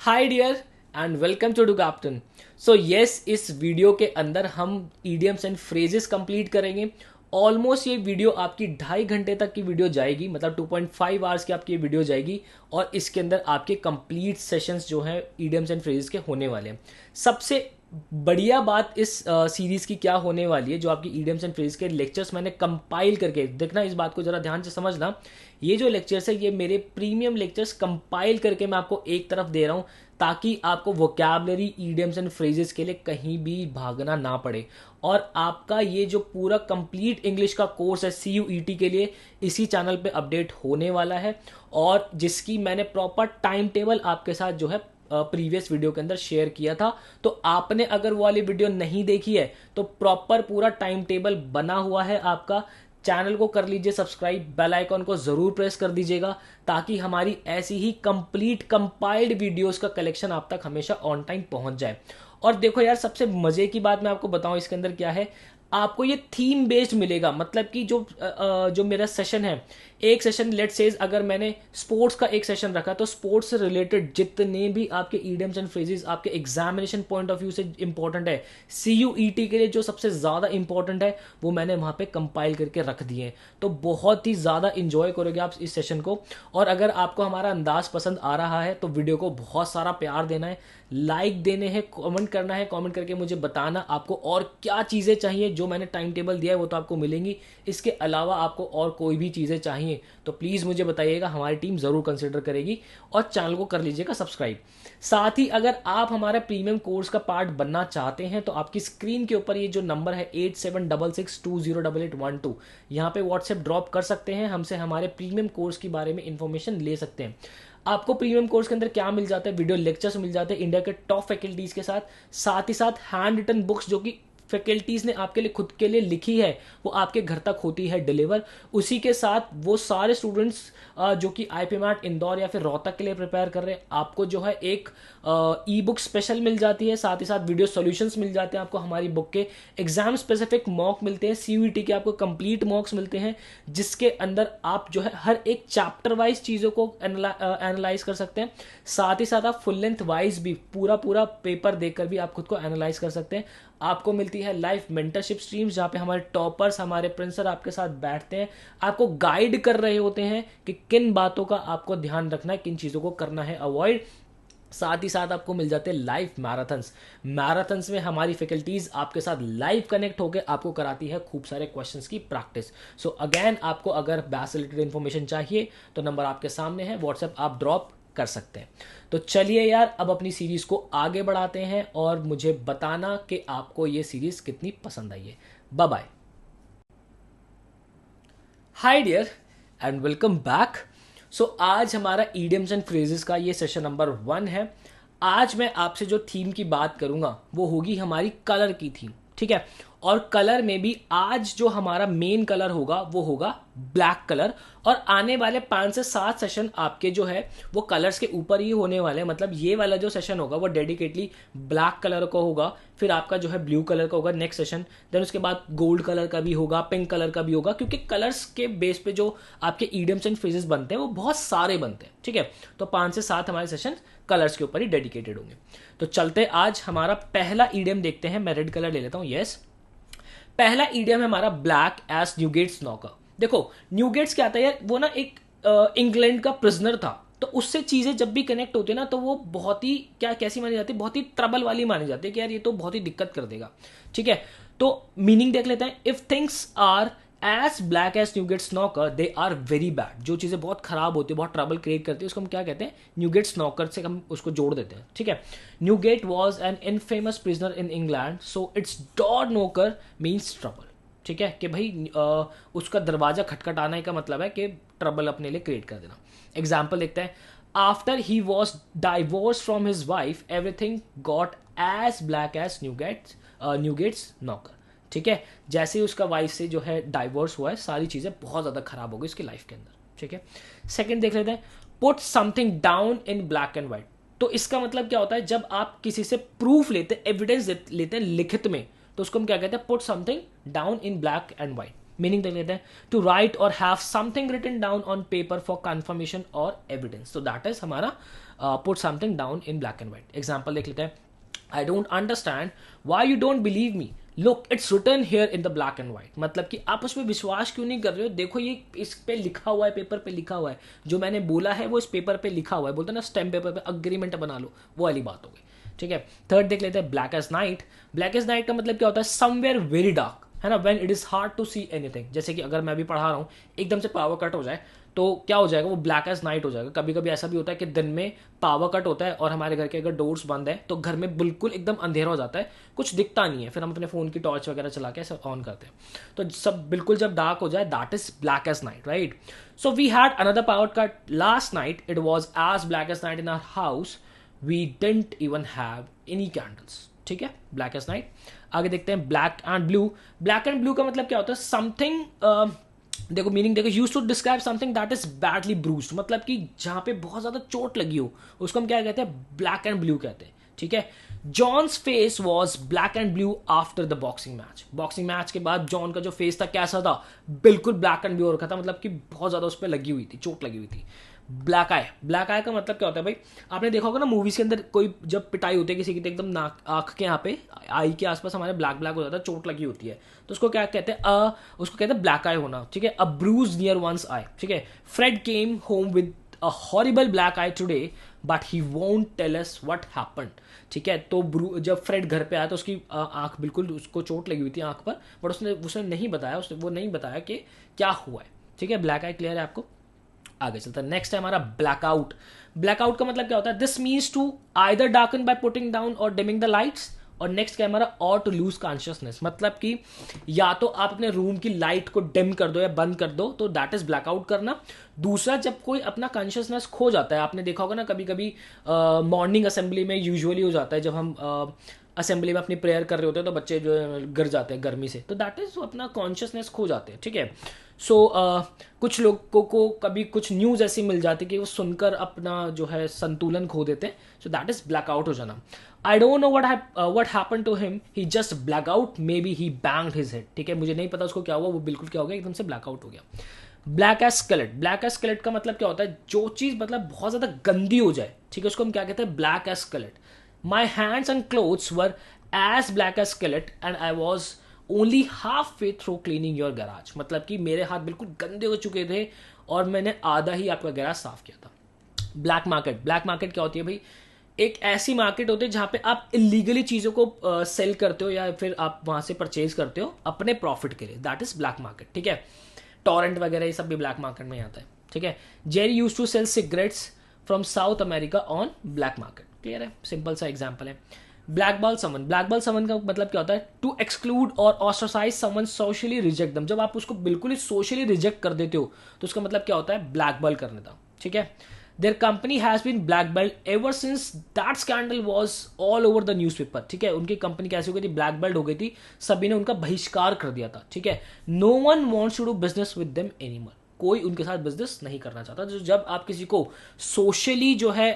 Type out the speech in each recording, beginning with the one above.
Hi dear and welcome to Captain. So yes, इस video के अंदर हम इडियम्स एंड फ्रेजेस कंप्लीट करेंगे। ऑलमोस्ट ये वीडियो आपकी 2.5 घंटे तक की वीडियो जाएगी, मतलब 2.5 आवर्स की आपकी ये वीडियो जाएगी। और इसके अंदर आपके कंप्लीट सेशंस जो हैं इडियम्स एंड फ्रेजेस के होने वाले हैं। सबसे बढ़िया बात इस सीरीज की क्या होने वाली है, जो आपकी इडियम्स एंड फ्रेज के लेक्चर्स मैंने कंपाइल करके देखना, इस बात को जरा ध्यान से समझना। ये जो लेक्चर्स है ये मेरे प्रीमियम लेक्चर्स कंपाइल करके मैं आपको एक तरफ दे रहा हूं, ताकि आपको वोकैबलरी इडियम्स एंड फ्रेजेस के लिए कहीं भी भागना ना पड़े। और आपका ये जो पूरा कंप्लीट इंग्लिश का कोर्स है CUET के लिए इसी चैनल पे अपडेट होने वाला है, और जिसकी मैंने प्रॉपर टाइम टेबल आपके साथ जो है प्रीवियस वीडियो के अंदर शेयर किया था। तो आपने अगर वो वाली वीडियो नहीं देखी है तो प्रॉपर पूरा टाइम टेबल बना हुआ है आपका। चैनल को कर लीजिए सब्सक्राइब, बेल आइकॉन को जरूर प्रेस कर दीजिएगा, ताकि हमारी ऐसी ही कंप्लीट कंपाइल्ड वीडियोस का कलेक्शन आप तक हमेशा ऑन टाइम पहुंच जाए। और देखो यार, सबसे मजे की बात मैं आपको बताऊं इसके अंदर क्या है, आपको ये थीम बेस्ड मिलेगा। मतलब कि जो मेरा सेशन है, एक सेशन लेट सेज अगर मैंने स्पोर्ट्स का एक सेशन रखा, तो स्पोर्ट्स से रिलेटेड जितने भी आपके इडियम्स एंड फ्रेजेस आपके एग्जामिनेशन पॉइंट ऑफ व्यू से इंपॉर्टेंट है, CUET के लिए जो सबसे ज्यादा इंपॉर्टेंट है, वो मैंने वहां पे कंपाइल करके रख दिए हैं। तो बहुत ही ज्यादा इंजॉय करोगे आप इस सेशन को। और अगर आपको हमारा अंदाज पसंद आ रहा है तो वीडियो को बहुत सारा प्यार देना है, लाइक देने हैं, कमेंट करना है, कमेंट करके मुझे बताना आपको और क्या चीजें चाहिए। जो मैंने टाइम टेबल दिया है वो तो आपको मिलेंगी, इसके अलावा आपको और कोई भी चीजें चाहिए तो प्लीज मुझे बताइएगा, हमारी टीम जरूर कंसिडर करेगी। और चैनल को कर लीजिएगा सब्सक्राइब। साथ ही अगर आप हमारे प्रीमियम कोर्स का पार्ट बनना चाहते हैं तो आपकी स्क्रीन के ऊपर ये जो नंबर है 8766208812, यहाँ पे व्हाट्सएप ड्रॉप कर सकते हैं, हमसे हमारे प्रीमियम कोर्स के बारे में इंफॉर्मेशन ले सकते हैं। आपको प्रीमियम कोर्स के अंदर क्या मिल जाता है, वीडियो लेक्चर्स मिल जाते हैं इंडिया के टॉप फैकल्टीज के साथ ही साथ हैंड रिटन बुक्स जो कि फैकल्टीज ने आपके लिए खुद के लिए लिखी है, वो आपके घर तक होती है डिलीवर। उसी के साथ वो सारे स्टूडेंट्स जो कि IPMAT इंदौर या फिर रोहतक के लिए प्रिपेयर कर रहे हैं, आपको जो है एक ई बुक स्पेशल मिल जाती है। साथ ही साथ वीडियो सॉल्यूशंस मिल जाते हैं आपको हमारी बुक के। एग्जाम स्पेसिफिक मॉक मिलते हैं, CUET के आपको कंप्लीट मॉक्स मिलते हैं, जिसके अंदर आप जो है हर एक चैप्टर वाइज चीज़ों को एनालाइज कर सकते हैं। साथ ही साथ आप फुल लेंथ वाइज भी पूरा पूरा पेपर देखकर भी आप खुद को एनालाइज कर सकते हैं। आपको मिलती है लाइव मेंटरशिप स्ट्रीम्स, जहाँ पे हमारे टॉपर्स, हमारे प्रिंसर आपके साथ बैठते हैं, आपको गाइड कर रहे होते हैं कि किन बातों का आपको ध्यान रखना है, किन चीज़ों को करना है अवॉइड। साथ ही साथ आपको मिल जाते हैं लाइव मैराथन्स में हमारी फैकल्टीज आपके साथ लाइव कनेक्ट होकर आपको कराती है खूब सारे क्वेश्चंस की प्रैक्टिस। सो अगेन, आपको अगर बैच से रिलेटेड इन्फॉर्मेशन चाहिए तो नंबर आपके सामने है, व्हाट्सएप आप ड्रॉप कर सकते हैं। तो चलिए यार, अब अपनी सीरीज को आगे बढ़ाते हैं और मुझे बताना कि आपको ये सीरीज कितनी पसंद आई है। Bye bye. Hi dear and welcome back. So आज हमारा इडियम्स एंड फ्रेजेस का ये सेशन नंबर 1 है। आज मैं आपसे जो थीम की बात करूंगा वो होगी हमारी कलर की थीम, ठीक है। और कलर में भी आज जो हमारा मेन कलर होगा वो होगा ब्लैक कलर। और आने वाले 5 से 7 सेशन आपके जो है वो कलर्स के ऊपर ही होने वाले हैं। मतलब ये वाला जो सेशन होगा वो डेडिकेटली ब्लैक कलर का होगा, फिर आपका जो है ब्लू कलर का होगा नेक्स्ट सेशन, देन उसके बाद गोल्ड कलर का भी होगा, पिंक कलर का भी होगा, क्योंकि कलर्स के बेस पे जो आपके इडियम्स एंड फ्रेजेस बनते हैं वो बहुत सारे बनते हैं, ठीक है। तो 5 से 7 हमारे सेशन कलर्स के ऊपर ही डेडिकेटेड होंगे। तो चलते आज हमारा पहला इडियम देखते हैं। मैं रेड कलर ले लेता हूं, यस। पहला इडियम है हमारा ब्लैक एज न्यूगेट स्नॉकर। देखो न्यूगेट्स क्या था यार, वो ना एक इंग्लैंड का प्रिजनर था, तो उससे चीजें जब भी कनेक्ट होती है ना तो वो बहुत ही कैसी मानी जाती है, बहुत ही ट्रबल वाली मानी जाती है कि यार ये तो बहुत ही दिक्कत कर देगा, ठीक है। तो मीनिंग देख लेते हैं। If things are as black as Newgate knocker they are very bad. जो चीजें बहुत खराब होती है, बहुत ट्रबल क्रिएट करती है, उसको हम क्या कहते हैं, न्यूगेट स्नॉकर से हम उसको जोड़ देते हैं, ठीक है। Newgate was an infamous prisoner in England, so its door knocker means trouble, ठीक है। कि भाई उसका दरवाजा खटखटाने का मतलब है कि ट्रबल अपने लिए क्रिएट कर देना। एग्जाम्पल देखते हैं। After he was divorce from his wife everything got as black as Newgate's knocker, ठीक है। जैसे ही उसका वाइफ से जो है डाइवोर्स हुआ है, सारी चीजें बहुत ज्यादा खराब हो गई उसकी लाइफ के अंदर, ठीक है। सेकंड देख लेते हैं। Put something down in black and white. तो इसका मतलब क्या होता है, जब आप किसी से प्रूफ लेते हैं, एविडेंस लेते हैं लिखित में, तो उसको हम क्या कहते हैं, put something down in black and white. Meaning देख लेते हैं, टू राइट और have something written down on paper for confirmation और एविडेंस। तो दैट इज हमारा put something down in black and white. Example देख लेते हैं, I don't understand why you don't believe me, look it's written here in the black and white. मतलब कि आप उस पर विश्वास क्यों नहीं कर रहे हो, देखो ये इस पे लिखा हुआ है, पेपर पे लिखा हुआ है, जो मैंने बोला है वो इस पेपर पे लिखा हुआ है, बोलते हैं ना स्टैम्प पेपर पे अग्रीमेंट बना लो, वो वाली बात हो गई। ठीक है, थर्ड देख लेते हैं, black as night. Black as night का मतलब क्या होता है, समवेयर वेरी डार्क, है ना, when it is hard to see anything. जैसे कि अगर मैं अभी पढ़ा रहा हूँ, एकदम से पावर कट हो जाए तो क्या हो जाएगा, वो ब्लैक एज नाइट हो जाएगा। कभी कभी ऐसा भी होता है कि दिन में पावर कट होता है और हमारे घर के अगर डोर्स बंद है तो घर में बिल्कुल एकदम अंधेरा हो जाता है, कुछ दिखता नहीं है, फिर हम अपने फोन की टॉर्च वगैरह चला के ऐसे ऑन करते हैं, तो सब बिल्कुल जब डार्क हो जाए, that is black as night, right. So we had another power cut last night, it was as black as night in our house, we didn't even have any candles. ठीक है, ब्लैक एज नाइट। आगे देखते हैं black and blue. Black and blue का मतलब क्या होता है, समथिंग, देखो मीनिंग देखो, use to describe something that is badly bruised, मतलब कि जहां पे बहुत ज्यादा चोट लगी हो उसको हम क्या कहते हैं, ब्लैक एंड ब्लू कहते हैं। ठीक है, John's face was black and blue after the boxing match. Boxing match के बाद जॉन का जो फेस था कैसा था, बिल्कुल ब्लैक एंड ब्लू हो रखा था, मतलब कि बहुत ज्यादा उस पर लगी हुई थी, चोट लगी हुई थी। ब्लैक आई, ब्लैक आई का मतलब क्या होता है भाई, आपने देखा होगा ना मूवीज के अंदर कोई जब पिटाई होती है किसी की, तो एकदम नाक आंख के यहाँ पे आई के आसपास हमारे ब्लैक ब्लैक हो जाता है, चोट लगी होती है, तो उसको क्या कहते हैं, उसको कहते हैं ब्लैक आई होना। ठीक है, a bruise near one's eye. ठीक है, Fred came home with a horrible black eye today but he won't tell us what happened. ठीक है, तो जब फ्रेड घर पे आया तो उसकी आंख बिल्कुल, उसको चोट लगी हुई थी आंख पर, बट उसने नहीं बताया, वो नहीं बताया कि क्या हुआ है। ठीक है, ब्लैक आई क्लियर है आपको। आगे चलता है, नेक्स्ट है हमारा ब्लैकआउट। ब्लैकआउट का मतलब क्या होता है, this means to either darken by putting down और डिमिंग द लाइट्स। और नेक्स्ट क्या है हमारा, और टू लूज कॉन्शियसनेस, मतलब कि या तो आप अपने रूम की लाइट को डिम कर दो या बंद कर दो, तो दैट इज ब्लैकआउट करना। दूसरा, जब कोई अपना कॉन्शियसनेस खो जाता है, आपने देखा होगा ना कभी कभी मॉर्निंग असेंबली में यूजुअली हो जाता है, जब हम असेंबली में अपनी प्रेयर कर रहे होते हैं तो बच्चे जो गिर जाते हैं गर्मी से, तो दैट इज अपना कॉन्शियसनेस खो जाते हैं। ठीक है, सो कुछ लोगों को कभी कुछ न्यूज़ ऐसी मिल जाती है कि वो सुनकर अपना जो है संतुलन खो देते हैं, सो दैट इज ब्लैकआउट हो जाना। I don't know what happened to him, he just blackout, maybe he banged his head. ठीक है, मुझे नहीं पता उसको क्या हुआ, वो बिल्कुल क्या हो गया, एकदम से ब्लैकआउट हो गया। Black as skillet. Black as skillet का मतलब क्या होता है, जो चीज़ मतलब बहुत ज़्यादा गंदी हो जाए, ठीक है, उसको हम क्या कहते हैं, black as skillet. My hands and clothes were as black as skillet and I was only half way through cleaning your garage. मतलब कि मेरे हाथ बिल्कुल गंदे हो चुके थे और मैंने आधा ही आपका गैराज साफ किया था। Black market. ब्लैक मार्केट क्या होती है भाई, एक ऐसी मार्केट होती है जहां पे आप इलीगली चीज़ों को सेल करते हो या फिर आप वहां से परचेज करते हो अपने प्रॉफिट के लिए, दैट इज ब्लैक मार्केट। ठीक है, टॉरेंट वगैरह ये सब भी ब्लैक मार्केट में आता है। ठीक है, Jerry use to sell cigarettes from South America on black market. Clear है, सिंपल सा एग्जाम्पल है। Blackball someone. ब्लैकबॉल समन का मतलब क्या होता है, टू एक्सक्लूड और ostracise someone, socially reject them. जब आप उसको बिल्कुल ही सोशली रिजेक्ट कर देते हो तो उसका मतलब क्या होता है, ब्लैकबॉल करने का। ठीक है, their company has been black belt ever since that scandal was all over the newspaper. ठीक है, उनकी कंपनी कैसे हो गई थी, ब्लैकबेल्ट हो गई थी, सभी ने उनका बहिष्कार कर दिया था। ठीक है, no one wants to do business with them anymore. कोई उनके साथ बिजनेस नहीं करना चाहता। तो जब आप किसी को सोशली जो है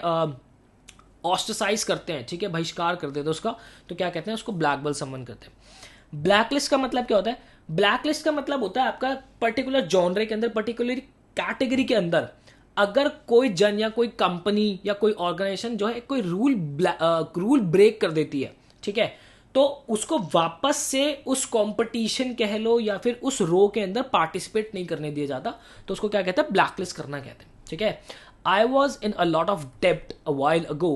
ऑस्ट्रासाइज करते हैं, ठीक है, बहिष्कार करते हैं, तो उसका तो क्या कहते हैं, उसको ब्लैकबॉल समन करते हैं। ब्लैकलिस्ट का मतलब क्या होता है, ब्लैकलिस्ट का मतलब होता है आपका पर्टिकुलर जॉनरे के अंदर, पर्टिकुलर कैटेगरी के अंदर अगर कोई जन या कोई कंपनी या कोई ऑर्गेनाइजेशन जो है कोई रूल ब्रेक कर देती है, ठीक है, तो उसको वापस से उस कंपटीशन कह लो या फिर उस रो के अंदर पार्टिसिपेट नहीं करने दिया जाता, तो उसको क्या कहते हैं, ब्लैकलिस्ट करना कहते हैं। ठीक है, I was in a lot of debt a while ago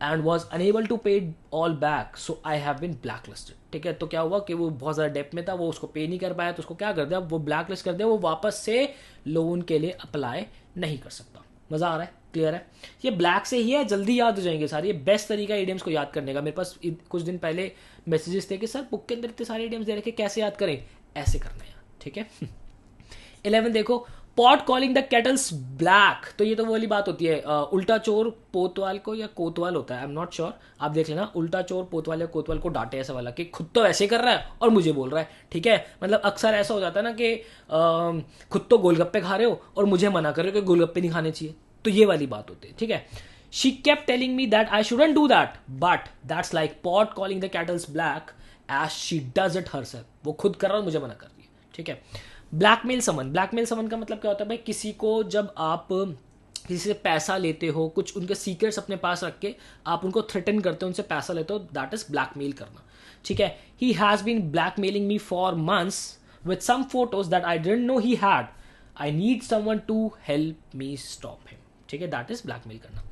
and was unable to pay all back, so I have been blacklisted. ठीक है, तो क्या हुआ कि वो बहुत ज़्यादा डेप में था, वो उसको पे नहीं कर पाया, तो उसको क्या कर दिया, वो ब्लैकलिस्ट कर दिया, वो वापस से लोन के लिए अप्लाई नहीं कर सकता। मज़ा आ रहा है, क्लियर है। ये ब्लैक से ही है, जल्दी याद हो जाएंगे सारे। ये बेस्ट तरीका है इडियम्स को याद करने का। मेरे पास कुछ दिन पहले मैसेजेस थे कि सर बुक के अंदर इतने सारे इडियम्स दे रखे, कैसे याद करें, ऐसे करना है। ठीक है 11 देखो, pot calling the kettles black. तो ये तो वो वाली बात होती है, उल्टा चोर पोतवाल को, या कोतवाल होता है, आई एम नॉट श्योर, आप देख लेना, उल्टा चोर पोतवाल या कोतवाल को डांटे ऐसा वाला कि खुद तो ऐसे कर रहा है और मुझे बोल रहा है। ठीक है, मतलब अक्सर ऐसा हो जाता है ना कि खुद तो गोलगप्पे खा रहे हो और मुझे मना कर रहे हो कि गोलगप्पे नहीं खाने चाहिए, तो ये वाली बात होती है। ठीक है, she kept telling me that I shouldn't do that, but that's like pot calling the kettles black as she does it herself. वो खुद कर रहा है और मुझे मना कर रही है। ठीक है, ब्लैकमेल समन का मतलब क्या होता है भाई, किसी को जब आप किसी से पैसा लेते हो, कुछ उनके सीक्रेट्स अपने पास रख के आप उनको थ्रेटन करते हो, उनसे पैसा लेते हो, दैट इज ब्लैकमेल करना, ठीक है। He has been blackmailing me for months with some photos that I didn't know he had, I need someone to help me stop him, ठीक है, दैट इज ब्लैकमेल करना।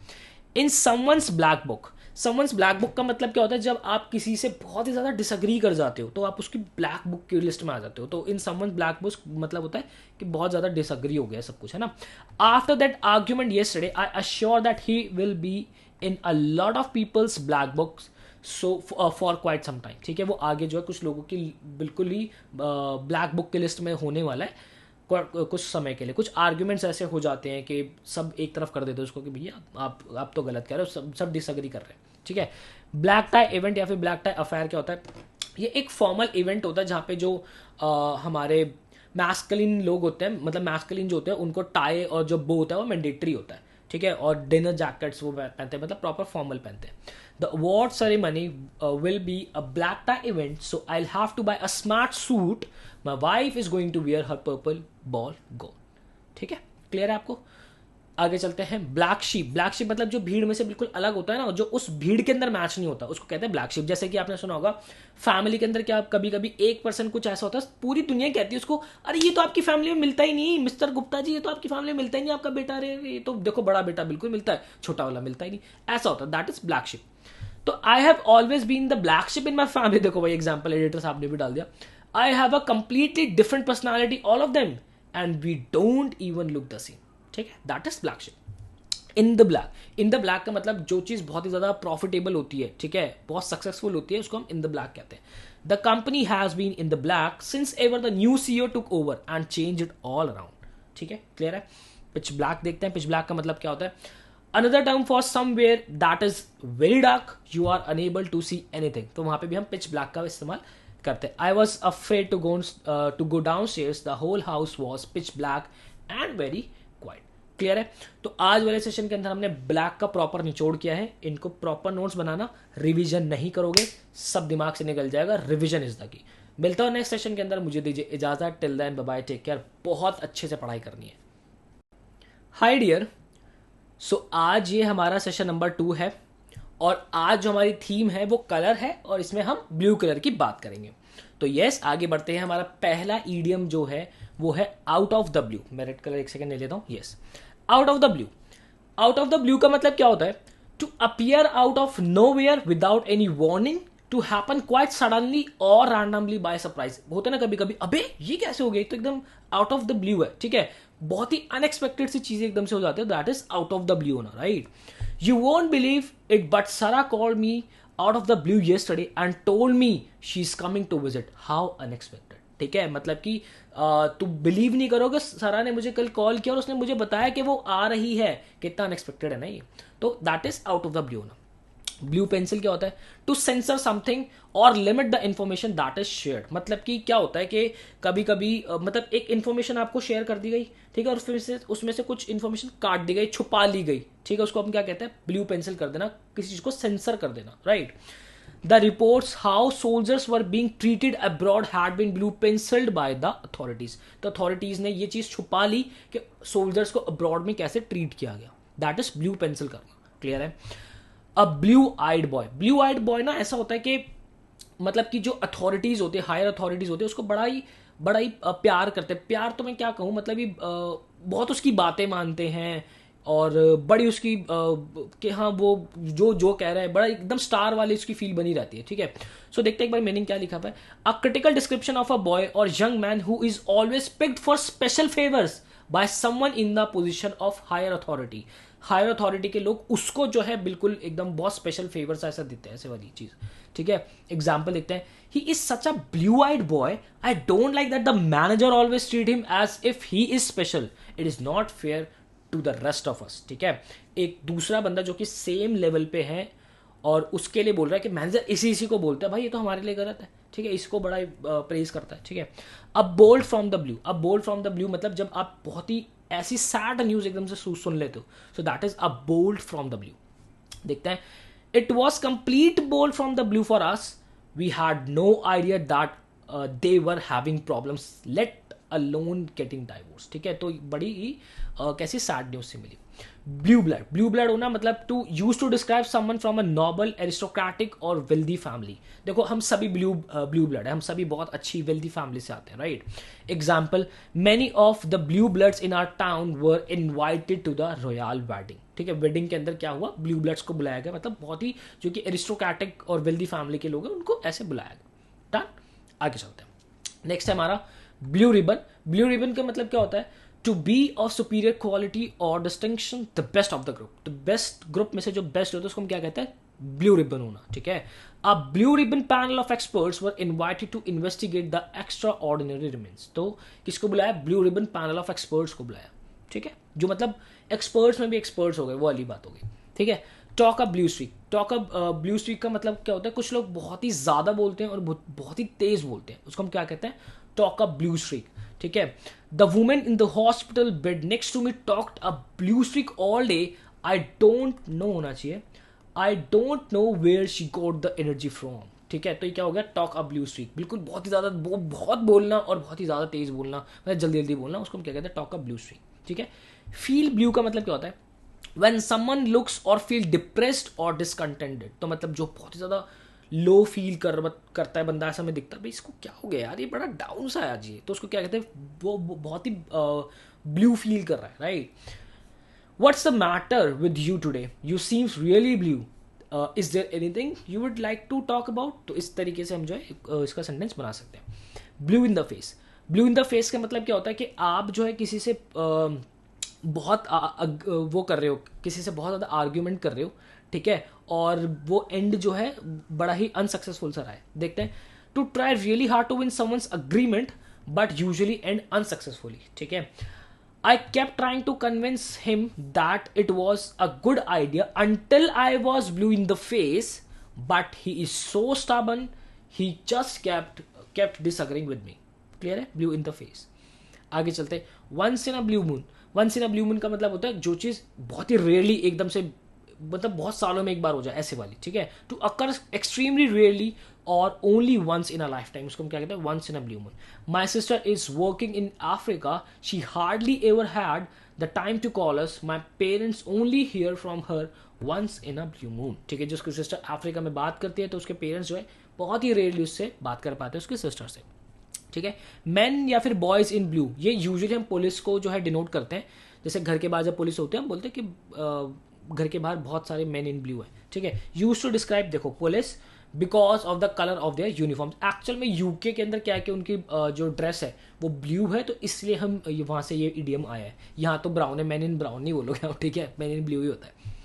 In someone's black book, someone's black book का मतलब क्या होता है, जब आप किसी से बहुत ही ज्यादा डिसएग्री कर जाते हो तो आप उसकी ब्लैक बुक की लिस्ट में आ जाते हो। तो इन समवंस ब्लैक बुक मतलब होता है कि बहुत ज्यादा डिसएग्री हो गया सब कुछ, है ना। After that argument yesterday I assure that he will be in a lot of people's black books so for quite some time, ठीक है। वो आगे जो है कुछ लोगों की बिल्कुल ही ब्लैक बुक की लिस्ट में होने वाला है कुछ समय के लिए। कुछ आर्ग्यूमेंट्स ऐसे हो जाते हैं कि सब एक तरफ कर देते हैं उसको कि भैया आप तो गलत कह रहे हो, सब डिसएग्री कर रहे हैं, ठीक है। ब्लैक टाई इवेंट या फिर ब्लैक टाई अफेयर क्या होता है, ये एक फॉर्मल इवेंट होता है जहाँ पे जो हमारे मैस्कुलिन लोग होते हैं, मतलब मैस्कुलिन जो होते हैं उनको टाई और जो बो होता है वो मैंडेटरी होता है, ठीक है। और डिनर जैकेट्स वो पहनते हैं, मतलब प्रॉपर फॉर्मल पहनते हैं। The award ceremony will be a black tie event, so I have to buy a smart suit, my wife is going to wear her purple ball gown, ठीक है। Clear है आपको। आगे चलते हैं। ब्लैक शीप, ब्लैक शीप मतलब जो भीड़ में से बिल्कुल अलग होता है ना, जो उस भीड़ के अंदर मैच नहीं होता, उसको कहते हैं ब्लैक शीप। जैसे कि आपने सुना होगा फैमिली के अंदर क्या कभी कभी एक पर्सन कुछ ऐसा होता है, पूरी दुनिया कहती है उसको, अरे ये तो आपकी फैमिली में मिलता ही नहीं, मिस्टर गुप्ता जी ये तो आपकी फैमिली में मिलता ही नहीं, आपका बेटा, अरे ये तो देखो बड़ा बेटा बिल्कुल मिलता है, छोटा वाला मिलता ही नहीं, ऐसा होता है, दैट इज ब्लैक शिप। तो I have always been the black sheep in my family. देखो भाई एग्जाम्पल एडिटर साहब ने भी डाल दिया। I have a completely different personality all of them and we don't even look the same, ठीक है, that is black sheep. In the black, in the black का मतलब जो चीज बहुत ही ज्यादा प्रॉफिटेबल होती है, ठीक है, बहुत सक्सेसफुल होती है, उसको हम इन द ब्लैक कहते हैं। The company has been in the black since ever the new CEO took over and change it all around, ठीक है, क्लियर है। पिच ब्लैक देखते हैं। पिच ब्लैक का मतलब क्या होता है, another term for somewhere that is very dark, you are unable to see anything, तो वहां पे भी हम पिच ब्लैक का इस्तेमाल करते हैं। I was afraid to go downstairs, the whole house was pitch black and very quiet, clear है। तो आज वाले सेशन के अंदर हमने ब्लैक का प्रॉपर निचोड़ किया है। इनको प्रॉपर नोट्स बनाना, रिवीजन नहीं करोगे सब दिमाग से निकल जाएगा, रिवीजन इज द की। मिलता हूं नेक्स्ट सेशन के अंदर, मुझे दीजिए इजाजत, till then bye bye, take care, बहुत अच्छे से पढ़ाई करनी है। हाय डियर, सो आज ये हमारा सेशन नंबर 2 है और आज जो हमारी थीम है वो कलर है और इसमें हम ब्लू कलर की बात करेंगे। तो यस, आगे बढ़ते हैं। हमारा पहला ईडियम जो है वो है आउट ऑफ द ब्लू। मैं रेड कलर एक सेकंड ले लेता हूं। Yes, out of the blue. Out of the blue का मतलब क्या होता है, to appear out of nowhere without any warning, to happen quite suddenly और रैंडमली बाय सरप्राइज। होता है ना कभी कभी, अबे ये कैसे हो गई, तो एकदम आउट ऑफ द ब्लू है, ठीक है, बहुत ही अनएक्सपेक्टेड सी चीजें एकदम से हो जाती है, that is out of the blue होना, right. You won't believe it but Sarah called me out of the blue yesterday and told me she is coming to visit, how unexpected, ठीक है। मतलब कि तू बिलीव नहीं करोगे, सारा ने मुझे कल कॉल किया और उसने मुझे बताया कि वो आ रही है, कितना अनएक्सपेक्टेड है ना ये। तो that is out of the blue होना। ब्लू पेंसिल क्या होता है, टू सेंसर समथिंग और limit the information that is shared. मतलब कि क्या होता है कि कभी कभी मतलब एक इंफॉर्मेशन आपको शेयर कर दी गई, ठीक है, और उसमें से कुछ इंफॉर्मेशन काट दी गई, छुपा ली गई, ठीक है, उसको हम क्या कहते हैं, ब्लू पेंसिल कर देना, किसी चीज को सेंसर कर देना, right. The reports how soldiers were being treated abroad had been blue penciled by the authorities. तो authorities ने ये चीज छुपा ली कि soldiers को abroad में कैसे treat किया गया, that is blue pencil करना, क्लियर है। अब blue eyed boy, blue eyed boy ना ऐसा होता है कि मतलब कि जो अथॉरिटीज होते हैं, हायर अथॉरिटीज होते हैं, उसको बड़ा ही प्यार करते हैं। प्यार तो मैं क्या कहूँ, मतलब ये बहुत उसकी बातें मानते हैं और बड़ी उसकी कि हाँ वो जो कह रहा है बड़ा एकदम स्टार वाली उसकी फील बनी रहती है, ठीक है। सो देखते हैं एक बार मीनिंग क्या लिखा हुआ है। A critical description of a boy और young man who is always picked for special favours by someone in the position of higher authority. Higher authority के लोग उसको जो है बिल्कुल एकदम बहुत स्पेशल फेवर्स ऐसा देते हैं, ऐसे वाली चीज, ठीक है। एग्जाम्पल देखते हैं। He is such a blue eyed boy, I don't like that the manager always treat him as if he is special, it is not fair to the rest of us, ठीक है। एक दूसरा बंदा जो कि same level पे है और उसके लिए बोल रहा है कि मैनेजर इसी को बोलता है, भाई ये तो हमारे लिए गलत है, ठीक है, इसको बड़ा प्रेज करता है, ठीक है। अब बोल्ड फ्रॉम द ब्लू, अब बोल्ड फ्रॉम द ब्लू मतलब जब आप बहुत ही ऐसी सैड न्यूज एकदम से सुन लेते हो, so that is a bolt from the blue. देखते हैं। It was complete bolt from the blue for us, we had no idea that they were having problems, let alone getting divorce, ठीक है। तो बड़ी ही कैसी सैड न्यूज से मिली। Blue blood होना मतलब to use to describe someone from a noble aristocratic और wealthy family. देखो हम सभी ब्लू ब्लड है, हम सभी बहुत अच्छी वेल्दी फैमिली से आते हैं, right. Example, many of the blue bloods in our town were invited to the royal wedding, ठीक है। वेडिंग के अंदर क्या हुआ, ब्लू ब्लड्स को बुलाया गया, मतलब बहुत ही जो कि एरिस्टोक्रेटिक और वेल्दी फैमिली के लोग हैं उनको ऐसे बुलाया गया। डन, आगे चलते हैं। नेक्स्ट है हमारा ब्लू रिबन। ब्लू रिबन का मतलब क्या होता है, to be of superior quality और distinction, the best of the group. तो बेस्ट ग्रुप में से जो बेस्ट होता है उसको हम क्या कहते हैं, ब्लू रिबन होना, ठीक है। A blue ribbon panel of experts were invited to investigate the extraordinary remains. तो किसको बुलाया, blue ribbon panel of experts को बुलाया, ठीक है। जो मतलब एक्सपर्ट्स में भी एक्सपर्ट्स हो गए, वो वाली बात हो गई, ठीक है। टॉक अ ब्लू स्ट्रीक। टॉक अ ब्लू स्ट्रीक का मतलब क्या होता है, कुछ लोग बहुत ही ज्यादा बोलते हैं और बहुत ही तेज बोलते हैं, उसको हम क्या कहते हैं, टॉक अ ब्लू स्ट्रीक, ठीक है। The women in the hospital bed next to me talked a blue streak all day, I don't know होना चाहिए, I don't know where she got the energy from, ठीक है। तो ये क्या हो गया, टॉक अ ब्लू स्ट्रीक, बिल्कुल बहुत ही ज्यादा बहुत बोलना और बहुत ही ज्यादा तेज बोलना, मतलब जल्दी जल्दी बोलना, उसको हम क्या कहते हैं, टॉक अ ब्लू स्ट्रीक, ठीक है। फील ब्लू का मतलब क्या होता है, when someone looks or feel depressed or discontented, तो मतलब जो बहुत ही ज़्यादा लो फील करता है बंदा, ऐसा में दिखता है भाई इसको क्या हो गया यार, ये बड़ा डाउन सा है आज ये, तो उसको क्या कहते हैं, वो बहुत ही ब्लू फील कर रहा है, right. What's the matter with you today, you seems really blue, is there anything you would like to talk about. तो इस तरीके से हम जो है इसका सेंटेंस बना सकते हैं। Blue in the face. Blue in the face का मतलब क्या होता है कि आप जो है किसी से बहुत वो कर रहे हो, किसी से बहुत ज़्यादा आर्ग्यूमेंट कर रहे हो, ठीक है, और वो एंड जो है बड़ा ही अनसक्सेसफुल सा रहा है। देखते हैं, to try really hard to win someone's agreement but usually and unsuccessfully, ठीक है। I kept trying to convince him that it was a good idea until I was blue in the face but he is so stubborn he just kept disagreeing with me. Clear है, blue in the face. आगे चलते, once in a blue moon. Once in a blue moon का मतलब होता है जो चीज़ बहुत ही rarely एकदम से, मतलब बहुत सालों में एक बार हो जाए, ऐसे वाली, ठीक है। टू अकर एक्सट्रीमली रेयरली और only once in a lifetime, उसको हम क्या कहते हैं, once in a blue moon. My sister is working in Africa, she hardly ever had the time to call us, my parents only hear from her once in a blue moon, ठीक है। जो उसकी sister Africa में बात करती है तो उसके पेरेंट्स जो है बहुत ही रेयरली उससे बात कर पाते हैं, उसकी सिस्टर से, ठीक है। मैन या फिर बॉयज इन ब्लू, ये यूजुअली हम पुलिस को जो है डिनोट करते हैं, जैसे घर के बाहर जब पुलिस होते हैं हम बोलते हैं कि घर के बाहर बहुत सारे मैन इन ब्लू है, ठीक है। यूज टू डिस्क्राइब, देखो police because of the colour of their uniform. Actual में यूके के अंदर क्या है कि उनकी जो ड्रेस है वो ब्लू है, तो इसलिए हम वहाँ से ये इडियम आया है। यहाँ तो ब्राउन है, मैन इन ब्राउन नहीं बोलोगे, ठीक है, मैन इन ब्लू ही होता है।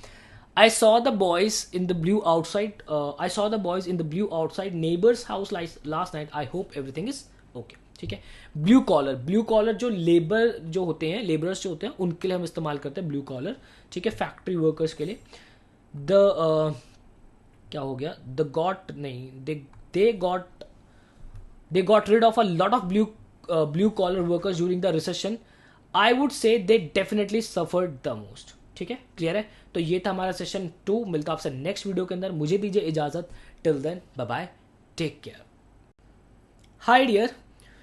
I saw the boys in the blue outside. I saw the boys in the blue outside neighbor's house last night. I hope everything is okay. ठीक है। Blue collar, blue collar जो labour जो होते हैं, labourers जो होते हैं उनके लिए हम इस्तेमाल करते हैं ब्लू कॉलर, ठीक है, फैक्ट्री वर्कर्स के लिए। द क्या हो गया, द गॉट नहीं, they got rid of a lot of blue collar workers during the recession. I would say they definitely suffered the most, ठीक है, क्लियर है। तो ये था हमारा सेशन 2, मिलता आपसे नेक्स्ट वीडियो के अंदर, मुझे दीजिए इजाजत, till then bye bye, take care. Hi dear,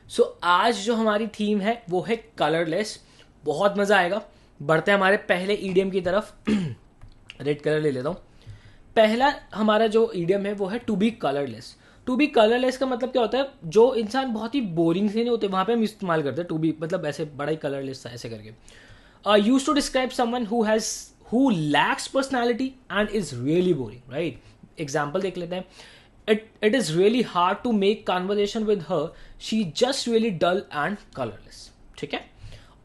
so आज जो हमारी थीम है वो है कलरलेस। बहुत मजा आएगा। बढ़ते हैं हमारे पहले ईडियम की तरफ। रेड कलर ले लेता हूँ। पहला हमारा जो ईडियम है वो है to be colourless. To be colourless का मतलब क्या होता है, जो इंसान बहुत ही बोरिंग से नहीं होते वहां पे हम इस्तेमाल करते हैं टू बी, मतलब ऐसे बड़ा ही कलरलेस था ऐसे करके। Use to describe someone who lacks personality and is really boring, right? Example देख लेते हैं। It is really hard to make conversation with her. She just really dull and colorless. ठीक है।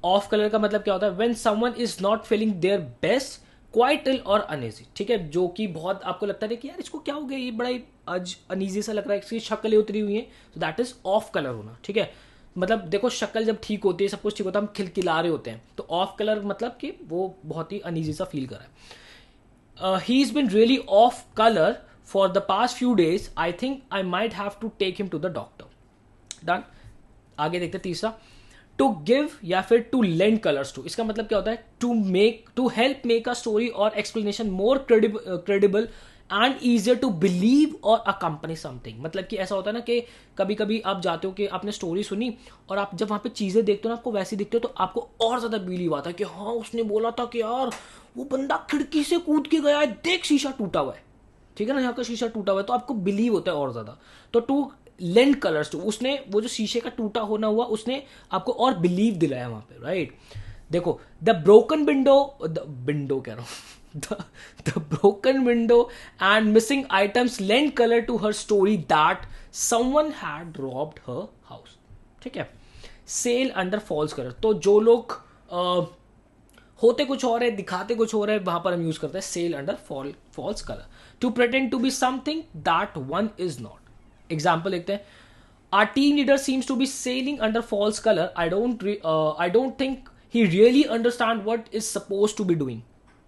Off color का मतलब क्या होता है, when someone is not feeling their best, quite ill or uneasy. ठीक है, जो कि बहुत आपको लगता है कि यार इसको क्या हो गया, ये बड़ा ही आज अनईजी सा लग रहा है, इसकी शक्लें उतरी हुई हैं, तो दैट इज ऑफ कलर होना, ठीक है। मतलब देखो शक्ल जब ठीक होती है, सब कुछ ठीक होता है, हम खिलखिला रहे होते हैं, तो ऑफ कलर मतलब कि वो बहुत ही अनईजी सा फील कर रहा है। He is been really off colour for the past few days, I think I might have to take him to the doctor. Done. आगे देखते हैं तीसरा, टू गिव या फिर टू लेंड कलर्स टू। इसका मतलब क्या होता है, to help make a story और explanation more credible and easier to believe और अकम्पनी समथिंग। मतलब कि ऐसा होता है ना कि कभी कभी आप जाते हो कि आपने स्टोरी सुनी और आप जब वहाँ पे चीज़ें देखते हो ना, आपको वैसी दिखते हो, तो आपको और ज़्यादा बिलीव आता है कि हाँ उसने बोला था कि यार वो बंदा खिड़की से कूद के गया है, देख शीशा टूटा हुआ है, ठीक है ना, यहाँ का शीशा टूटा हुआ है, तो आपको बिलीव होता है और ज़्यादा। तो टू लेंड कलर्स टू, उसने वो जो शीशे का टूटा होना हुआ उसने आपको और बिलीव दिलाया वहाँ पे, राइट। देखो the broken window, the window कह रहा हूँ the broken window and missing items lend colour to her story that someone had robbed her house, ठीक है। सेल अंडर फॉल्स कलर, तो जो लोग होते कुछ और है दिखाते कुछ और है, वहां पर हम यूज करते हैं sail under false colour to pretend to be something that one is not. Example देखते हैं, our team leader seems to be sailing under false color. I don't think he really understand what is supposed to be doing,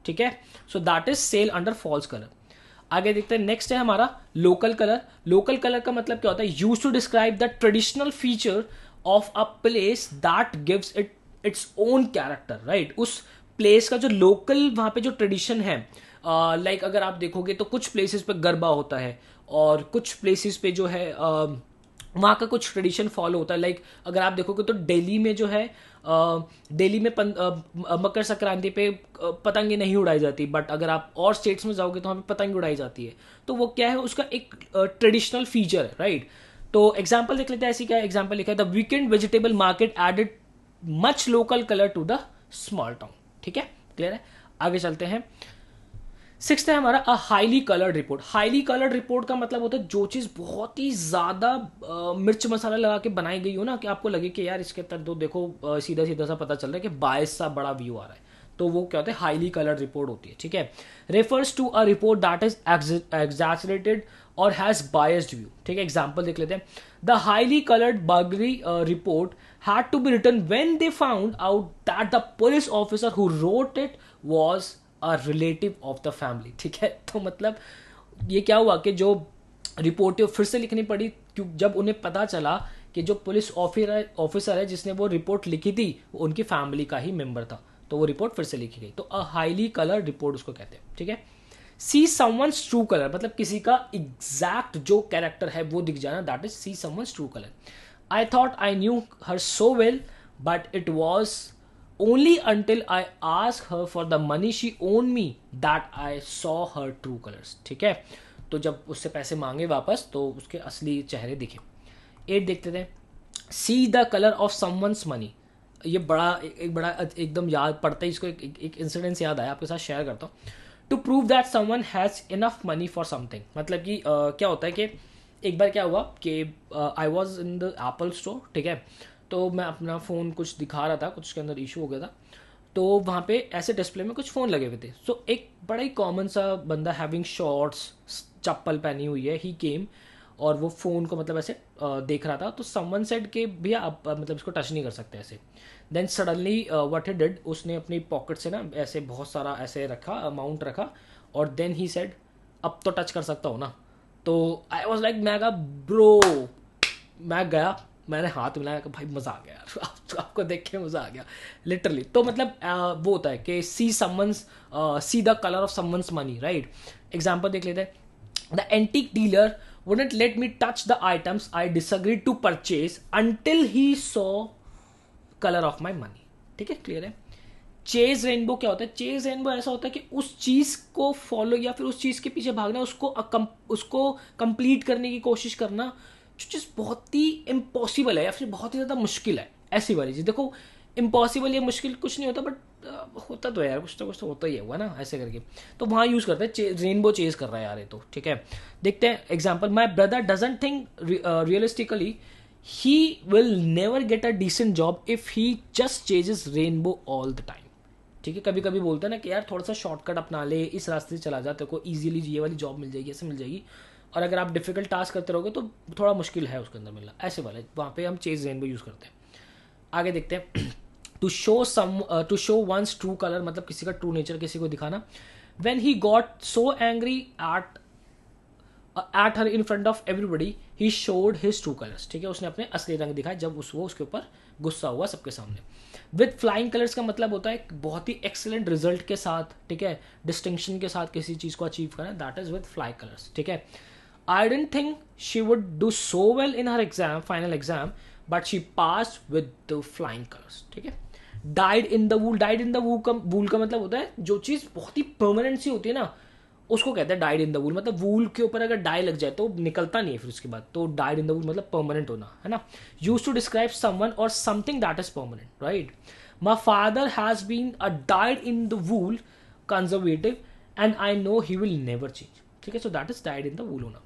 ठीक है। So that is sail under false colour. आगे देखते हैं, next है हमारा local colour. Local colour का मतलब क्या होता है, use to describe the traditional feature of a place that gives it its own character, right. उस प्लेस का जो लोकल वहां पे जो ट्रेडिशन है, लाइक अगर आप देखोगे तो कुछ प्लेसेस पे गरबा होता है और कुछ प्लेसेस पे जो है वहाँ का कुछ ट्रेडिशन फॉलो होता है। लाइक अगर आप देखोगे तो दिल्ली में जो है दिल्ली में मकर संक्रांति पे पतंगे नहीं उड़ाई जाती, बट अगर आप और स्टेट्स में जाओगे तो वहाँ पे पतंग उड़ाई जाती है। तो वो क्या है, उसका एक ट्रेडिशनल फीचर है, राइट। तो एग्जाम्पल देख लेते हैं, ऐसी क्या एग्जाम्पल लिखा है, the weekend vegetable market added much local colour to the small town, ठीक है, क्लियर है। आगे चलते हैं, सिक्स्थ है हमारा a highly coloured report. Highly coloured report का मतलब होता है जो चीज़ बहुत ही ज़्यादा मिर्च मसाला लगा के बनाई गई हो ना, कि आपको लगे कि यार इसके अंदर तो देखो सीधा सीधा सा पता चल रहा है कि बायस सा बड़ा व्यू आ रहा है, तो वो क्या होता है, हाईली कलर्ड रिपोर्ट होती है, ठीक है। Refers to a report that is exaggerated और हैज बायस्ड व्यू, ठीक है। एग्जाम्पल देख लेते हैं, the highly coloured burglary report had to be written when they found out that the police officer who wrote it was a relative of the family, ठीक है। तो मतलब ये क्या हुआ कि जो रिपोर्ट फिर से लिखनी पड़ी, क्यों, जब उन्हें पता चला कि जो पुलिस ऑफिसर है जिसने वो रिपोर्ट लिखी थी वो उनकी फैमिली का ही मेंबर था, तो वो रिपोर्ट फिर से लिखी गई। तो अ हाईली कलर रिपोर्ट उसको कहते हैं, ठीक है। सी समवंस ट्रू कलर, मतलब किसी का एग्जैक्ट जो कैरेक्टर है वो दिख जाना, that is see someone's true colour. I thought I knew her so well but it was only until I asked her for the money she owed me that I saw her true colors, ठीक है। तो जब उससे पैसे मांगे वापस तो उसके असली चेहरे दिखे। 8 देखते थे, सी the colour of someone's money. ये बड़ा एक बड़ा एकदम याद पड़ता है इसको, एक इंसिडेंस याद आया, आपके साथ शेयर करता हूँ। To prove that someone has enough money for something, मतलब कि क्या होता है कि एक बार क्या हुआ कि I was in the Apple store, ठीक है। तो मैं अपना फ़ोन कुछ दिखा रहा था, कुछ के अंदर इशू हो गया था, तो वहाँ पे ऐसे डिस्प्ले में कुछ फ़ोन लगे हुए थे। सो एक बड़ा ही कॉमन सा बंदा हैविंग शॉर्ट्स चप्पल पहनी हुई है, ही केम, और वो फ़ोन को मतलब ऐसे देख रहा था। तो समवन सेड के भैया आप मतलब इसको टच नहीं कर सकते ऐसे। Then suddenly what he did, उसने अपनी पॉकेट से ना ऐसे बहुत सारा ऐसे रखा, अमाउंट रखा, और देन ही सेड अब तो टच कर सकता हो ना। तो आई वॉज लाइक, मैं कहा ब्रो, मैं गया, मैंने हाथ मिलाया कि भाई मजा आ गया यार आपको देख के मजा आ गया लिटरली। तो मतलब वो होता है कि see someone's, see the colour of someone's money, right. Example देख लेते हैं, the antique dealer wouldn't let me touch the items I disagreed to purchase until he saw color of my money, ठीक है, क्लियर है। Chase rainbow क्या होता है, chase rainbow ऐसा होता है कि उस चीज को फॉलो या फिर उस चीज के पीछे भागना, उसको कंप्लीट करने की कोशिश करना, जो चीज़ बहुत ही इम्पॉसिबल है या फिर बहुत ही ज़्यादा मुश्किल है, ऐसी वाली चीज़। देखो इम्पॉसिबल या मुश्किल कुछ नहीं होता, बट होता तो है यार, कुछ तो कुछ तो होता ही हुआ ना, ऐसे करके। तो वहाँ यूज़ करते हैं रेनबो चेज कर रहा है यार ये तो, ठीक है। देखते हैं example, my brother doesn't think realistically he will never get a decent job if he just chases rainbow all the time, ठीक है। कभी कभी बोलते हैं ना कि यार थोड़ा सा शॉर्टकट अपना ले, इस रास्ते से चला जा, तेरे को ईजिली ये वाली जॉब मिल जाएगी, ऐसे मिल जाएगी। और अगर आप डिफिकल्ट टास्क करते रहोगे तो थोड़ा मुश्किल है उसके अंदर मिलना, ऐसे वाले वहाँ पे हम चेज रेनबो यूज़ करते हैं। आगे देखते हैं, to show one's true colour, मतलब किसी का ट्रू नेचर किसी को दिखाना। When he got so angry at her in front of everybody he showed his true colours, ठीक है। उसने अपने असली रंग दिखाए जब वो उसके ऊपर गुस्सा हुआ सबके सामने। विद फ्लाइंग कलर्स का मतलब होता है बहुत ही एक्सेलेंट रिजल्ट के साथ, ठीक है, डिस्टिंक्शन के साथ किसी चीज़ को अचीव करना, that is with fly colours, ठीक है. I didn't think she would do so well in her exam, final exam, but she pass with the flying colours, ठीक है. Dyed in the wool, dyed in the wool का मतलब होता है जो चीज़ बहुत ही परमानेंट सी होती है ना, उसको कहते हैं डाइड इन द वूल. मतलब वूल के ऊपर अगर डाई लग जाए तो निकलता नहीं है फिर उसके बाद, तो डाइड इन द वूल मतलब परमानेंट होना, है ना. यूज टू डिस्क्राइब समवन और something that is permanent, right. My father has been a dyed in the wool conservative and I know he will never change, ठीक है. So that is dyed in the wool होना.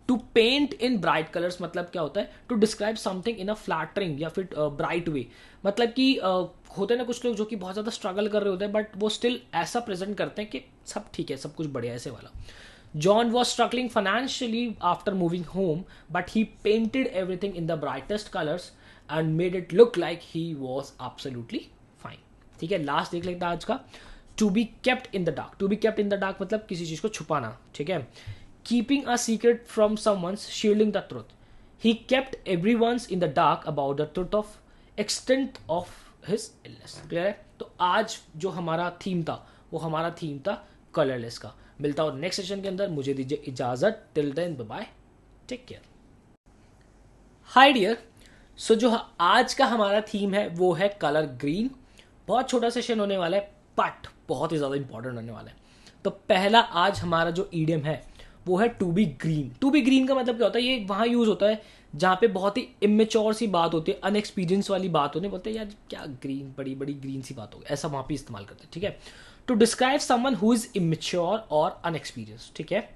To paint in bright colours मतलब क्या होता है, to describe something in a flattering या फिर bright वे. मतलब कि होते हैं ना कुछ लोग जो कि बहुत ज़्यादा स्ट्रगल कर रहे होते हैं बट वो स्टिल ऐसा प्रेजेंट करते हैं कि सब ठीक है, सब कुछ बढ़िया, ऐसे वाला. John was struggling financially after moving home but he painted everything in the brightest colours and made it look like he was absolutely fine, ठीक है. लास्ट देख लेते हैं आज का. To be kept in the dark, to be kept in the dark मतलब किसी चीज़ को छुपाना, ठीक है. Keeping a secret from someone's shielding the truth. He kept everyone's in the dark about the truth of extent of his illness. Clear है. तो आज जो हमारा थीम था वो हमारा थीम था कलरलेस का. मिलता हूँ नेक्स्ट सेशन के अंदर, मुझे दीजिए इजाजत. Till then bye bye, take care. Hi dear. So जो आज का हमारा थीम है वो है कलर ग्रीन. बहुत छोटा सेशन होने वाला है बट बहुत ही ज़्यादा इंपॉर्टेंट होने वाला है. तो पहला आज हमारा जो ईडियम है वो है to be green. To be green का मतलब क्या होता है, ये वहाँ यूज होता है जहाँ पे बहुत ही इमेच्योर सी बात होती है, अनएक्सपीरियंस वाली बात होती है, बोलते हैं यार क्या ग्रीन, बड़ी बड़ी ग्रीन सी बात हो गई, ऐसा वहाँ पे इस्तेमाल करते हैं, ठीक है. To describe someone who is immature और अनएक्सपीरियंस, ठीक है.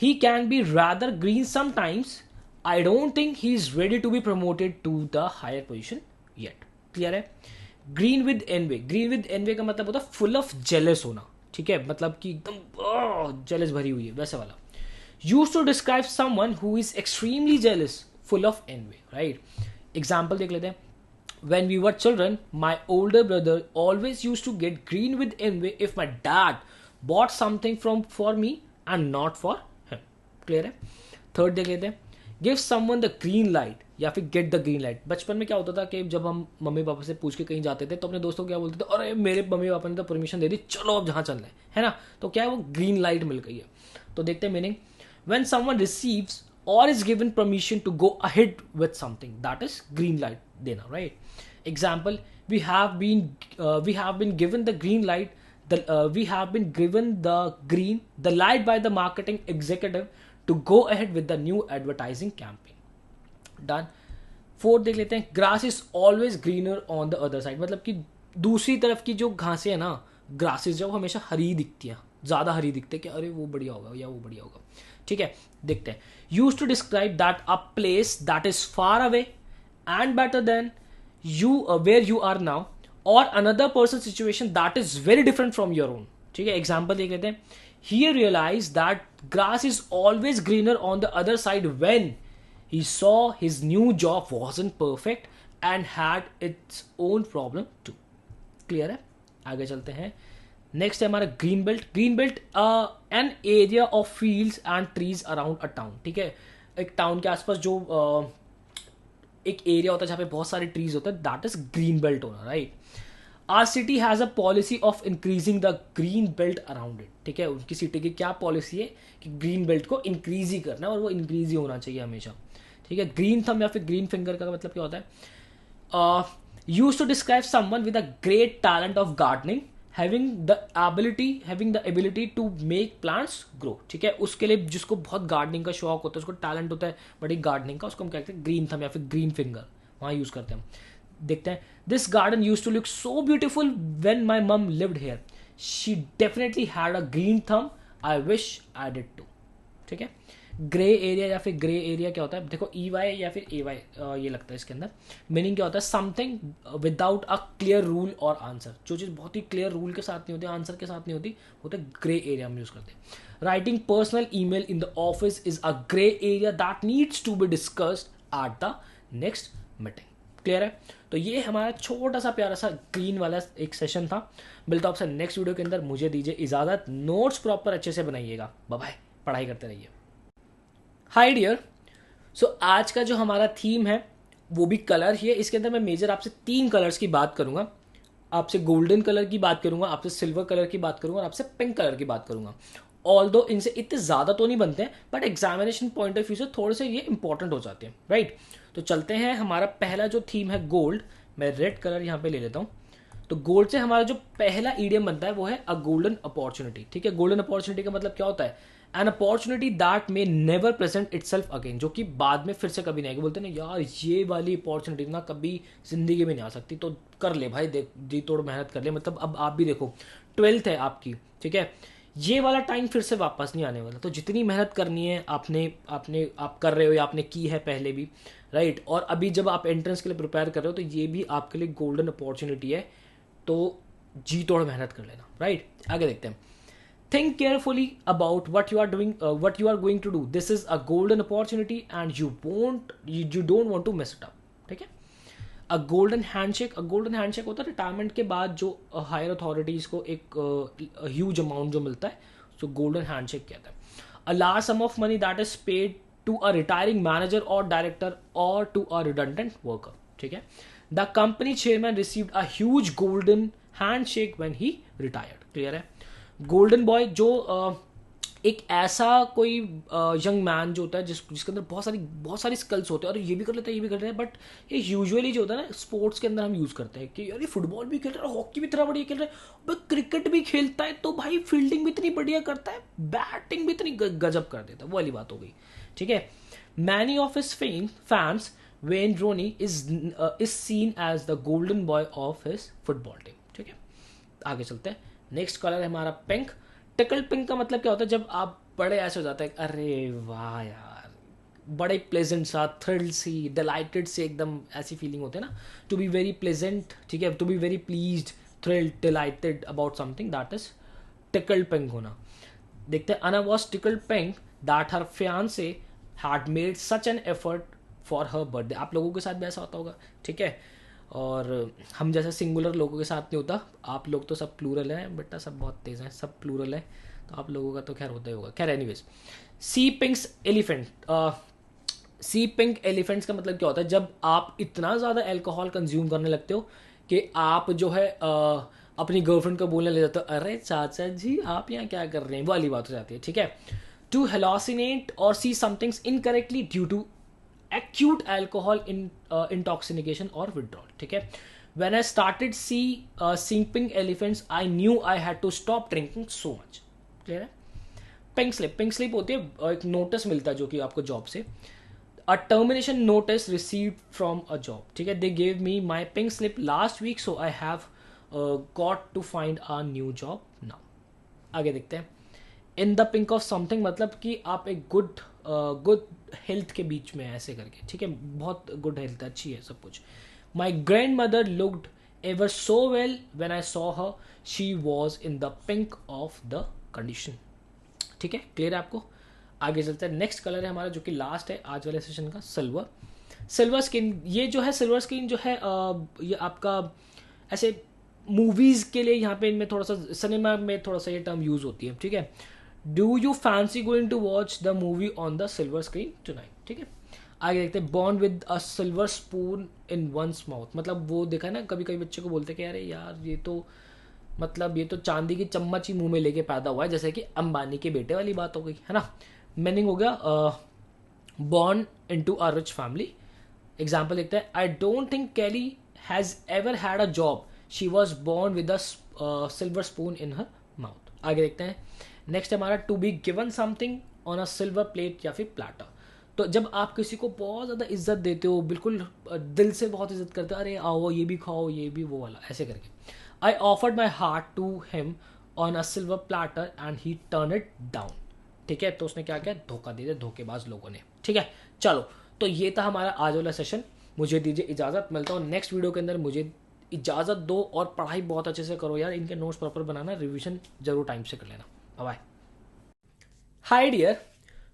He can be rather green sometimes. I don't think he is ready to be promoted to the higher position yet. Clear है. Green with envy, green with envy का मतलब होता है full of jealous होना, ठीक है, मतलब कि एकदम जेलस भरी हुई है, वैसे वाला. Used to describe someone who is extremely jealous, full of envy, right? Example देख लेते हैं. When we were children, my older brother always used to get green with envy if my dad bought something for me and not for him. Clear है. Third देख लेते हैं. Give someone the green light या फिर get the green light. बचपन में क्या होता था कि जब हम मम्मी पापा से पूछ के कहीं जाते थे तो अपने दोस्तों को क्या बोलते थे, अरे मेरे मम्मी पापा ने तो परमिशन दे दी, चलो अब जहाँ चलना है ना. तो क्या है, वो ग्रीन लाइट मिल गई है. तो देखते हैं meaning. When someone receives or is given permission to go ahead with something, that is green light dena, right? Example, we have been given the green light, we have been given the light by the marketing executive to go ahead with the new advertising campaign. Done. Fourth देख लेते हैं. Grass is always greener on the other side. मतलब कि दूसरी तरफ की जो घासें हैं ना, ग्रासेस जो हमेशा हरी दिखती हैं, ज़्यादा हरी दिखते हैं कि अरे वो बढ़िया होगा या वो बढ़िया होगा, ठीक है. देखते हैं. Use to describe that a place that is far away and better than you where you are now और another person situation that is very different from your own, ठीक है. एग्जाम्पल देख लेते हैं. He realized that grass is always greener on the other side when he saw his new job wasn't perfect and had its own problem too. Clear है. आगे चलते हैं. Next है हमारा green belt. Green belt an area of fields and trees around a town, ठीक है. एक town के आसपास जो एक एरिया होता है जहाँ पे बहुत सारे ट्रीज होते हैं, दैट इज ग्रीन बेल्ट होना, right. Our city has a policy of increasing the green belt around it, ठीक है. उनकी सिटी की क्या पॉलिसी है कि ग्रीन बेल्ट को इंक्रीज ही करना है और वो इंक्रीज ही होना चाहिए हमेशा, ठीक है. ग्रीन थंब या फिर ग्रीन फिंगर का मतलब क्या होता है, use to describe someone with a great talent of gardening having the ability to make plants grow, ठीक है. उसके लिए जिसको बहुत गार्डनिंग का शौक होता है, उसको टैलेंट होता है बड़ी गार्डनिंग का, उसको हम कहते हैं ग्रीन थंब या फिर ग्रीन फिंगर, वहाँ यूज करते हैं. देखते हैं. This garden use to look so beautiful when my mum lived here. She definitely had a green thumb. I wish I did too, ठीक है. ग्रे एरिया या फिर ग्रे एरिया क्या होता है, देखो ई वाई या फिर ए वाई ये लगता है इसके अंदर. मीनिंग क्या होता है, something without a clear rule और आंसर. जो चीज़ बहुत ही क्लियर रूल के साथ नहीं होती, आंसर के साथ नहीं होती, होता है ग्रे एरिया हम यूज़ करते हैं. Writing personal email in the office is a grey area that needs to be discussed at the next meeting. Clear है. तो ये हमारा छोटा सा प्यारा सा ग्रीन वाला एक सेशन था. मिलता हूँ आपसे नेक्स्ट वीडियो के अंदर. मुझे दीजिए इजाज़त. नोट्स प्रॉपर अच्छे से बनाइएगा. Bye bye. पढ़ाई करते रहिए. हाय डियर. सो आज का जो हमारा थीम है वो भी कलर ही है। इसके अंदर मैं मेजर आपसे 3 कलर्स की बात करूंगा। आपसे गोल्डन कलर की बात करूंगा, आपसे सिल्वर कलर की बात करूंगा और आपसे पिंक कलर की बात करूंगा। ऑल दो इनसे इतने ज़्यादा तो नहीं बनते हैं, but examination point of view से थोड़े से ये इंपॉर्टेंट हो जाते हैं, राइट। तो चलते हैं, हमारा पहला जो थीम है गोल्ड, मैं रेड कलर यहाँ पे ले लेता हूँ। तो गोल्ड से हमारा जो पहला ईडियम बनता है वो है अ गोल्डन अपॉर्चुनिटी, ठीक है। गोल्डन अपॉर्चुनिटी का मतलब क्या होता है? An opportunity that may never present itself again, जो कि बाद में फिर से कभी नहीं आएगी। बोलते हैं ना यार, ये वाली अपॉर्चुनिटी ना कभी जिंदगी में नहीं आ सकती, तो कर ले भाई, देख जी तोड़ मेहनत कर ले। मतलब अब आप भी देखो, 12th है आपकी, ठीक है, ये वाला टाइम फिर से वापस नहीं आने वाला। तो जितनी मेहनत करनी है आपने आपने आप कर रहे हो या आपने की है पहले भी, राइट। और अभी जब आप एंट्रेंस के लिए प्रिपेयर कर रहे हो तो ये भी आपके लिए गोल्डन अपॉर्चुनिटी है, तो जी तोड़ मेहनत कर लेना, राइट। आगे देखते हैं। Think carefully about what you are doing, what you are going to do. This is a golden opportunity and you don't want to miss it up, ठीक है। A golden handshake, a golden handshake होता है retirement के बाद जो higher authorities को एक huge amount जो मिलता है, तो गोल्डन हैंडशेक कहता है। A large sum of money that is paid to a retiring manager और डायरेक्टर और टू अ रिडंडेंट वर्कर, ठीक है। The company chairman received a huge golden handshake when he retired, clear है। Golden boy जो एक ऐसा कोई young man जो होता है जिसके अंदर बहुत सारी स्किल्स होते हैं, और ये भी कर लेता है ये भी कर लेता है, बट ये यूजुअली जो होता है ना स्पोर्ट्स के अंदर हम यूज़ करते हैं कि यार ये फुटबॉल भी खेल रहा है, हॉकी भी इतना बढ़िया खेल रहा है, भाई क्रिकेट भी खेलता है, तो भाई फील्डिंग भी इतनी बढ़िया करता है, बैटिंग भी इतनी गजब कर देता है, वो वाली बात हो गई, ठीक है। Many of his fans Wayne Rooney is seen as the golden boy of his football team, ठीक है। आगे चलते हैं। नेक्स्ट कलर है हमारा पिंक। टिकल पिंक का मतलब क्या होता है? जब आप बड़े ऐसे हो जाते हैं, अरे वाह यार, बड़े प्लेजेंट सा, थ्रिल सी, डिलाइटेड से, एकदम ऐसी फीलिंग होती है ना, टू बी वेरी प्लेजेंट, ठीक है, to be very pleased, thrilled, delighted about something, that is tickle pink होना। देखते हैं। Anna was tickle pink that her fiance had made such an effort for her birthday. आप लोगों के साथ भी ऐसा होता होगा, ठीक है। और हम जैसे सिंगुलर लोगों के साथ नहीं होता, आप लोग तो सब प्लूरल हैं बेटा, सब बहुत तेज़ हैं, सब प्लूरल है, तो आप लोगों का तो खैर होता ही होगा। खैर एनीवेज, सी पिंक्स एलिफेंट, सी पिंक एलिफेंट्स का मतलब क्या होता है? जब आप इतना ज़्यादा अल्कोहल कंज्यूम करने लगते हो कि आप जो है अपनी गर्लफ्रेंड को बोलने लग जाते हो, अरे चाचा जी आप यहाँ क्या कर रहे हैं, वो वाली बात हो जाती है, ठीक है। टू हेलोसिनेट और see somethings incorrectly due to acute alcohol intoxication or withdrawal, ठीक है। when I started seeing pink elephants I knew I had to stop drinking so much, clear है। पिंक स्लिप, पिंक स्लिप होती है एक notice मिलता है जो कि आपको जॉब से, a termination notice received from a job, ठीक है। They gave me my pink slip last week so I have got to find a new job now. आगे देखते हैं। In the pink of something मतलब कि आप एक गुड हेल्थ के बीच में ऐसे करके, ठीक है, बहुत गुड हेल्थ, अच्छी है सब कुछ। My grand mother looked ever so well when I saw her, she was in the pink of the condition, ठीक है, क्लियर है आपको। आगे चलते हैं। नेक्स्ट कलर है हमारा जो कि लास्ट है आज वाले सेशन का, सिल्वर। सिल्वर स्किन, ये जो है सिल्वर स्किन जो है ये आपका ऐसे मूवीज के लिए यहाँ पे इनमें थोड़ा सा सिनेमा में थोड़ा सा ये टर्म यूज होती है, ठीक है। Do you fancy going to watch the movie on the silver screen tonight, ठीक है। आगे देखते हैं। Born with a silver spoon in one's mouth, मतलब वो देखा है ना, कभी कभी बच्चे को बोलते हैं कि अरे यार ये तो मतलब ये तो चांदी की चम्मच ही मुंह में लेके पैदा हुआ है, जैसे कि अंबानी के बेटे वाली बात हो गई है ना। मीनिंग हो गया born into a rich family. Example देखते हैं। I don't think Kelly has ever had a job, she was born with a silver spoon in her mouth. आगे देखते हैं। नेक्स्ट हमारा to be given something on a silver plate या फिर platter. तो जब आप किसी को बहुत ज़्यादा इज्जत देते हो, बिल्कुल दिल से बहुत इज्जत करते हो, अरे आओ ये भी खाओ ये भी वो वाला, ऐसे करके। I offered my heart to him on a silver platter and he turn it down, ठीक है। तो उसने क्या किया? धोखा दे दिया धोखेबाज लोगों ने, ठीक है। चलो, तो ये था हमारा आज वाला सेशन। मुझे दीजिए इजाज़त, मिलता हूँ नेक्स्ट वीडियो के अंदर। मुझे इजाज़त दो और पढ़ाई बहुत अच्छे से करो यार, इनके नोट्स प्रॉपर बनाना, रिविजन जरूर टाइम से कर लेना। बाय। Hi dear.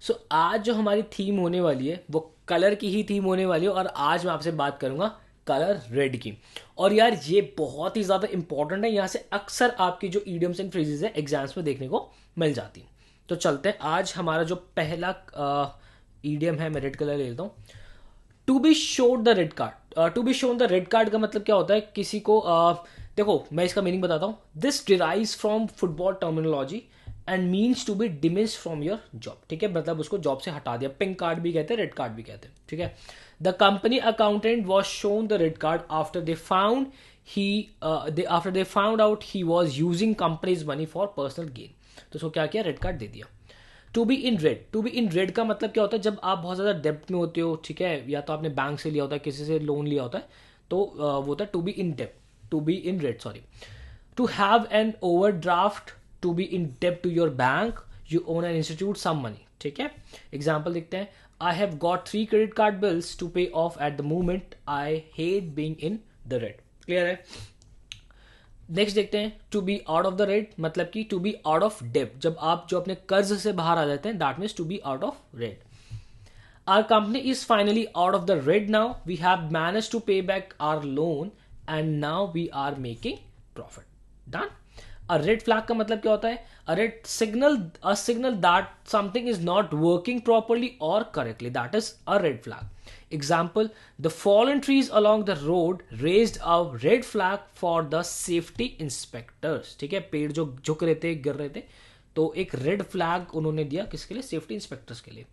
सो आज जो हमारी थीम होने वाली है वो कलर की ही थीम होने वाली है, और आज मैं आपसे बात करूंगा कलर रेड की। और यार ये बहुत ही ज़्यादा इंपॉर्टेंट है, यहाँ से अक्सर आपकी जो ईडियम्स एंड फ्रेजेस है एग्जाम्स में देखने को मिल जाती हैं। तो चलते हैं। आज हमारा जो पहला ईडियम है, मैं रेड कलर ले लेता हूँ। To be showed the red card, to be shown the red card का मतलब क्या होता है, किसी को देखो मैं इसका मीनिंग बताता हूँ. This derives from football terminology and means to be dismissed from your job. ठीक है, मतलब उसको जॉब से हटा दिया. पिंक कार्ड भी कहते हैं, रेड कार्ड भी कहते हैं. ठीक है. The company accountant was shown the red card after they found after they found out he was using company's money for personal gain. तो उसको क्या किया, रेड कार्ड दे दिया. To be in red, to be in red का मतलब क्या होता है, जब आप बहुत ज़्यादा डेप्ट में होते हो. ठीक है, या तो आपने बैंक से लिया होता है, किसी से लोन लिया होता है, तो वो होता है टू बी इन डेप्ट, to be in red, sorry. To have an overdraft, to be in डेप्ट to your bank, you own an institute some money. ठीक है, एग्जाम्पल देखते हैं. I have got 3 credit card bills to pay off at the moment, I hate being in the red. Clear है. Next देखते हैं. To be out of the red मतलब कि to be out of डेब्ट, जब आप जो अपने कर्ज से बाहर आ जाते हैं, that means to be out of red. Our company is finally out of the red now, we have manage to pay back our loan and now we are making profit. Done. A red flag का मतलब क्या होता है, a red signal, a signal that something is not working properly और correctly, that is a red flag. Example, the fallen trees along the road raised a red flag for the safety inspectors. ठीक है, पेड़ जो झुक रहे थे, गिर रहे थे, तो एक रेड फ्लैग उन्होंने दिया किसके लिए, सेफ्टी इंस्पेक्टर्स के लिए.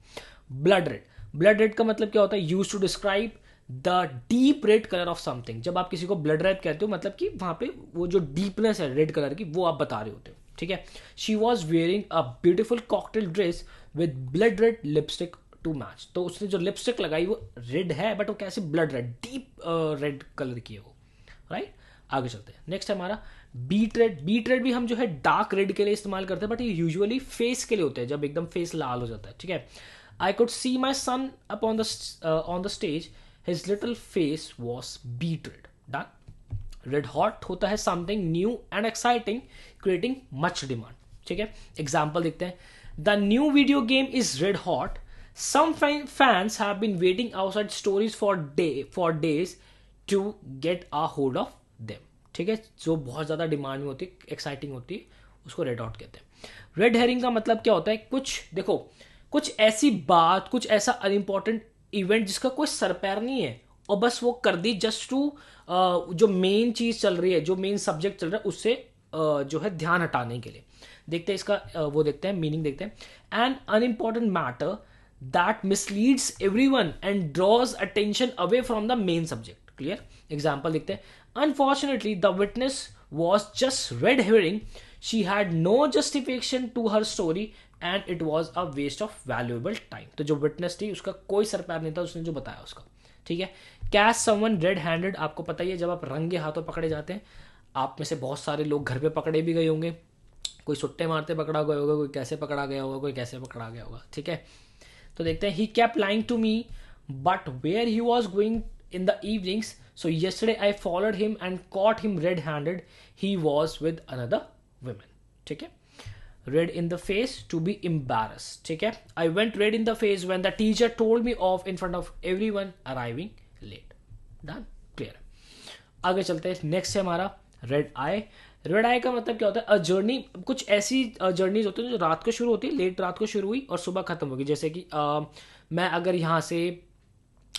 ब्लड रेड, ब्लड रेड का मतलब क्या होता है, use to describe the deep red colour of something. जब आप किसी को ब्लड रेड कहते हो, मतलब कि वहां पे वो जो डीपनेस है रेड कलर की, वो आप बता रहे होते हो. ठीक है. She was wearing a beautiful cocktail dress with blood red lipstick to match. तो उसने जो लिपस्टिक लगाई वो रेड है, बट वो कैसे, blood red, deep red colour की है वो. राइट, आगे चलते हैं. नेक्स्ट है हमारा बीट रेड. बीट रेड भी हम जो है डार्क रेड के लिए इस्तेमाल करते हैं, बट ये यूजुअली फेस के लिए होते हैं, जब एकदम फेस लाल हो जाता है. ठीक है. I could see my son up on the stage, his little face was beet red. Done. Red hot होता है something new and exciting, creating much demand. ठीक है. एग्जाम्पल देखते हैं. The new video game is red hot. Some fans have been waiting outside stores for days to get a hold of them. ठीक है, जो बहुत ज़्यादा डिमांड में होती है, एक्साइटिंग होती है, उसको रेड हॉट कहते हैं. रेड हेरिंग का मतलब क्या होता है, कुछ देखो, कुछ ऐसी बात, कुछ ऐसा अनइम्पॉर्टेंट इवेंट जिसका कोई सर पैर नहीं है, और बस वो कर दी जस्ट टू जो मेन चीज़ चल रही है, जो मेन सब्जेक्ट चल रहा है, उससे जो है ध्यान हटाने के लिए. देखते हैं इसका वो देखते हैं मीनिंग देखते हैं. An unimportant matter that misleads everyone and draws attention away from the main subject. Clear? Example देखते हैं. Unfortunately, the witness was just red herring. She had no justification to her story and it was a waste of valuable time. तो जो witness थी उसका कोई sir पैर नहीं था, उसने जो बताया उसका. ठीक है. Catch someone red-handed, आपको पता ही है, जब आप रंगे हाथों पकड़े जाते हैं. आप में से बहुत सारे लोग घर पे पकड़े भी गए होंगे, कोई सुट्टे मारते पकड़ा गया होगा, कोई कैसे पकड़ा गया होगा, कोई कैसे पकड़ा गया होगा. ठीक है. तो देखते हैं. ही kept lying to me but where he was going in the evenings, so yesterday I followed him and caught him red-handed. He was with another woman. ठीक है. Red in the face, to be embarrassed. ठीक है. I went red in the face when the teacher told me off in front of everyone arriving late. Done. Clear. आगे चलते हैं. Next है हमारा red आई. Red आई का मतलब क्या होता है, अ जर्नी, कुछ ऐसी जर्नीज होती है जो रात को शुरू होती है, लेट रात को शुरू हुई और सुबह खत्म होगी. जैसे कि मैं अगर यहाँ से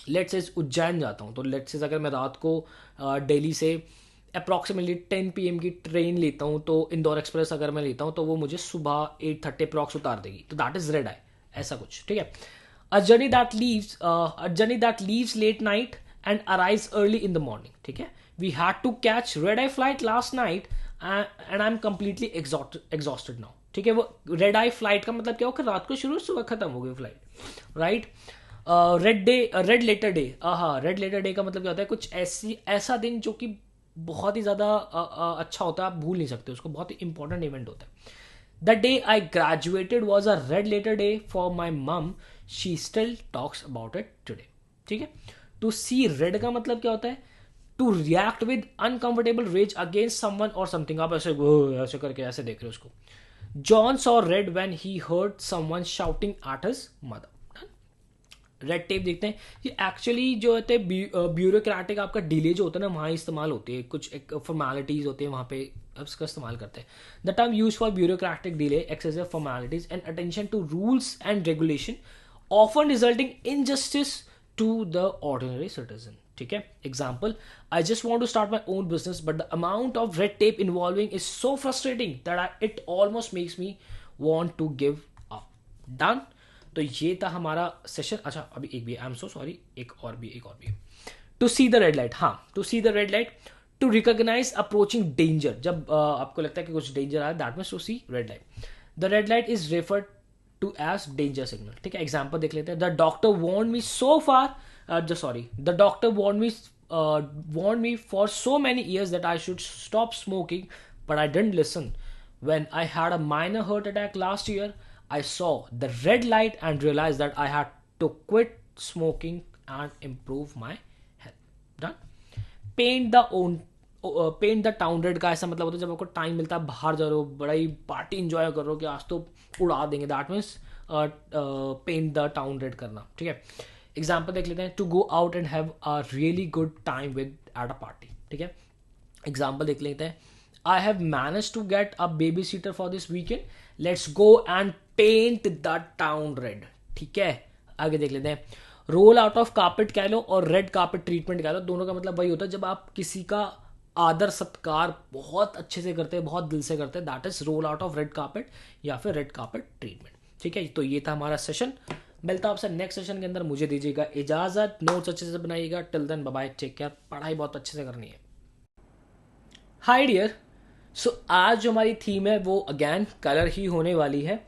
लेट से उज्जैन जाता हूँ, तो लेट से अगर मैं रात को दिल्ली से अप्रॉक्सीमेटली 10 PM की ट्रेन लेता हूँ, तो इंदौर एक्सप्रेस अगर मैं लेता हूँ, तो वो मुझे सुबह 8:30 अप्रॉक्स उतार देगी. तो दैट इज रेड आई, ऐसा कुछ. ठीक है. A journey that leaves late night and arrives early in the morning. ठीक है. We had to catch red eye flight last night and I am completely exhausted now. ठीक है. वो रेड आई फ्लाइट का मतलब क्या हो कि रात को शुरू, सुबह खत्म हो गई flight. Right. Red letter day. हाँ, रेड लेटर डे का मतलब क्या होता है, कुछ ऐसा दिन जो कि बहुत ही ज़्यादा अच्छा होता है, आप भूल नहीं सकते उसको, बहुत ही इंपॉर्टेंट इवेंट होता है. The day I graduated was a red letter day for my mum, she still talks about it today. ठीक है. टू सी रेड का मतलब क्या होता है, to react with uncomfortable rage against someone और समथिंग. आप ऐसे करके ऐसे देख रहे हो उसको. John saw red when he heard someone shouting at his mother. Red tape देखते हैं. ये एक्चुअली जो होते हैं ब्यूरोक्रेटिक आपका डिले जो होता है ना, वहाँ इस्तेमाल होती है, कुछ एक फॉर्मेलिटीज होते हैं वहाँ पे इसका इस्तेमाल करते हैं. The term use for bureaucratic delay, excessive formalities and attention to rules and regulation, often resulting injustice to the ordinary citizen. ठीक है. Example, I just want to start my own business but the amount of red tape involving is so frustrating that it almost makes me want to give up. Done. तो ये था हमारा session. अच्छा, अभी एक भी, आई एम सो सॉरी, एक और भी. To see the red light. हाँ, to see the red light, to recognise approaching danger. जब आपको लगता है कि कुछ डेंजर आया, that means to see red light. The red light is referred to as danger signal. ठीक है. एग्जाम्पल देख लेते हैं. The doctor warned me so far, the doctor warned me for so many years that I should stop smoking, but I didn't listen. When I had a minor heart attack last year, I saw the red light and realized that I had to quit smoking and improve my health. Done. Paint the town red का ऐसा मतलब होता है जब आपको time मिलता है, बाहर जा रहे हो, बड़ा ही पार्टी इंजॉय कर रहे हो कि आज तो उड़ा देंगे, that means paint the town red करना. ठीक है. एग्जाम्पल देख लेते हैं. To go out and have a really good time with at a party. ठीक है. एग्जाम्पल देख लेते हैं. I have manage to get a baby sitter for this weekend, let's go and paint the town red. ठीक है. आगे देख लेते हैं. रोल आउट ऑफ कार्पेट कह लो और रेड कार्पेट ट्रीटमेंट कह लो, दोनों का मतलब वही होता है जब आप किसी का आदर सत्कार बहुत अच्छे से करते हैं, बहुत दिल से करते हैं, that is roll out of red carpet या फिर रेड कार्पेट ट्रीटमेंट. ठीक है. तो ये था हमारा सेशन. मिलता हूं आपसे नेक्स्ट सेशन के अंदर. मुझे दीजिएगा इजाजत. नोट्स अच्छे से बनाइएगा. Till then bye bye, take care. पढ़ाई बहुत अच्छे से करनी है. हाय डियर. सो आज जो हमारी थीम है वो अगेन कलर ही होने वाली है.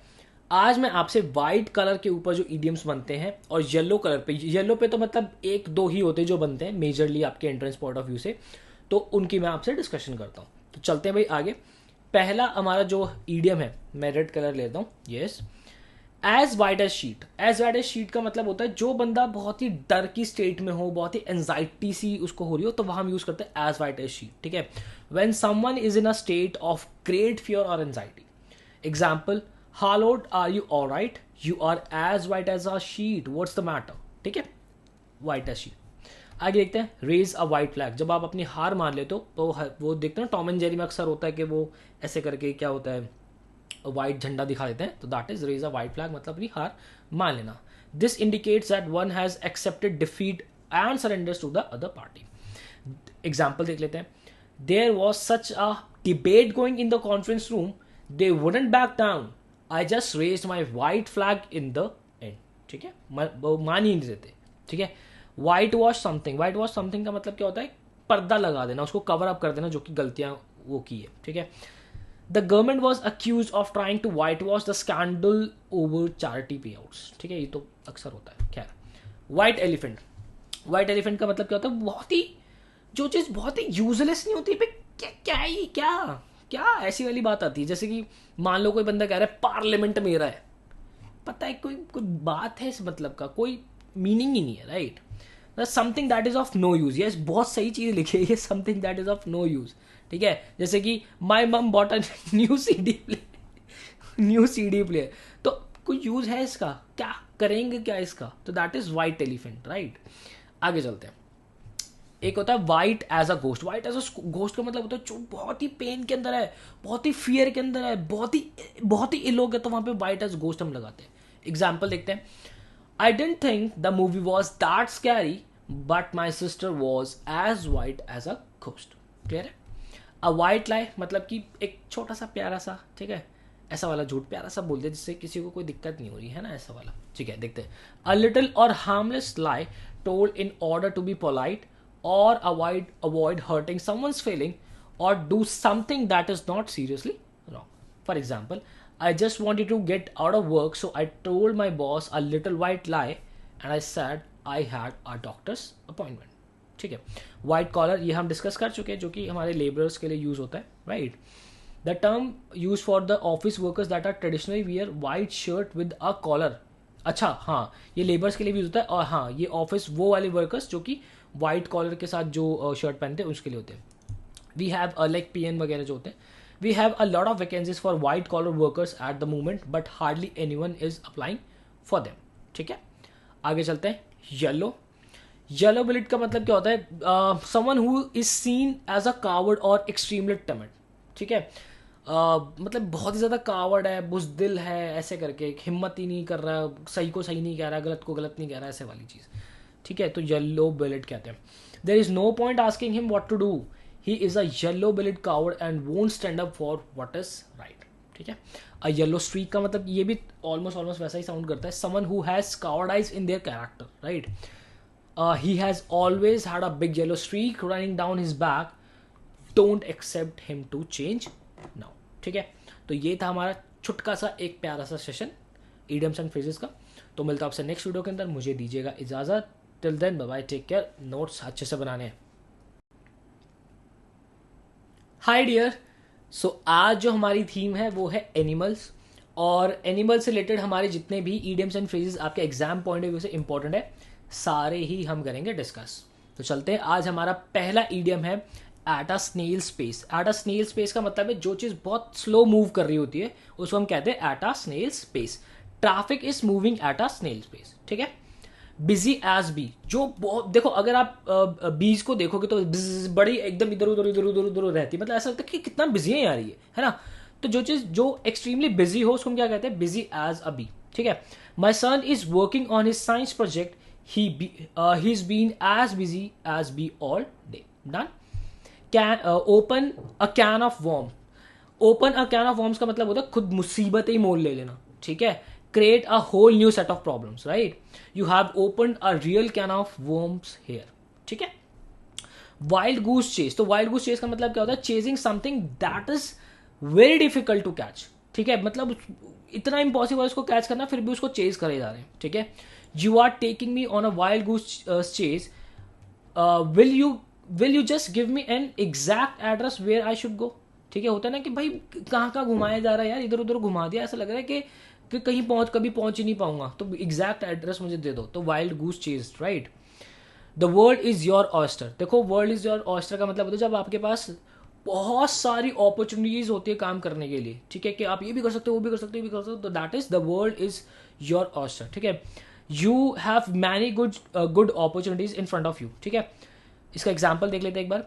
आज मैं आपसे वाइट कलर के ऊपर जो ईडियम्स बनते हैं और येलो कलर पे, येलो पे तो मतलब एक दो ही होते हैं जो बनते हैं मेजरली आपके एंट्रेंस पॉइंट ऑफ व्यू से, तो उनकी मैं आपसे डिस्कशन करता हूं. तो चलते हैं भाई आगे. पहला हमारा जो ईडियम है, मैं रेड कलर लेता हूं. Yes. As white as sheet. As white as sheet का मतलब होता है जो बंदा बहुत ही डर की स्टेट में हो, बहुत ही एंजाइटी सी उसको हो रही हो, तो वहां हम यूज करते हैं एज वाइट एज शीट. ठीक है. When someone is in a state of great fear और anxiety. Example, hello are you alright, you are as white as a sheet, what's the matter. ठीक है. White as sheet. आगे देखते हैं. Raise a white flag. जब आप अपनी हार मान लेते हो तो वो देखते हैं टॉम एंड जेरी में अक्सर होता है कि वो ऐसे करके क्या होता है, वाइट झंडा दिखा देते हैं, तो that is raise a white flag, मतलब अपनी हार मान लेना. This indicates that one has accepted defeat and surrenders to the other party. Example देख लेते हैं. There was such a debate going in the conference room, they wouldn't back down, I just raised my white flag in the end. ठीक है. वो मान ही नहीं देते. ठीक है. White wash something. White wash something का मतलब क्या होता है, पर्दा लगा देना, उसको कवर अप कर देना जो कि गलतियां वो की है. ठीक है. The government was accused of trying to whitewash the scandal over charity payouts. ठीक है. ये तो अक्सर होता है. खैर. White elephant. White elephant का मतलब क्या होता है, बहुत ही जो चीज बहुत ही यूजलेस नहीं होती, पे क्या ऐसी वाली बात आती है. जैसे कि मान लो कोई बंदा कह रहा है पार्लियामेंट मेरा है, पता है कोई बात है इस मतलब का, कोई मीनिंग ही नहीं है. Right. Something that is of no use. Yes, बहुत सही चीज लिखी है, something that is of no use. ठीक है. जैसे कि my mum bought a new CD player, तो कोई यूज है इसका, क्या करेंगे क्या इसका, तो that is white elephant. Right. आगे चलते हैं. एक होता है white as a ghost. White as a ghost का मतलब होता है जो बहुत ही पेन के अंदर है, बहुत ही फियर के अंदर है, बहुत ही इल हो गया, तो वहां पे वाइट एज घोस्ट हम लगाते हैं. एग्जाम्पल देखते हैं. I didn't think the movie was that scary, but my sister was as white as a ghost. Clear है. A white lie मतलब कि एक छोटा सा प्यारा सा, ठीक है, ऐसा वाला झूठ प्यारा सा बोल दे जिससे किसी को कोई दिक्कत नहीं हो रही है ना, ऐसा वाला. ठीक है. देखते हैं. A little or harmless lie told in order to be polite or avoid hurting someone's feeling or do something that is not seriously wrong. For example, I just wanted to get out of work, so I told my boss a little white lie and I said I had a doctor's appointment. ठीक है. White collar ये हम discuss कर चुके हैं, जो कि हमारे लेबरर्स के लिए यूज होता है. Right. The term use for the office workers that are traditionally wear white shirt with a collar. अच्छा, हाँ, ये लेबर्स के लिए भी यूज होता है. और हाँ, ये ऑफिस वो वाले वर्कर्स जो कि वाइट कॉलर के साथ जो शर्ट पहनते हैं उसके लिए होते हैं. वी हैव लाइक पीएन वगैरह जो होते हैं. We have a lot of vacancies for white collar workers at the moment, but hardly anyone is applying for them. ठीक है. आगे चलते हैं. येलो. येलो बिलिट का मतलब क्या होता है, someone who is seen as a coward or extremely timid. ठीक है. मतलब बहुत ही ज्यादा कावर्ड है, बुजदिल है, ऐसे करके हिम्मत ही नहीं कर रहा, सही को सही नहीं कह रहा, गलत को गलत नहीं कह रहा, ऐसे वाली चीज. ठीक है, तो येलो बिलेड कहते हैं. There is no point asking him what to do, he is a yellow bellied coward and won't stand up for what is right. ठीक है, अ येलो स्ट्रीक का मतलब ये भी ऑलमोस्ट वैसा ही साउंड करता है. Someone who has कावर्डाइज in their character, right. He has always had a big yellow streak running down his back. Don't accept him to change now. ठीक है, तो ये था हमारा छुटका सा एक प्यारा सा सेशन idioms एंड phrases का. तो मिलता है आपसे नेक्स्ट वीडियो के अंदर. मुझे दीजिएगा इजाज़त. Till then bye bye, take care. Notes अच्छे से बनाने हैं. हाय डियर. सो आज जो हमारी थीम है वो है एनिमल्स, और एनिमल से रिलेटेड हमारे जितने भी idioms एंड phrases आपके एग्जाम पॉइंट ऑफ व्यू से इंपॉर्टेंट है, सारे ही हम करेंगे डिस्कस. तो चलते हैं. आज हमारा पहला ईडियम है at a snail space. At a snail space का मतलब है जो चीज़ बहुत स्लो मूव कर रही होती है उसको हम कहते हैं at a snail space. Traffic is moving at a snail space. ठीक है. बिजी एज बी, जो बहुत, देखो अगर आप बीज को देखोगे तो बड़ी एकदम इधर उधर इधर उधर उधर रहती है, मतलब ऐसा लगता है कि कितना बिजी है यार ये, है ना. तो जो चीज़ जो एक्सट्रीमली बिजी हो उसको हम क्या कहते हैं, बिजी एज अ बी. ठीक है. My son is working on his science project. He's been as busy as we all day. Done. Open a can of worms. Open a can of worms का मतलब होता है खुद मुसीबत ही मोल ले लेना. ठीक है. Create a whole new set of problems. Right. You have opened a real can of worms here. ठीक है. Wild goose chase. तो wild goose chase का मतलब क्या होता है, chasing something that is very difficult to catch. ठीक है, मतलब इतना इम्पॉसिबल है उसको कैच करना, फिर भी उसको चेज करे जा रहे हैं. ठीक है. You are taking me on a wild goose chase. Will you just give me an exact address where I should go? ठीक है, होता है ना कि भाई कहाँ कहाँ घुमाया जा रहा है यार, इधर उधर घुमा दिया, ऐसा लग रहा है कि कहीं कभी पहुंच ही नहीं पाऊंगा, तो एग्जैक्ट एड्रेस मुझे दे दो. तो wild goose chase, right. The world is your oyster. देखो वर्ल्ड इज योर ऑयस्टर का मतलब होता है जब आपके पास बहुत सारी अपॉर्चुनिटीज होती है काम करने के लिए. ठीक है, कि आप ये भी कर सकते हो, वो भी कर सकते हो, ये भी कर सकते हो. तो that is the world is your oyster. ठीक है. You have many good opportunities in front of you. ठीक है. इसका एग्जाम्पल देख लेते हैं एक बार.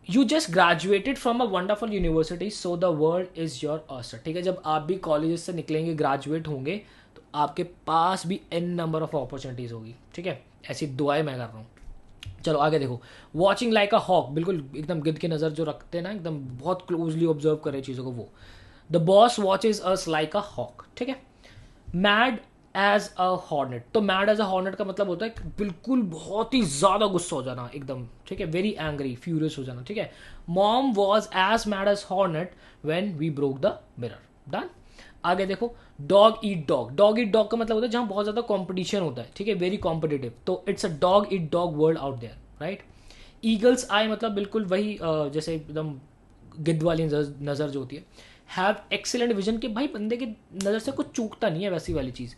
You just graduated from a wonderful university, so the world is your oyster. ठीक है, जब आप भी कॉलेज से निकलेंगे, ग्रेजुएट होंगे, तो आपके पास भी n नंबर ऑफ अपॉर्चुनिटीज होगी. ठीक है, ऐसी दुआएं मैं कर रहा हूँ. चलो आगे देखो. वॉचिंग लाइक अ हॉक, बिल्कुल एकदम गिद्ध की नज़र जो रखते हैं ना, एकदम बहुत क्लोजली ऑब्जर्व करे चीज़ों को, वो. The boss watches us like a hawk. ठीक है. Mad as a hornet. तो मैड एज अ हॉर्नेट का मतलब होता है कि बिल्कुल बहुत ही ज्यादा गुस्सा हो जाना एकदम. ठीक है, वेरी एंग्री, फ्यूरियस हो जाना. ठीक है. Mom was as mad as hornet when we broke the mirror. Done. आगे देखो. Dog eat dog. Dog eat dog का मतलब होता है जहां बहुत ज्यादा कॉम्पिटिशन होता है. ठीक है, वेरी कॉम्पिटिटिव. तो it's a dog eat dog world out there, right. Eagle's eye मतलब बिल्कुल वही जैसे एकदम गिद्ध वाली नजर जो होती है. हैव एक्सीलेंट विजन, के भाई बंदे की नज़र से कुछ चूकता नहीं है, वैसी वाली चीज़.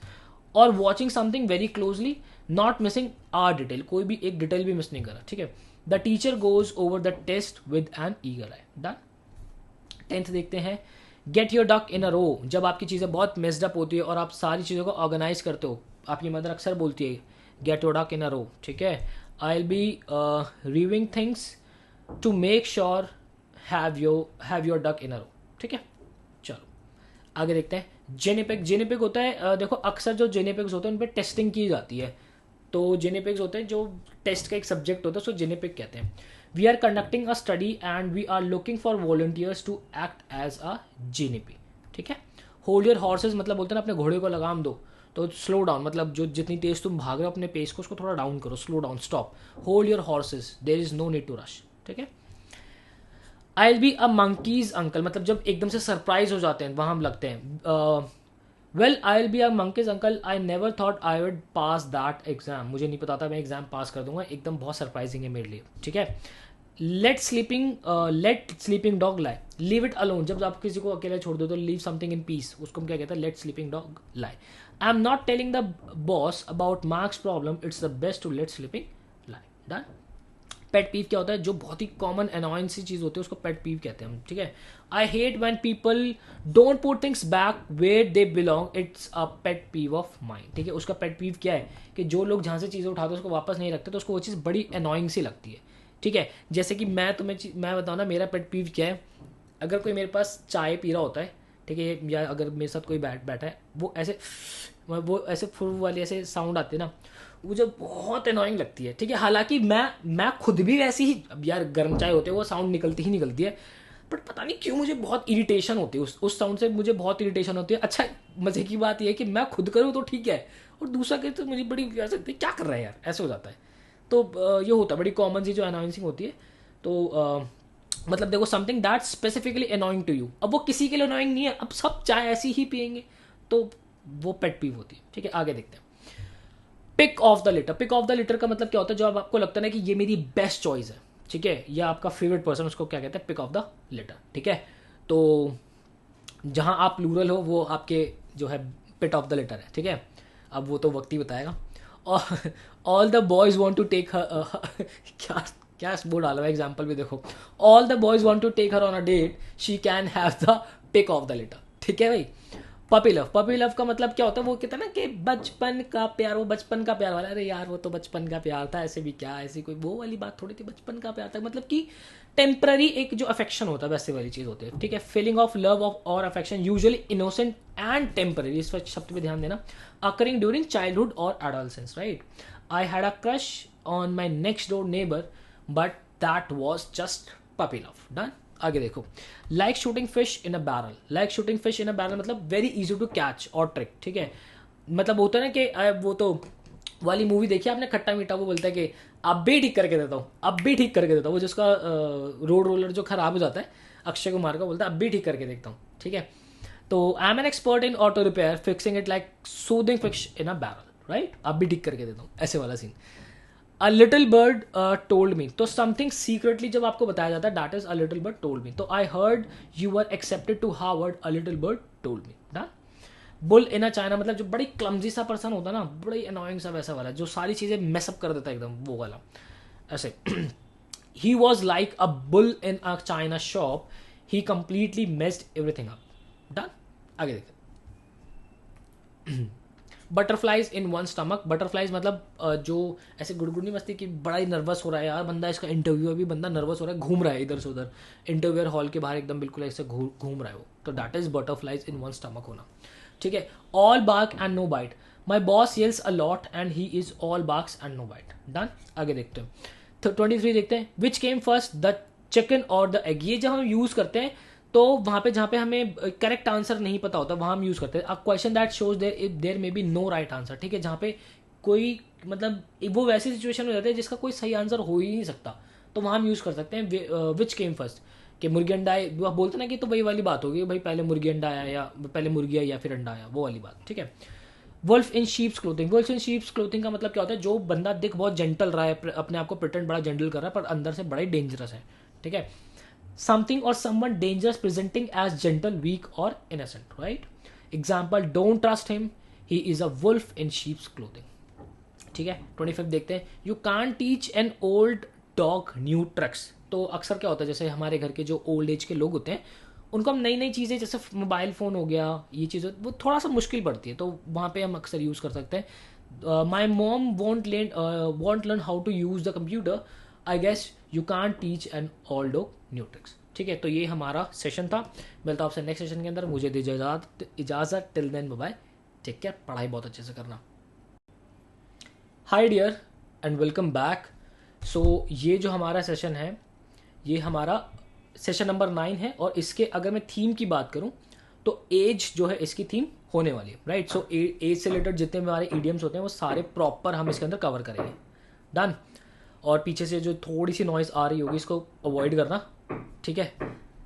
और watching something very closely, not missing our detail, कोई भी एक डिटेल भी मिस नहीं करा. ठीक है. The teacher goes over the test with an eagle eye. Done. 10th देखते हैं. Get your duck in a row. जब आपकी चीज़ें बहुत मिस्ड अप होती है और आप सारी चीज़ों को ऑर्गेनाइज करते हो, आपकी मदर अक्सर बोलती है get your duck in a row. ठीक है. I will be reviewing things to make sure have your duck in a row. ठीक है. चलो आगे देखते हैं. जेनेपिक. जेनेपिक होता है देखो अक्सर जो जेनेपिक्स होते हैं उन पर टेस्टिंग की जाती है, तो जेनेपिक्स होते हैं जो टेस्ट का एक सब्जेक्ट होता है, उसको जेनेपिक कहते हैं. We are conducting a study and we are looking for volunteers to act as a guinea pig. ठीक है. होल्ड योर हॉर्सेज मतलब बोलते हैं ना अपने घोड़े को लगाम दो. तो स्लो डाउन मतलब जो जितनी तेज तुम भाग रहे हो अपने पेस को उसको थोड़ा डाउन करो, slow down, stop. Hold your horses, there is no need to rush. ठीक है. I will be a monkeys uncle मतलब जब एकदम से सरप्राइज हो जाते हैं वहां हम लगते हैं. Well I will be a monkeys uncle, I never thought I would pass that exam. मुझे नहीं पता था मैं एग्जाम पास कर दूंगा, एकदम बहुत सरप्राइजिंग है मेरे लिए. ठीक है. Let sleeping dog lie. Leave it alone, जब आप किसी को अकेला छोड़ दो तो लीव समथिंग इन पीस, उसको हम क्या कहते हैं, let sleeping dog lie. I am not telling the boss about Mark's problem, it's the best to let sleeping lie. Done. Pet peeve क्या होता है, जो बहुत ही कॉमन अनॉयंस सी चीज होती है उसको पेट पीव कहते हैं हम. ठीक है. I hate when people don't put things back where they belong, it's a pet peeve of mind. ठीक है. उसका पेट पीव क्या है कि जो लोग जहां से चीजें उठाते हैं उसको वापस नहीं रखते, तो उसको वो चीज बड़ी अनॉइंग सी लगती है. ठीक है. जैसे कि मैं बताऊँ ना मेरा पेट पीव क्या है. अगर कोई मेरे पास चाय पी रहा होता है, ठीक है, या अगर मेरे साथ कोई बैठा है वो ऐसे फुर वाली ऐसे साउंड आते हैं ना, मुझे बहुत अनोइंग लगती है। ठीक है, हालांकि मैं खुद भी वैसी ही, अब यार गर्म चाय होते हैं वो साउंड निकलती है, बट पता नहीं क्यों मुझे बहुत इरिटेशन होती है उस साउंड से, मुझे बहुत इरिटेशन होती है। अच्छा, मजे की बात यह है कि मैं खुद करूँ तो ठीक है, और दूसरा करे तो मुझे बड़ी ऐसे क्या कर रहा है यार, ऐसे हो जाता है। तो ये होता है बड़ी कॉमन सी जो अनाउंसिंग होती है। तो मतलब देखो, something that specifically annoying to you, अब वो किसी के लिए अनोइंग नहीं है, अब सब चाय ऐसी ही पियेंगे, तो वो पेट पीव होती है। ठीक है, आगे देखते हैं। Pick of the litter. Pick of the litter का मतलब क्या होता है, जो अब आपको लगता है ना कि ये मेरी बेस्ट चॉइस है, ठीक है, या आपका फेवरेट पर्सन, उसको क्या कहते हैं, पिक ऑफ द लिटर। ठीक है, तो जहां आप प्लूरल हो वो आपके जो है पिट ऑफ द लिटर है। ठीक है, अब वो तो वक्त ही बताएगा। और all the boys want to take क्या क्या वो डाला हुआ एग्जाम्पल भी देखो, all the boys want to take her on a date, she can have the pick of the litter. ठीक है भाई। Puppy love. पपी लव का मतलब क्या होता है, वो कहता है ना कि बचपन का प्यार, वो बचपन का प्यार वाला, अरे यार वो तो बचपन का प्यार था, ऐसे भी क्या, ऐसी कोई वो वाली बात थोड़ी थी, बचपन का प्यार था, मतलब कि टेम्पररी एक जो अफेक्शन होता है वैसे वाली चीज होती है। ठीक है, फीलिंग ऑफ लव ऑफ और affection usually innocent and temporary, इस शब्द पे ध्यान देना, occurring during childhood or adolescence, right? I had a crush on my next door neighbor, but that was just puppy love. Done. आगे देखो, like shooting fish in a barrel. Like shooting fish in a barrel मतलब very easy to catch और trick. ठीक है, मतलब होता है ना कि वो तो वाली मूवी देखी आपने, खट्टा मीठा, वो बोलता है कि अब भी ठीक करके देता हूँ, अब भी ठीक करके देता हूँ, वो जिसका रोड रोलर जो खराब हो जाता है, अक्षय कुमार का, बोलता है अब भी ठीक करके देखता हूँ। ठीक है, तो I am an expert in auto repair, fixing it like shooting fish in a barrel, right, अब भी ठीक करके देता हूँ, ऐसे वाला scene. A little bird told me, तो समथिंग सीक्रेटली जब आपको बताया जाता है, that is a little bird told me. तो I heard you are accepted to Harvard, a little bird told me. Done. Bull in a china मतलब जो बड़ी क्लमजी सा पर्सन होता है ना, बड़ी अनोइंग सा वैसा वाला, जो सारी चीजें मेसअप कर देता है एकदम, वो वाला ऐसे। He was like a bull in a China shop, he completely messed everything up. Done. आगे देखते। Butterflies in one stomach. Butterflies मतलब जो ऐसे गुड़गुड़ी मस्ती की, बड़ा ही नर्वस हो रहा है यार बंदा, इसका इंटरव्यू अभी, बंदा नर्वस हो रहा है, घूम रहा है इधर से उधर, इंटरव्यूअर हॉल के बाहर एकदम बिल्कुल ऐसे घूम रहा है वो, तो that is butterflies in one stomach होना। ठीक है, all bark and no bite. My boss yells a lot and he is all barks and no bite. Done. आगे देखते हैं। 23 देखते हैं। Which came first, the chicken और द एग। ये जब हम यूज करते हैं तो वहां पे जहां पे हमें करेक्ट आंसर नहीं पता होता, वहां हम यूज करते हैं। A question that shows there may be no right answer. ठीक है, जहां पे कोई मतलब वो वैसी सिचुएशन हो जाती है जिसका कोई सही आंसर हो ही नहीं सकता, तो वहां हम यूज कर सकते हैं विच केम फर्स्ट, कि मुर्गी अंडा आए, आप बोलते ना कि तो वही वाली बात होगी, भाई पहले मुर्गी अंडा आया या पहले मुर्गी आई या फिर अंडा आया, वो वाली बात। ठीक है। Wolf in sheep's clothing. Wolf in sheep's clothing का मतलब क्या होता है, जो बंदा दिख बहुत जेंटल रहा है, अपने आप को प्रिटेंड बड़ा जेंटल कर रहा है, पर अंदर से बड़ा ही डेंजरस है। ठीक है, समथिंग और someone dangerous presenting as gentle, weak और innocent, right. Example, don't trust him, he is a wolf in sheep's clothing. ठीक है, 25 देखते हैं। You can't teach an old dog new tricks. तो अक्सर क्या होता है, जैसे हमारे घर के जो ओल्ड एज के लोग होते हैं, उनको हम नई नई चीज़ें, जैसे मोबाइल फ़ोन हो गया, ये चीज़ें वो थोड़ा सा मुश्किल पड़ती है, तो वहाँ पे हम अक्सर यूज़ कर सकते हैं। My mom want learn how to use the computer, I guess you can't teach an old dog new tricks. ठीक है, तो ये हमारा सेशन था। मिलता हूँ आपसे नेक्स्ट सेशन के अंदर, मुझे दीजिए इजाज़त। Till then bye, take care, पढ़ाई बहुत अच्छे से करना। Hi dear and welcome back. So ये जो हमारा सेशन है, ये हमारा सेशन नंबर 9 है, और इसके अगर मैं थीम की बात करूं तो एज जो है इसकी थीम होने वाली है, राइट। सो एज से रिलेटेड जितने भी हमारे ईडियम्स होते हैं वो सारे प्रॉपर हम इसके अंदर कवर करेंगे। डन। और पीछे से जो थोड़ी सी नॉइज आ रही होगी इसको अवॉइड करना, ठीक है,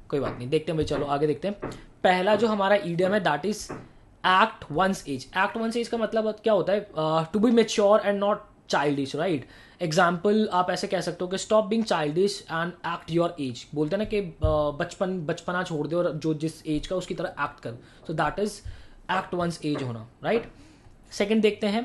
कोई बात नहीं। देखते हैं भाई, चलो आगे देखते हैं। पहला जो हमारा ईडियम है that is act one's age. Act one's age का मतलब क्या होता है, to be mature and not childish, right. Example आप ऐसे कह सकते हो कि stop being childish and act your age. बोलते हैं ना कि बचपना छोड़ दे और जो जिस एज का उसकी तरह एक्ट कर, so that is act one's age होना, राइट। सेकंड देखते हैं,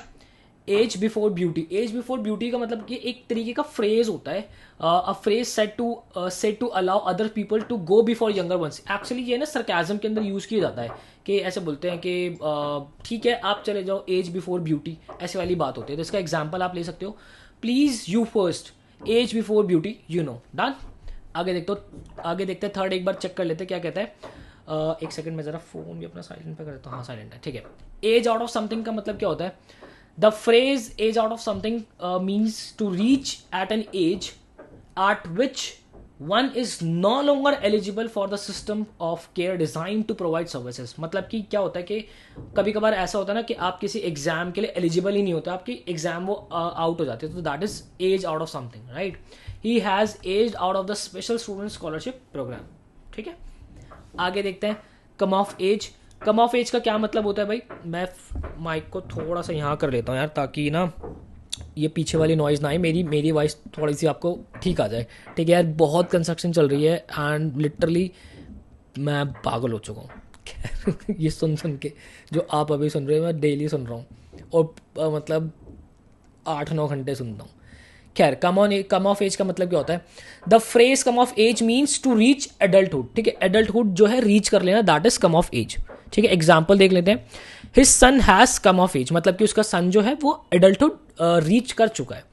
age before beauty. Age before beauty का मतलब कि एक तरीके का फ्रेज होता है, a phrase set to allow other people to go before younger ones. Actually ये ना सरकाजम के अंदर यूज किया जाता है, कि ऐसे बोलते हैं कि ठीक है आप चले जाओ, एज बिफोर ब्यूटी, ऐसे वाली बात होती है। तो इसका एग्जाम्पल आप ले सकते हो, please you first, age before beauty, you know. Done. आगे देखते हैं थर्ड, एक बार चेक कर लेते हैं क्या कहता है। एक सेकंड में ज़रा फ़ोन भी अपना साइलेंट पे कर देता हूँ. हाँ साइलेंट है, ठीक है. एज आउट ऑफ समथिंग का मतलब क्या होता है? The phrase age out of something means to reach at an age at which one is no longer eligible for the system of care designed to provide services. मतलब कि क्या होता है कि कभी कभार ऐसा होता है ना कि आप किसी एग्जाम के लिए एलिजिबल ही नहीं होते, आपकी एग्जाम वो आउट हो जाती है, तो that is age out of something, right. He has age out of the special student scholarship program. ठीक है, आगे देखते हैं. Come of age. Come of age का क्या मतलब होता है भाई? मैं माइक को थोड़ा सा यहाँ कर लेता हूँ यार, ताकि ना ये पीछे वाली नॉइज़ ना आए, मेरी वॉइस थोड़ी सी आपको ठीक आ जाए. ठीक है यार, बहुत कंस्ट्रक्शन चल रही है एंड लिटरली मैं पागल हो चुका हूँ. ये सुन के जो आप अभी सुन रहे हो मैं डेली सुन रहा हूँ, और मतलब 8-9 घंटे सुनता हूँ. खैर, कम ऑफ एज का मतलब क्या होता है? The phrase come of age means to reach adulthood. ठीक है, एडल्टहुड जो है रीच कर लेना, that is come of age. ठीक है, एग्जाम्पल देख लेते हैं. His son has come of age, मतलब कि उसका सन जो है वो एडल्टहुड रीच कर चुका है.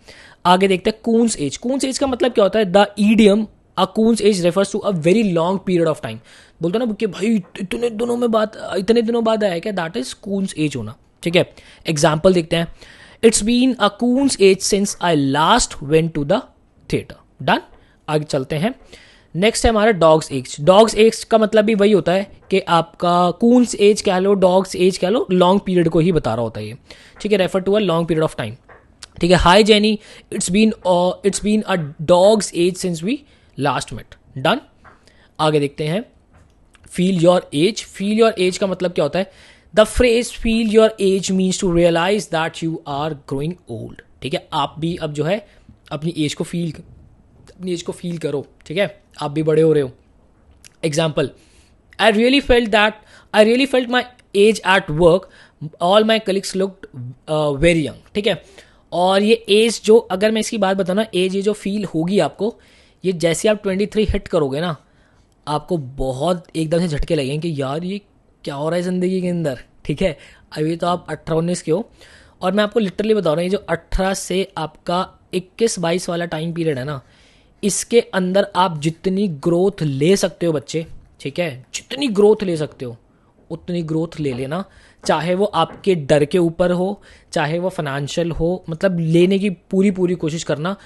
आगे देखते हैं कून्स एज. कून्स एज का मतलब क्या होता है? The idiom a coon's age refers to a very long period of time. बोलते ना कि भाई इतने दिनों बाद आया क्या, दैट इज कून्स एज होना. ठीक है, एग्जाम्पल देखते हैं. It's been a coon's age since I last went to the theatre. Done. आगे चलते हैं. नेक्स्ट है हमारा डॉग्स एज. डॉग्स एज का मतलब भी वही होता है कि आपका कून्स एज कह लो, डॉग्स एज कह लो, लॉन्ग पीरियड को ही बता रहा होता है ये. ठीक है, refer to a long period of time. ठीक है, hi Jenny, it's been a dog's age since we last met. Done. आगे देखते हैं. Feel your age. Feel your age का मतलब क्या होता है? The phrase feel your age means to realise that you are growing old. ठीक है, आप भी अब जो है अपनी एज को फील करो. ठीक है, आप भी बड़े हो रहे हो. Example. I really felt my age at work. All my colleagues looked very young. ठीक है, और ये एज जो, अगर मैं इसकी बात बताऊँ ना, एज ये जो फील होगी आपको, ये जैसे आप 23 हिट करोगे ना, आपको बहुत एकदम से झटके लगेंगे कि यार ये क्या हो रहा है ज़िंदगी के अंदर. ठीक है, अभी तो आप 18-19 के हो, और मैं आपको लिटरली बता रहा हूँ, ये जो 18 से आपका 21-22 वाला टाइम पीरियड है ना, इसके अंदर आप जितनी ग्रोथ ले सकते हो बच्चे, ठीक है, जितनी ग्रोथ ले सकते हो उतनी ग्रोथ ले लेना. चाहे वो आपके डर के ऊपर हो, चाहे वो फाइनेंशियल हो, मतलब लेने की पूरी कोशिश करना.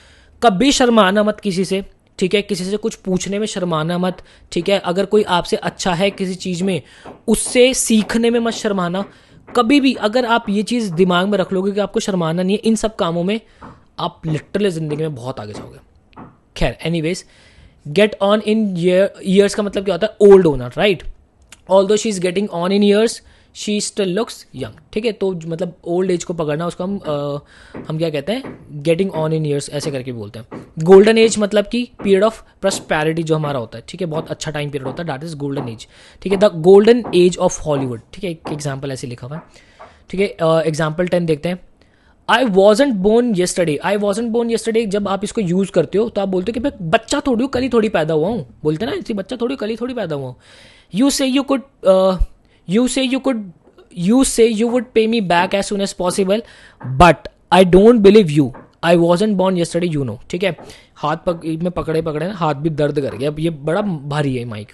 कभी शर्माना मत किसी से. ठीक है, किसी से कुछ पूछने में शर्माना मत. ठीक है, अगर कोई आपसे अच्छा है किसी चीज़ में, उससे सीखने में मत शर्माना कभी भी. अगर आप ये चीज़ दिमाग में रख लोगे कि आपको शर्माना नहीं है इन सब कामों में, आप लिटरली ज़िंदगी में बहुत आगे जाओगे. खैर, anyways, get on in years का मतलब क्या होता है? ओल्ड होना, right. Although she is getting on in years, she still looks young. ठीक है, तो मतलब ओल्ड एज को पकड़ना, उसको हम क्या कहते हैं? गेटिंग ऑन इन ईयर्स ऐसे करके बोलते हैं. गोल्डन एज मतलब कि पीरियड ऑफ प्रॉस्पेरिटी जो हमारा होता है. ठीक है, बहुत अच्छा टाइम पीरियड होता है, दैट इज गोल्डन एज. ठीक है, the golden age of Hollywood. ठीक है, एक एग्जाम्पल ऐसे लिखा हुआ है. ठीक है, एग्जाम्पल 10 देखते हैं. I wasn't born yesterday. जब आप इसको यूज करते हो तो आप बोलते हो कि मैं बच्चा थोड़ी हूँ, कल ही थोड़ी पैदा हुआ हूँ. बोलते ना, इसी बच्चा थोड़ी, कल ही थोड़ी पैदा हुआ हूँ. यू से you would pay me back as soon as possible, but I don't believe you. I wasn't born yesterday, you know. ठीक है, हाथ में पकड़े ना, हाथ भी दर्द कर गया. अब ये बड़ा भारी है माइक.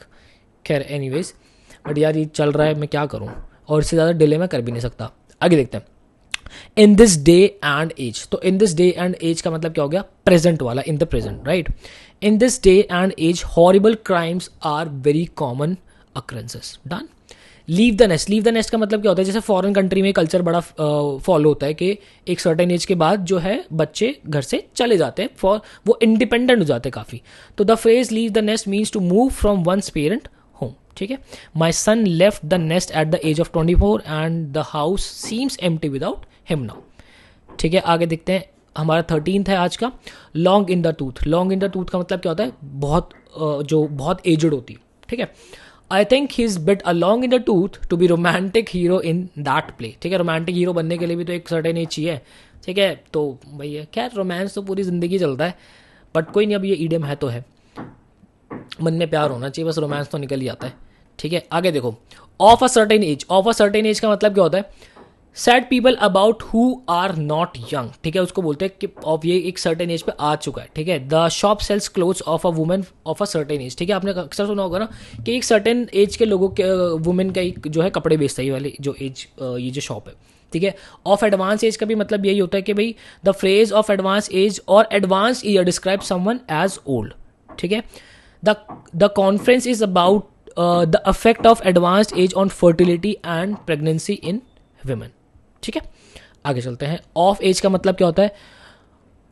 खैर, एनीवेज, बट यार ये चल रहा है, मैं क्या करूँ, और इससे ज़्यादा डिले मैं कर भी नहीं सकता. आगे देखते हैं. In this day and age. तो in this day and age का मतलब क्या हो गया? प्रेजेंट वाला, in the present, right. In this day and age horrible crimes are very common occurrences. Done. Leave the nest. Leave the nest का मतलब क्या होता है? जैसे फॉरेन कंट्री में कल्चर बड़ा फॉलो होता है कि एक सर्टेन एज के बाद जो है बच्चे घर से चले जाते हैं, फॉर वो इंडिपेंडेंट हो जाते हैं काफ़ी. तो the phrase leave the nest means to move from one's parent home. ठीक है, my son left the nest at the age of 24 and the house seems empty without him now. ठीक है, आगे देखते हैं. हमारा 13th है आज का. Long in the tooth. Long in the tooth का मतलब क्या होता है? बहुत एजड होती है. ठीक है, I think he is bit along in the tooth to be romantic hero in that play. ठीक है, रोमांटिक हीरो बनने के लिए भी तो एक सर्टेन एज चाहिए. ठीक है, तो भैया खैर रोमांस तो पूरी जिंदगी चलता है, बट कोई नहीं, अब ये ईडियम है तो है, मन में प्यार होना चाहिए, बस रोमांस तो निकल ही आता है. ठीक है, आगे देखो. Of a certain age. Of a certain age का मतलब क्या होता है? Said people about who are not young, ठीक है, उसको बोलते हैं कि ऑफ ये एक सर्टेन एज पे आ चुका है, ठीक है। The shop sells clothes of a women of a certain age, ठीक है, आपने अक्सर सुना होगा ना कि एक सर्टेन एज के लोगों के वुमेन का एक जो है कपड़े बेचता है, ये वाली जो एज ये जो शॉप है, ठीक है। ऑफ एडवांस एज का भी मतलब यही होता है कि भाई the phrase of advance age और advance year describe someone as old, ठीक है। The conference is about the effect of advanced age on fertility and pregnancy in women, ठीक है। आगे चलते हैं। ऑफ एज का मतलब क्या होता है?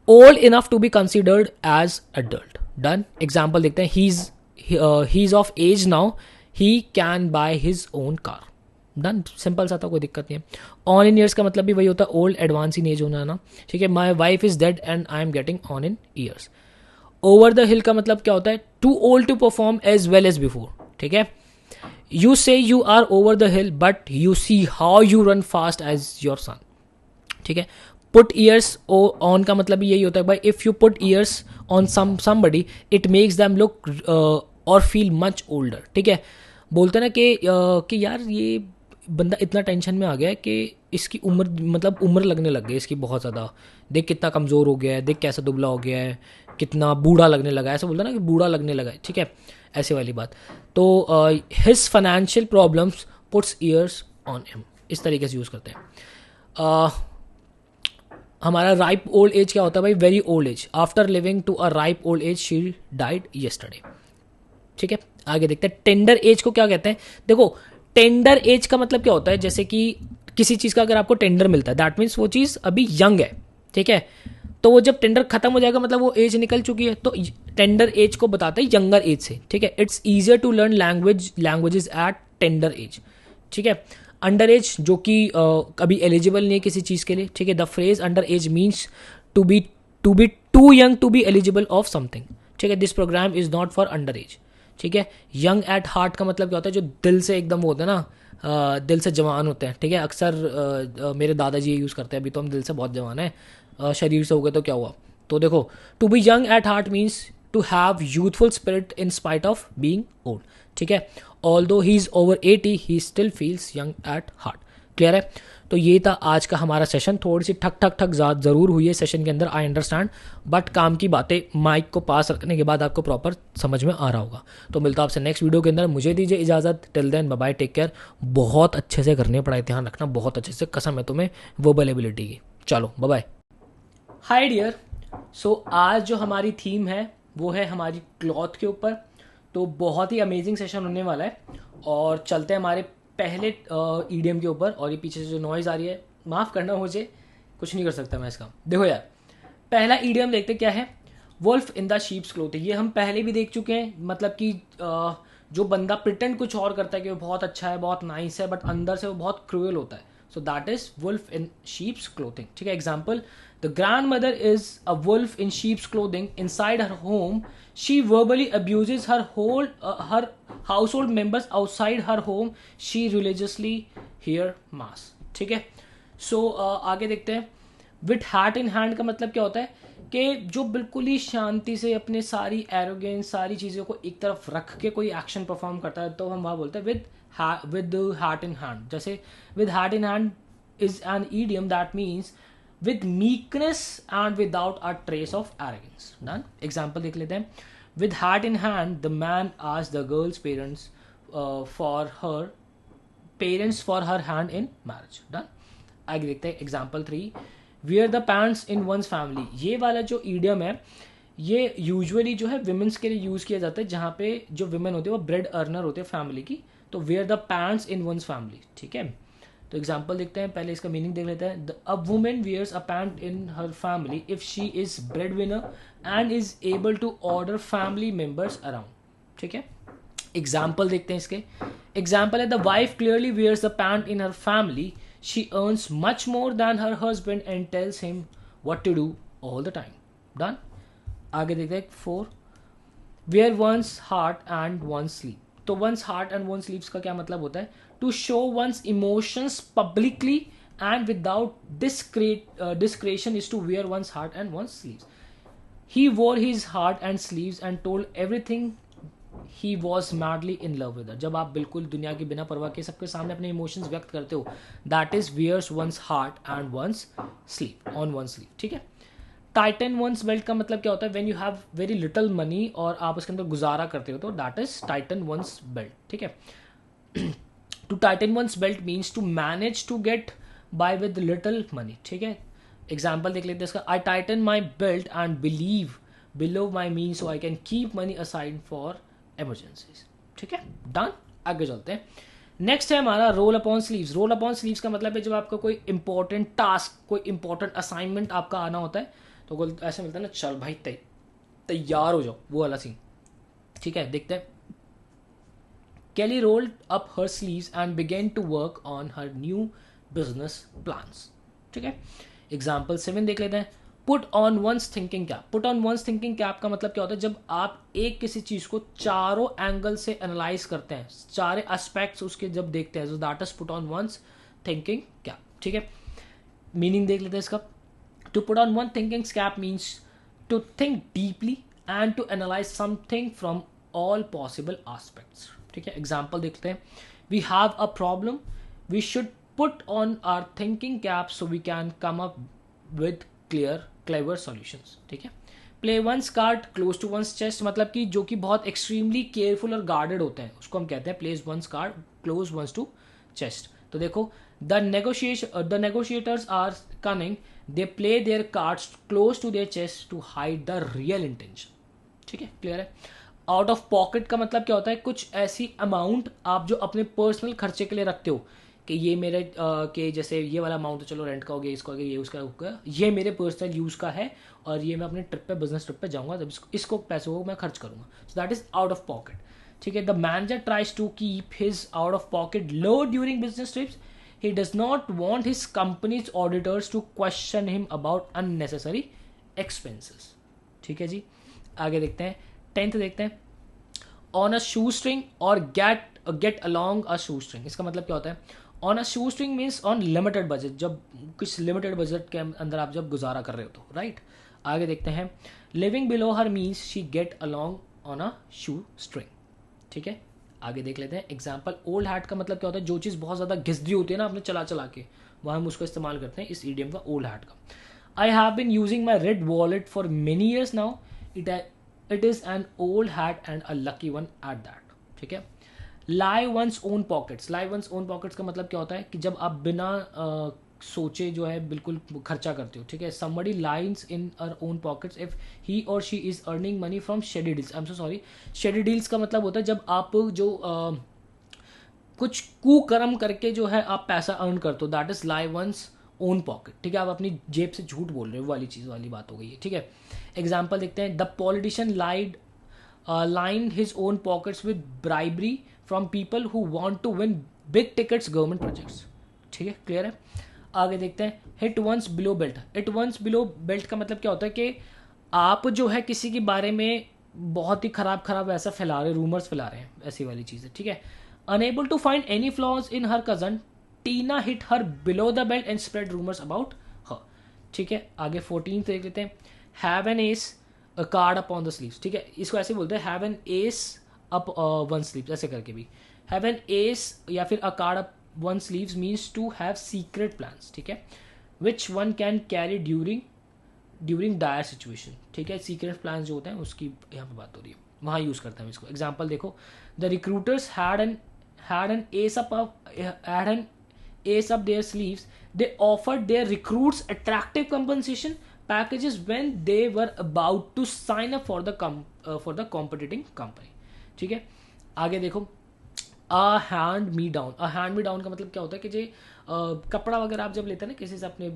Old enough to be considered as adult. Done. Example देखते हैं। He is of age now, he can buy his own car. Done, simple सा था, कोई दिक्कत नहीं है। ऑन इन ईयर्स का मतलब भी वही होता है, ओल्ड एडवांस इन एज होना है ना, ठीक है। My wife is dead and I am getting on in years. Over the hill का मतलब क्या होता है? Too old to perform as well as before, ठीक है। You say you are over the hill but you see how you run fast as your son, ठीक है। Put years on का मतलब भी यही होता है भाई, if you put years on somebody it makes them look और फील मच ओल्डर, ठीक है। बोलते ना कि यार ये बंदा इतना टेंशन में आ गया है कि इसकी उम्र मतलब उम्र लगने लग गई इसकी बहुत ज़्यादा, देख कितना कमज़ोर हो गया है, देख कैसा दुबला हो गया है, कितना बूढ़ा लगने लगा है, ऐसा बोलता ना कि बूढ़ा लगने लगा है, ठीक है, ऐसे वाली बात। तो his financial problems puts years on him, इस तरीके से यूज़ करते हैं। हमारा राइप ओल्ड एज क्या होता है भाई? Very old age. After living to a ripe old age she died yesterday, ठीक है। आगे देखते हैं। टेंडर एज को क्या कहते हैं? देखो, टेंडर एज का मतलब क्या होता है? जैसे कि किसी चीज़ का अगर आपको टेंडर मिलता है दैट मीन्स वो चीज़ अभी यंग है, ठीक है। तो वो जब टेंडर खत्म हो जाएगा मतलब वो एज निकल चुकी है, तो टेंडर एज को बताते हैं यंगर एज से, ठीक है। It's easier to learn languages at tender age, ठीक है। अंडर एज जो कि अभी एलिजिबल नहीं है किसी चीज़ के लिए, ठीक है। The phrase under age means to be too young to be eligible of something, ठीक है। This programme is not for under age, ठीक है। यंग एट हार्ट का मतलब क्या होता है? जो दिल से एकदम होता है ना, दिल से जवान होते हैं, ठीक है। अक्सर मेरे दादाजी ये यूज़ करते हैं, अभी तो हम दिल से बहुत जवान है, शरीर से हो गए तो क्या हुआ। तो देखो, to be young at heart means to have youthful spirit in spite of being old, ठीक है। Although he is over 80 he still feels young at heart. Clear है? तो ये था आज का हमारा सेशन। थोड़ी सी ठक ठक ठक ज़रूर हुई है सेशन के अंदर, आई अंडरस्टैंड, बट काम की बातें माइक को पास रखने के बाद आपको प्रॉपर समझ में आ रहा होगा। तो मिलता हूं आपसे नेक्स्ट वीडियो के अंदर। मुझे दीजिए इजाज़त। Till then bye bye, take care. बहुत अच्छे से करनी है पढ़ाई, ध्यान रखना बहुत अच्छे से, कसम है तुम्हें वर्बल एबिलिटी की। चलो bye bye. Hi dear. So आज जो हमारी थीम है वो है हमारी क्लॉथ के ऊपर। तो बहुत ही अमेजिंग सेशन होने वाला है और चलते हैं हमारे पहले ईडीएम के ऊपर। और ये पीछे से जो नॉइज़ आ रही है माफ़ करना, मुझे कुछ नहीं कर सकता मैं इसका। देखो यार, पहला ईडीएम देखते क्या है? Wolf in the sheep's clothing. ये हम पहले भी देख चुके हैं, मतलब कि जो बंदा प्रिटेंड कुछ और करता है कि वो बहुत अच्छा है, बहुत नाइस है, बट अंदर से वो बहुत क्रूअल होता है। So that is wolf in sheep's clothing, ठीक है। Example, the grand mother is a wolf in sheep's clothing. Inside her home she verbally abuses her household members outside her home, she religiously hear mass, ठीक है। सो आगे देखते हैं। With hat in hand का मतलब क्या होता है? कि जो बिल्कुल ही शांति से अपने सारी एरोगेंस, सारी चीज़ों को एक तरफ रख के कोई एक्शन परफॉर्म करता है, तो हम वहाँ बोलते हैं विद हैट इन हैंड। जैसे with hat in hand is an idiom that means with meekness and without a trace of arrogance. Done. Example देख लेते हैं। With hat in hand, the man asked the girl's parents for her hand in marriage. Done. आगे देखते हैं example 3। Wear the pants in one's family. ये वाला जो idiom है ये यूजुअली जो है विमेंस के लिए यूज़ किया जाता है, जहाँ पे जो विमेन होती है वो ब्रेड अर्नर होते हैं फैमिली की। तो wear the pants in one's family, ठीक है। तो एग्जाम्पल देखते हैं, पहले इसका मीनिंग देख लेते हैं। A women wears a pant in her family if she is bread winner and is able to order family members around, ठीक है। एग्जाम्पल देखते हैं इसके। एग्जाम्पल है, the wife clearly wears the pant in her family, she earns much more than her husband and tells him what to do all the time. Done. आगे देखते हैं 4। Wear one's heart and one sleep. तो once heart and one sleeps का क्या मतलब होता है? To show one's emotions publicly and without discretion is to wear one's heart and one's sleeves. He wore his heart and sleeves and told everything he was madly in love with her, जब आप बिल्कुल दुनिया की बिना परवाह के सबके सामने अपने इमोशंस व्यक्त करते हो, that is wears one's heart and one's sleep on one sleep, ठीक है। टाइटन वंस बेल्ट का मतलब क्या होता है, when you have very little money और आप उसके अंदर गुजारा करते हो, तो that is tighten one's belt, ठीक है। To tighten one's belt means to manage to get by with little money, ठीक है। एग्जाम्पल देख लेते हैं इसका, I tighten my belt and believe below my mean so I can keep money aside for emergencies, ठीक है। Done, आगे चलते हैं। नेक्स्ट है हमारा roll upon sleeves. Roll upon sleeves का मतलब है जब आपका कोई इंपॉर्टेंट टास्क, कोई इंपॉर्टेंट असाइनमेंट आपका आना होता है, तो ऐसे मिलता है ना, चल भाई तैयार हो जाओ, वो वाला सीन, ठीक है। देखते हैं। Kelly rolled up her sleeves and began to work on her new business plans, ठीक है। एग्जाम्पल 7 देख लेते हैं। Put on one's thinking cap. Put on one's thinking cap का मतलब क्या होता है, जब आप एक किसी चीज को चारों एंगल से एनालाइज करते हैं, चारे एस्पेक्ट्स उसके जब देखते हैं, that is put on one's thinking cap, ठीक है। मीनिंग देख लेते हैं इसका। To put on one thinking cap means to think deeply and to analyse something from all possible aspects, ठीक है। एग्जाम्पल देखते हैं। We have a problem, we should put on our thinking cap so we can come up with clever solutions, ठीक है। Play one's card close to one's chest, मतलब कि जो कि बहुत एक्सट्रीमली केयरफुल और गार्डेड होते हैं, उसको हम कहते हैं plays one's card close one's to chest. तो देखो, the negotiators are cunning, they play their cards close to their chest to hide the real intention, ठीक है, क्लियर है। आउट ऑफ पॉकेट का मतलब क्या होता है, कुछ ऐसी अमाउंट आप जो अपने पर्सनल खर्चे के लिए रखते हो, कि ये मेरे के जैसे ये वाला अमाउंट तो चलो रेंट का हो गया, इसका हो गया, ये उसका हो गया, ये मेरे पर्सनल यूज़ का है और ये मैं अपने ट्रिप पे, बिजनेस ट्रिप पे जाऊंगा, जब इसको पैसों को मैं खर्च करूंगा, so that is out of pocket, ठीक है। The manager tries to keep his out of pocket low during business trips, he does not want his company's auditors to question him about unnecessary expenses, ठीक है जी। आगे देखते हैं। 10th देखते हैं। ऑन अ शू स्ट्रिंग और get along a shoe string, इसका मतलब क्या होता है, on a shoe string means on limited budget, जब कुछ लिमिटेड बजट के अंदर आप जब गुजारा कर रहे हो तो, राइट। आगे देखते हैं। Living below her means she get along on a shoe string, ठीक है। आगे देख लेते हैं। एग्जाम्पल ओल्ड हैट का मतलब क्या होता है, जो चीज़ बहुत ज़्यादा घिसदी होती है ना आपने चला चला के, वह हम उसको इस्तेमाल करते हैं इस ईडियम का, ओल्ड हैट का। I have been using my red wallet for many years now, it is an old hat and a lucky one at that, ठीक है। लाई वंस ओन पॉकेट्स। लाई वंस ओन पॉकेट्स का मतलब क्या होता है कि जब आप बिना सोचे जो है बिल्कुल खर्चा करते हो, ठीक है। Somebody lines in her own pockets if he और she is earning money from shady deals. I am so sorry, shady deals का मतलब होता है जब आप जो कुछ कुकर्म करके जो है आप पैसा अर्न करते हो, that is lie one's own pocket, ठीक है। आप अपनी जेब से झूठ बोल रहे हो वाली चीज़ वाली बात हो गई है, ठीक है। एग्जाम्पल देखते हैं। The politician lined his own pockets with bribery from people who want to win big tickets government projects, ठीक है, क्लियर है। आगे देखते हैं। Hit one's below belt. Hit one's below belt का मतलब क्या होता है कि आप जो है किसी के बारे में बहुत ही खराब ऐसा फैला रहे, रूमर्स फैला रहे हैं, ऐसी वाली चीज़ है, ठीक है। Unable to find any flaws in her cousin, Tina hit her below the belt and spread rumours about her, ठीक है। आगे 14 देख लेते हैं। Have an ace a card up on the sleeves, ठीक है। इसको ऐसे बोलते हैं, have an ace up one sleeves, ऐसे करके भी। हैव एन एस या फिर a card up one sleeves means to have secret plans, ठीक है, which one can carry during dire situation, ठीक है। सीक्रेट प्लान्स जो होते हैं उसकी यहाँ पे बात हो रही है, वहाँ यूज़ करते हैं इसको। एग्जाम्पल देखो। The recruiters had an ace up their sleeves, they offered their recruits attractive compensation packages when they were about to sign up for the competing company, ठीक है। आगे देखो। अ hand me down. A hand me down का मतलब क्या होता है कि जे कपड़ा वगैरह आप जब लेते हैं ना किसी से, अपने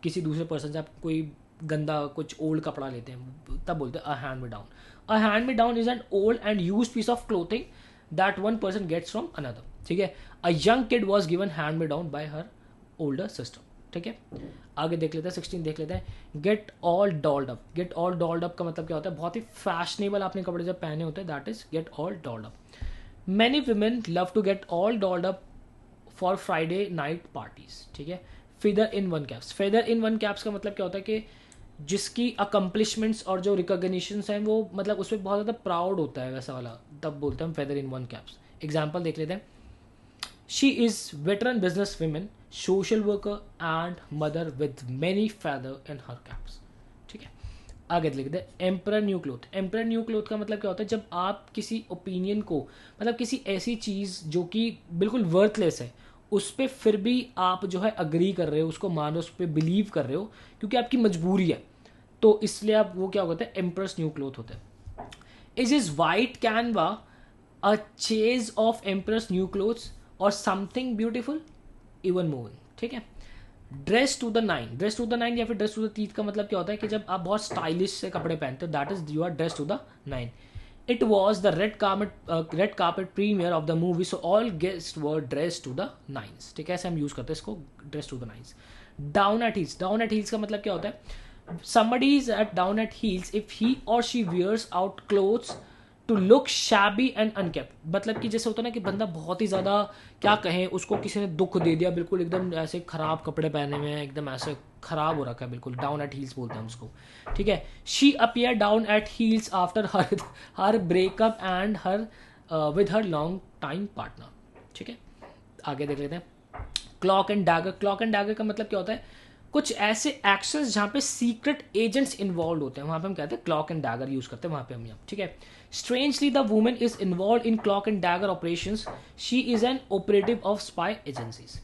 किसी दूसरे पर्सन से आप कोई गंदा कुछ ओल्ड कपड़ा लेते हैं, तब बोलते हैं a hand me down. A hand me down is an old and used piece of clothing that one person gets from another, ठीक है। A young kid was given hand me down by her older sister, ठीक है। आगे देख लेते हैं। 16 देख लेते हैं। Gate all dolled up. Gate all dolled up का मतलब क्या होता है, बहुत ही फैशनेबल आपने कपड़े जब पहने होते हैं, that is get all dolled up. Many women love to get all dolled up for Friday night parties, ठीक है। Feather in one caps. Feather in one caps का मतलब क्या होता है कि जिसकी अकम्पलिशमेंट्स और जो रिकॉग्निशंस हैं वो मतलब उस पर बहुत ज़्यादा प्राउड होता है, वैसा वाला, तब बोलते हैं हम feather in one caps. Example देख लेते हैं। She is veteran business women, social worker and mother with many feather in her caps. ठीक है, आगे लिखते हैं emperor new cloth. Emperor new cloth का मतलब क्या होता है, जब आप किसी ओपिनियन को, मतलब किसी ऐसी चीज़ जो कि बिल्कुल वर्थलेस है, उस पर फिर भी आप जो है अग्री कर रहे हो, उसको मान, उस पर बिलीव कर रहे हो क्योंकि आपकी मजबूरी है, तो इसलिए आप वो क्या होता है, एम्प्रस न्यू क्लोथ होता है। Is white canvas a chase of empress new clothes or something beautiful even moving. ठीक है, dress to the nine. Dress to the nine या फिर ड्रेस टू द टीथ का मतलब क्या होता है कि जब आप बहुत स्टाइलिश से कपड़े पहनते हो, that is you are dress to the nine. It was the red carpet premiere of the movie, so all guests were dressed to the nines। ठीक है, ऐसे हम यूज करते हैं इसको, dressed to the nines। Down at heels। down at heels का मतलब क्या होता है, somebody is at down at heels if he or she wears out clothes to look shabby and unkempt। मतलब कि जैसे होता है ना कि बंदा बहुत ही ज़्यादा, क्या कहें, उसको किसी ने दुख दे दिया, बिल्कुल एकदम ऐसे खराब कपड़े पहने हुए हैं, एकदम ऐसे खराब हो रखा है बिल्कुल, डाउन एट हील्स बोलते हैं उसको। ठीक है, she appear down at heels after her breakup and her with her long time partner. ठीक है, आगे देख लेते हैं cloak and dagger. Cloak and dagger का मतलब क्या होता है, कुछ ऐसे एक्शंस जहाँ पे सीक्रेट एजेंट्स इन्वॉल्व होते हैं, वहाँ पे हम कहते हैं क्लॉक एंड डैगर यूज करते हैं वहाँ पे हम यहाँ। ठीक है, strangely the woman is involve in clock and dagger operations, she is an operative of spy agencies.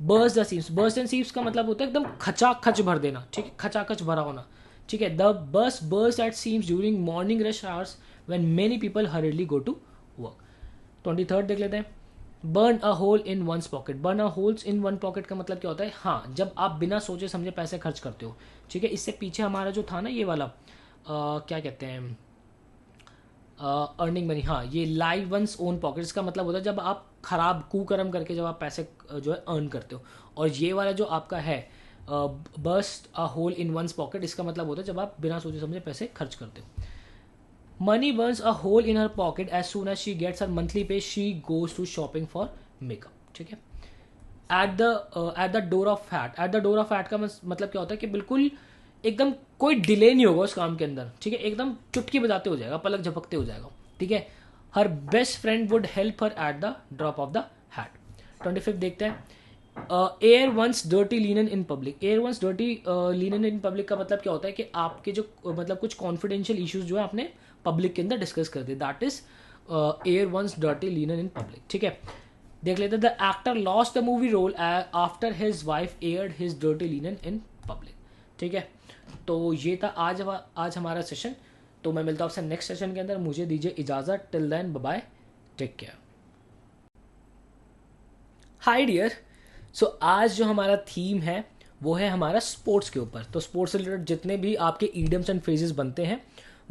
Burst the seems. Burst and seems का मतलब होता है एकदम खचाखच भर देना। ठीक है, खचाखच भरा होना। ठीक है, the bus burst at seams during morning rush hours when many people hurriedly go to work. 23rd देख लेते हैं, burn a hole in one's pocket. Burn a holes in one pocket का मतलब क्या होता है, हाँ, जब आप बिना सोचे समझे पैसे खर्च करते हो। ठीक है, इससे पीछे हमारा जो था ना ये वाला क्या कहते हैं, अर्निंग मनी, हाँ, ये लाइव वंस ओन पॉकेट्स का मतलब होता है जब आप खराब कुकर्म करके जब आप पैसे जो है अर्न करते हो। और ये वाला जो आपका है bust a hole in one's pocket, इसका मतलब होता है जब आप बिना सोचे समझे पैसे खर्च करते हो। Money burns a hole in her pocket as soon as she gets her monthly pay. She goes to shopping for makeup। ठीक है, at the door of hat। at the door of hat का मतलब क्या होता है कि बिल्कुल एकदम कोई डिले नहीं होगा उस काम के अंदर। ठीक है, एकदम चुटकी बजाते हो जाएगा, पलक झपकते हो जाएगा। ठीक है, her best friend would help her at the drop of the hat. 25 देखते हैं, air one's dirty linen in public. Air one's dirty linen in public का मतलब क्या होता है कि आपके जो मतलब कुछ कॉन्फिडेंशियल इश्यूज जो है आपने पब्लिक के अंदर डिस्कस कर दिए, that is air one's dirty linen in public. ठीक है, देख लेते हैं, the actor lost the movie role after his wife aired his dirty linen in public. ठीक है, तो ये था आज हमारा सेशन। तो मैं मिलता हूँ आपसे नेक्स्ट सेशन के अंदर, मुझे दीजिए इजाज़त। Till then bye bye, take care. Hi dear, so आज जो हमारा थीम है वो है हमारा स्पोर्ट्स के ऊपर। तो स्पोर्ट्स से रिलेटेड जितने भी आपके ईडियम्स एंड फ्रेजेस बनते हैं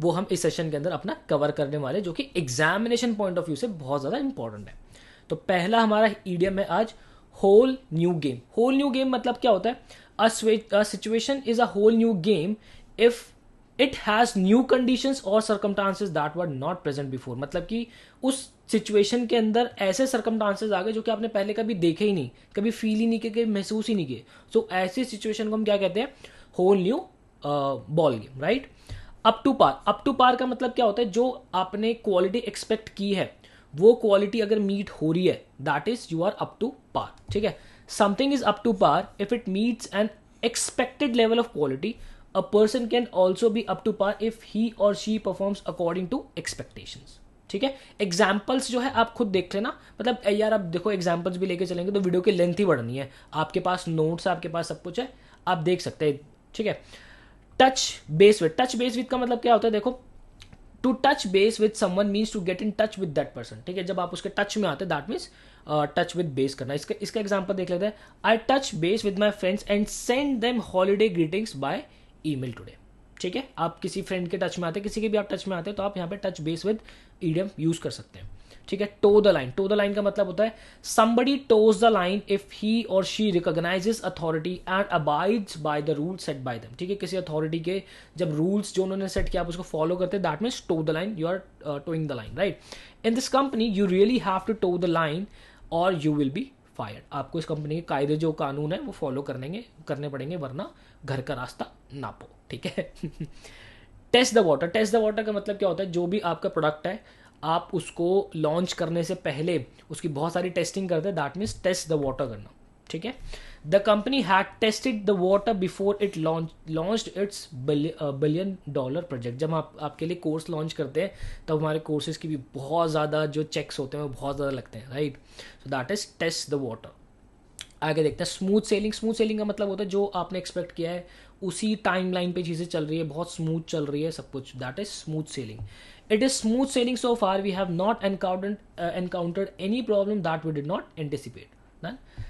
वो हम इस सेशन के अंदर अपना कवर करने वाले, जो कि एग्जामिनेशन पॉइंट ऑफ व्यू से बहुत ज़्यादा इंपॉर्टेंट है। तो पहला हमारा ईडियम है आज whole new game. Whole new game मतलब क्या होता है, a situation is a whole new game if it has new conditions और circumstances that were not present before. मतलब कि उस सिचुएशन के अंदर ऐसे सर्कमस्टांसेस आ गए जो कि आपने पहले कभी देखे ही नहीं, कभी फील ही नहीं किए, कभी महसूस ही नहीं किए। सो ऐसी सिचुएशन को हम क्या कहते हैं, whole new ball game, right. Up to par. Up to par का मतलब क्या होता है, जो आपने क्वालिटी एक्सपेक्ट की है वो क्वालिटी अगर मीट हो रही है, that is you are up to par. ठीक है, something is up to par if it meets an expected level of quality. A person can also be up to par if he or she performs according to expectations। ठीक है, examples जो है आप खुद देख लेना। मतलब यार आप देखो, एग्जाम्पल्स भी लेके चलेंगे तो वीडियो की लेंथ ही बढ़नी है। आपके पास नोट्स, आपके पास सब कुछ है, आप देख सकते हैं। ठीक है, touch base with. Touch base with का मतलब क्या होता है, देखो, to touch base with someone means to get in touch with that person. ठीक है, जब आप उसके टच में आते हैं that means touch with base करना। इसका एग्जाम्पल देख लेते हैं, I touch base with my friends and send them holiday greetings by email today. ठीक है, आप किसी फ्रेंड के टच में आते हैं, किसी के भी आप टच में आते हैं, तो आप यहाँ पे touch base with idiom use कर सकते हैं। ठीक है, toe the line. Toe the line का मतलब होता है somebody toes the line if he or she recognizes authority and abides by the rules set by them। ठीक है, किसी अथॉरिटी के जब रूल्स जो उन्होंने सेट किया आप उसको फॉलो करते हैं, that means toe the line, you are toeing the line, right. In this company you really have to toe the line or you will be fired. आपको इस कंपनी के कायदे जो कानून है वो फॉलो करने पड़ेंगे, वरना घर का रास्ता नापो, ठीक है। Test the water, test the water का मतलब क्या होता है, जो भी आपका प्रोडक्ट है आप उसको लॉन्च करने से पहले उसकी बहुत सारी टेस्टिंग करते हैं, that means test the water करना, ठीक है। The company had tested the water before it launched its billion dollar project. जब आपके लिए कोर्स लॉन्च करते हैं तब हमारे कोर्सेज की भी बहुत ज़्यादा जो चेक्स होते हैं वो बहुत ज़्यादा लगते हैं, right. So that is test the water. आगे देखते हैं स्मूथ सेलिंग। स्मूथ सेलिंग का मतलब होता है जो आपने एक्सपेक्ट किया है उसी टाइम लाइन पे चीज़ें चल रही है, बहुत स्मूथ चल रही है सब कुछ, that is smooth sailing. It is smooth sailing so far, we have not encountered any problem that we did not anticipate.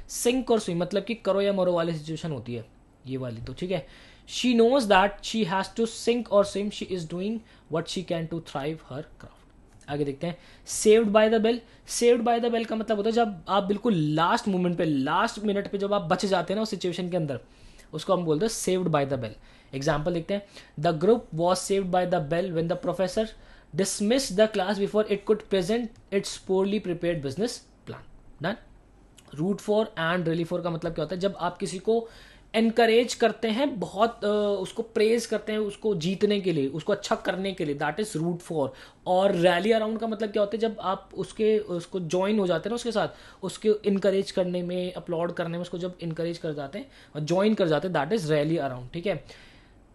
Sink और स्विम मतलब कि करो या मरो वाली सिचुएशन होती है ये वाली, तो ठीक है। She knows that she has to sink और swim, she is doing what she can to thrive her craft. आगे देखते हैं saved by the bell. Saved by the bell का मतलब होता है जब आप बिल्कुल लास्ट मोमेंट पे, लास्ट मिनट पे जब आप बच जाते हैं ना उस सिचुएशन के अंदर, उसको हम बोलते हैं saved by the bell. Example देखते हैं, the group was saved by the bell when the professor dismissed the class before it could present its poorly prepared business plan. Done. Root for and rally for का मतलब क्या होता है, जब आप किसी को एनकरेज करते हैं, बहुत उसको प्रेज करते हैं उसको जीतने के लिए, उसको अच्छा करने के लिए, दैट इज रूट फॉर। और रैली अराउंड का मतलब क्या होता है, जब आप उसको ज्वाइन हो जाते हैं ना उसके साथ, उसके इनकरेज करने में, अपलॉड करने में, उसको जब इनकरेज कर जाते हैं और ज्वाइन कर जाते हैं, दैट इज रैली अराउंड, ठीक है।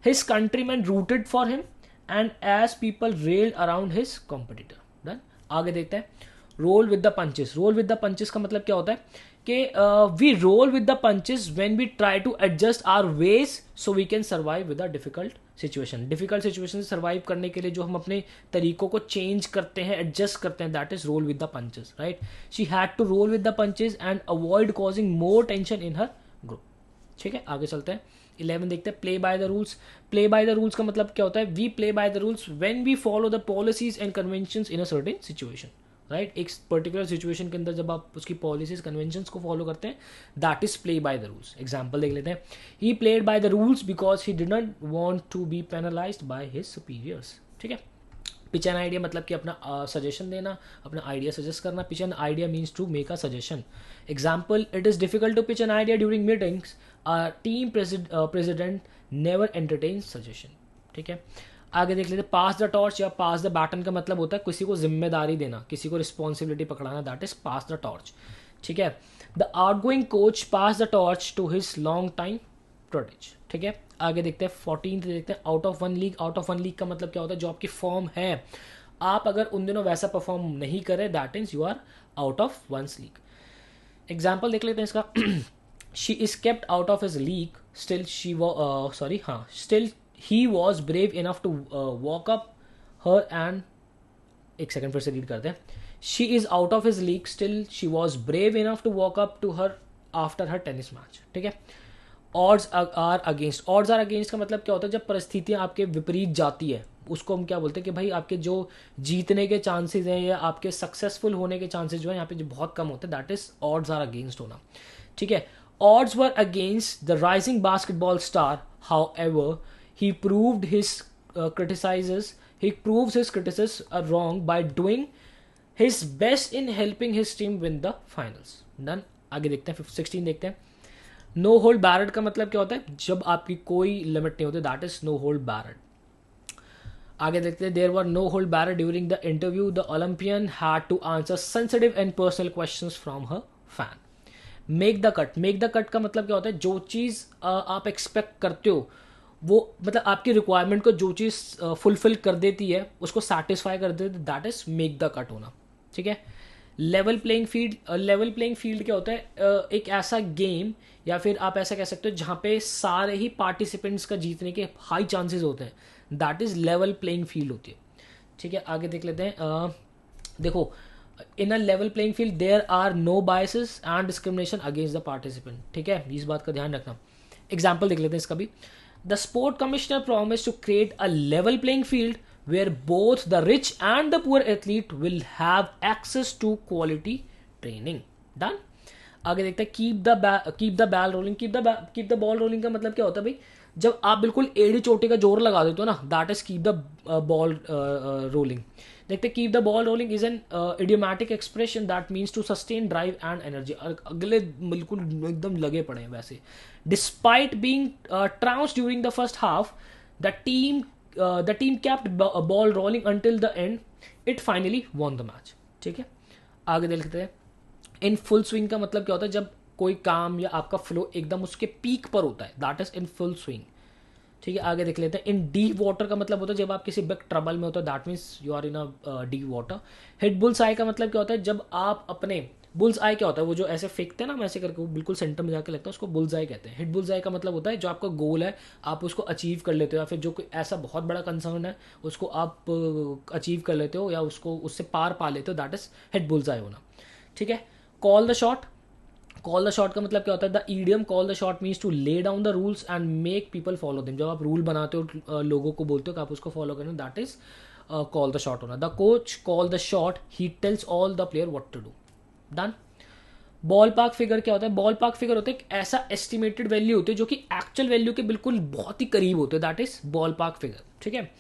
His countryman rooted for him and as people rallied around his competitor. Done. आगे देखते हैं roll with the punches. Roll with the punches का मतलब क्या होता है कि we roll with the punches when we try to adjust our ways so we can survive with a difficult situation. Difficult situation से सर्वाइव करने के लिए जो हम अपने तरीकों को चेंज करते हैं, एडजस्ट करते हैं, that is roll with the punches, right. She had to roll with the punches and avoid causing more tension in her group, ठीक है। आगे चलते हैं 11 देखते हैं play by the rules. Play by the rules का मतलब क्या होता है, we play by the rules when we follow the policies and conventions in a certain situation, right. एक पर्टिकुलर सिचुएशन के अंदर जब आप उसकी पॉलिसीज कन्वेंशंस को फॉलो करते हैं, that is play by the rules. Example देख लेते हैं, he played by the rules because he did not want to be penalised by his superiors, ठीक है। पिच एन आइडिया मतलब कि अपना सजेशन देना, अपना आइडिया सजेस्ट करना। Pitch an idea means to make a suggestion. Example, it is difficult to pitch an idea during meetings, team president never entertain suggestion, ठीक है। आगे देख लेते, पास द टॉर्च या पास द बैटन का मतलब होता है किसी को जिम्मेदारी देना, किसी को रिस्पॉन्सिबिलिटी पकड़ाना, that is pass the torch, ठीक है। The outgoing coach pass the torch to his long time protege, ठीक है। आगे देखते हैं 14 देखते हैं out of one league. Out of one league का मतलब क्या होता है, जो आपकी फॉर्म है, आप अगर उन दिनों वैसा परफॉर्म नहीं करें, that means you are out of one's league. Example देख लेते हैं इसका, she is kept out of his league still still he was brave enough to walk up her end, एक सेकंड फिर से रीड करते हैं, she is out of his league still she was brave enough to walk up to her after her tennis match, ठीक है। Odds are against. Odds are against का मतलब क्या होता है, जब परिस्थितियां आपके विपरीत जाती है उसको हम क्या बोलते हैं कि भाई आपके जो जीतने के चांसेस हैं या आपके सक्सेसफुल होने के चांसेस जो है यहाँ पे जो बहुत कम होते हैं, that is odds are against होना, ठीक है। Odds were against the rising basketball star, however he proved his criticism wrong by doing his best in helping his team win the finals. Done. आगे देखते हैं 16 देखते हैं, no hold barred का मतलब क्या होता है, जब आपकी कोई लिमिट नहीं होती, that is no hold barred. आगे देखते हैं, there were no hold barred during the interview, the Olympian had to answer sensitive and personal questions from her fan. Make the cut. Make the cut का मतलब क्या होता है, जो चीज आप एक्सपेक्ट करते हो वो, मतलब आपकी रिक्वायरमेंट को जो चीज़ फुलफिल कर देती है, उसको सेटिस्फाई कर देती है, that is make the cut होना, ठीक है। Level playing field. Level playing field क्या होता है, एक ऐसा गेम या फिर आप ऐसा कह सकते हो जहाँ पे सारे ही पार्टिसिपेंट्स का जीतने के हाई चांसेस होते हैं, that is level playing field होती है, ठीक है। आगे देख लेते हैं, देखो in a level playing field there are no biases and discrimination against the participant, ठीक है, इस बात का ध्यान रखना। एग्जाम्पल देख लेते हैं इसका भी, the sport commissioner promised to create a level playing field where both the rich and the poor athlete will have access to quality training. Done. आगे देखते हैं कीप द बैल rolling. Keep the ball rolling का मतलब क्या होता है भाई, जब आप बिल्कुल एड़ी चोटी का जोर लगा देते हो ना, that is keep the ball rolling. देखते keep the ball rolling is an idiomatic expression that means to sustain drive and energy. अगले बिल्कुल एकदम लगे पड़े हैं वैसे। Despite being trounced during the first half, the team kept ball rolling until the end, it finally won the match. ठीक है, आगे देखते हैं इन फुल स्विंग का मतलब क्या होता है, जब कोई काम या आपका फ्लो एकदम उसके पीक पर होता है, that is in full swing. ठीक है, आगे देख लेते हैं इन डीप वाटर का मतलब होता है जब आप किसी बिग ट्रबल में होता है, that means you are in a deep water. Hit bull's eye का मतलब क्या होता है, जब आप अपने बुल्स आई क्या होता है, वो जो ऐसे फेंकते हैं ना, ऐसे करके वो बिल्कुल सेंटर में जाके लगता है, उसको बुल्स आई कहते हैं। हिट बुल्स आई का मतलब होता है जो आपका गोल है आप उसको अचीव कर लेते हो, या फिर जो कोई ऐसा बहुत बड़ा कंसर्न है उसको आप अचीव कर लेते हो या उसको उससे पार पा लेते हो, that is hit bull's eye होना। ठीक है, call the shot. Call the shot का मतलब क्या होता है, the idiom call the shot means to lay down the rules and make people follow them. जब आप रूल बनाते हो लोगों को बोलते हो कि आप उसको फॉलो करें, that is call the shot होना। The coach call the shot, he tells all the player what to do. Done. Ballpark figure क्या होता है, बॉल पार्क फिगर होता है एक ऐसा एस्टिमेटेड वैल्यू होती है जो कि एक्चुअल वैल्यू के बिल्कुल बहुत ही करीब होते हैं, that is ball park figure. ठीक है,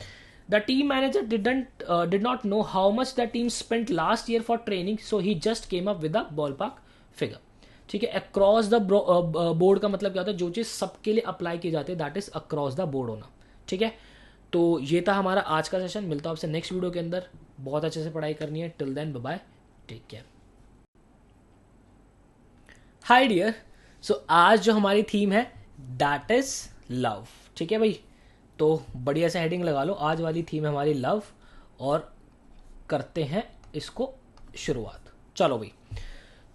the team manager did not know how much the team spent last year for training, so he just came up with the ball park figure. ठीक है, अक्रॉस द बोर्ड का मतलब क्या होता है, जो चीज़ सबके लिए अप्लाई की जाती है, that is across the board होना। ठीक है, तो ये था हमारा आज का सेशन। मिलता हूं आपसे नेक्स्ट वीडियो के अंदर। बहुत अच्छे से पढ़ाई करनी है। Till then bye bye, take care. Hi dear, so आज जो हमारी थीम है दैट इज लव। ठीक है भाई, तो बढ़िया से हेडिंग लगा लो, आज वाली थीम है हमारी लव, और करते हैं इसको शुरुआत। चलो भाई,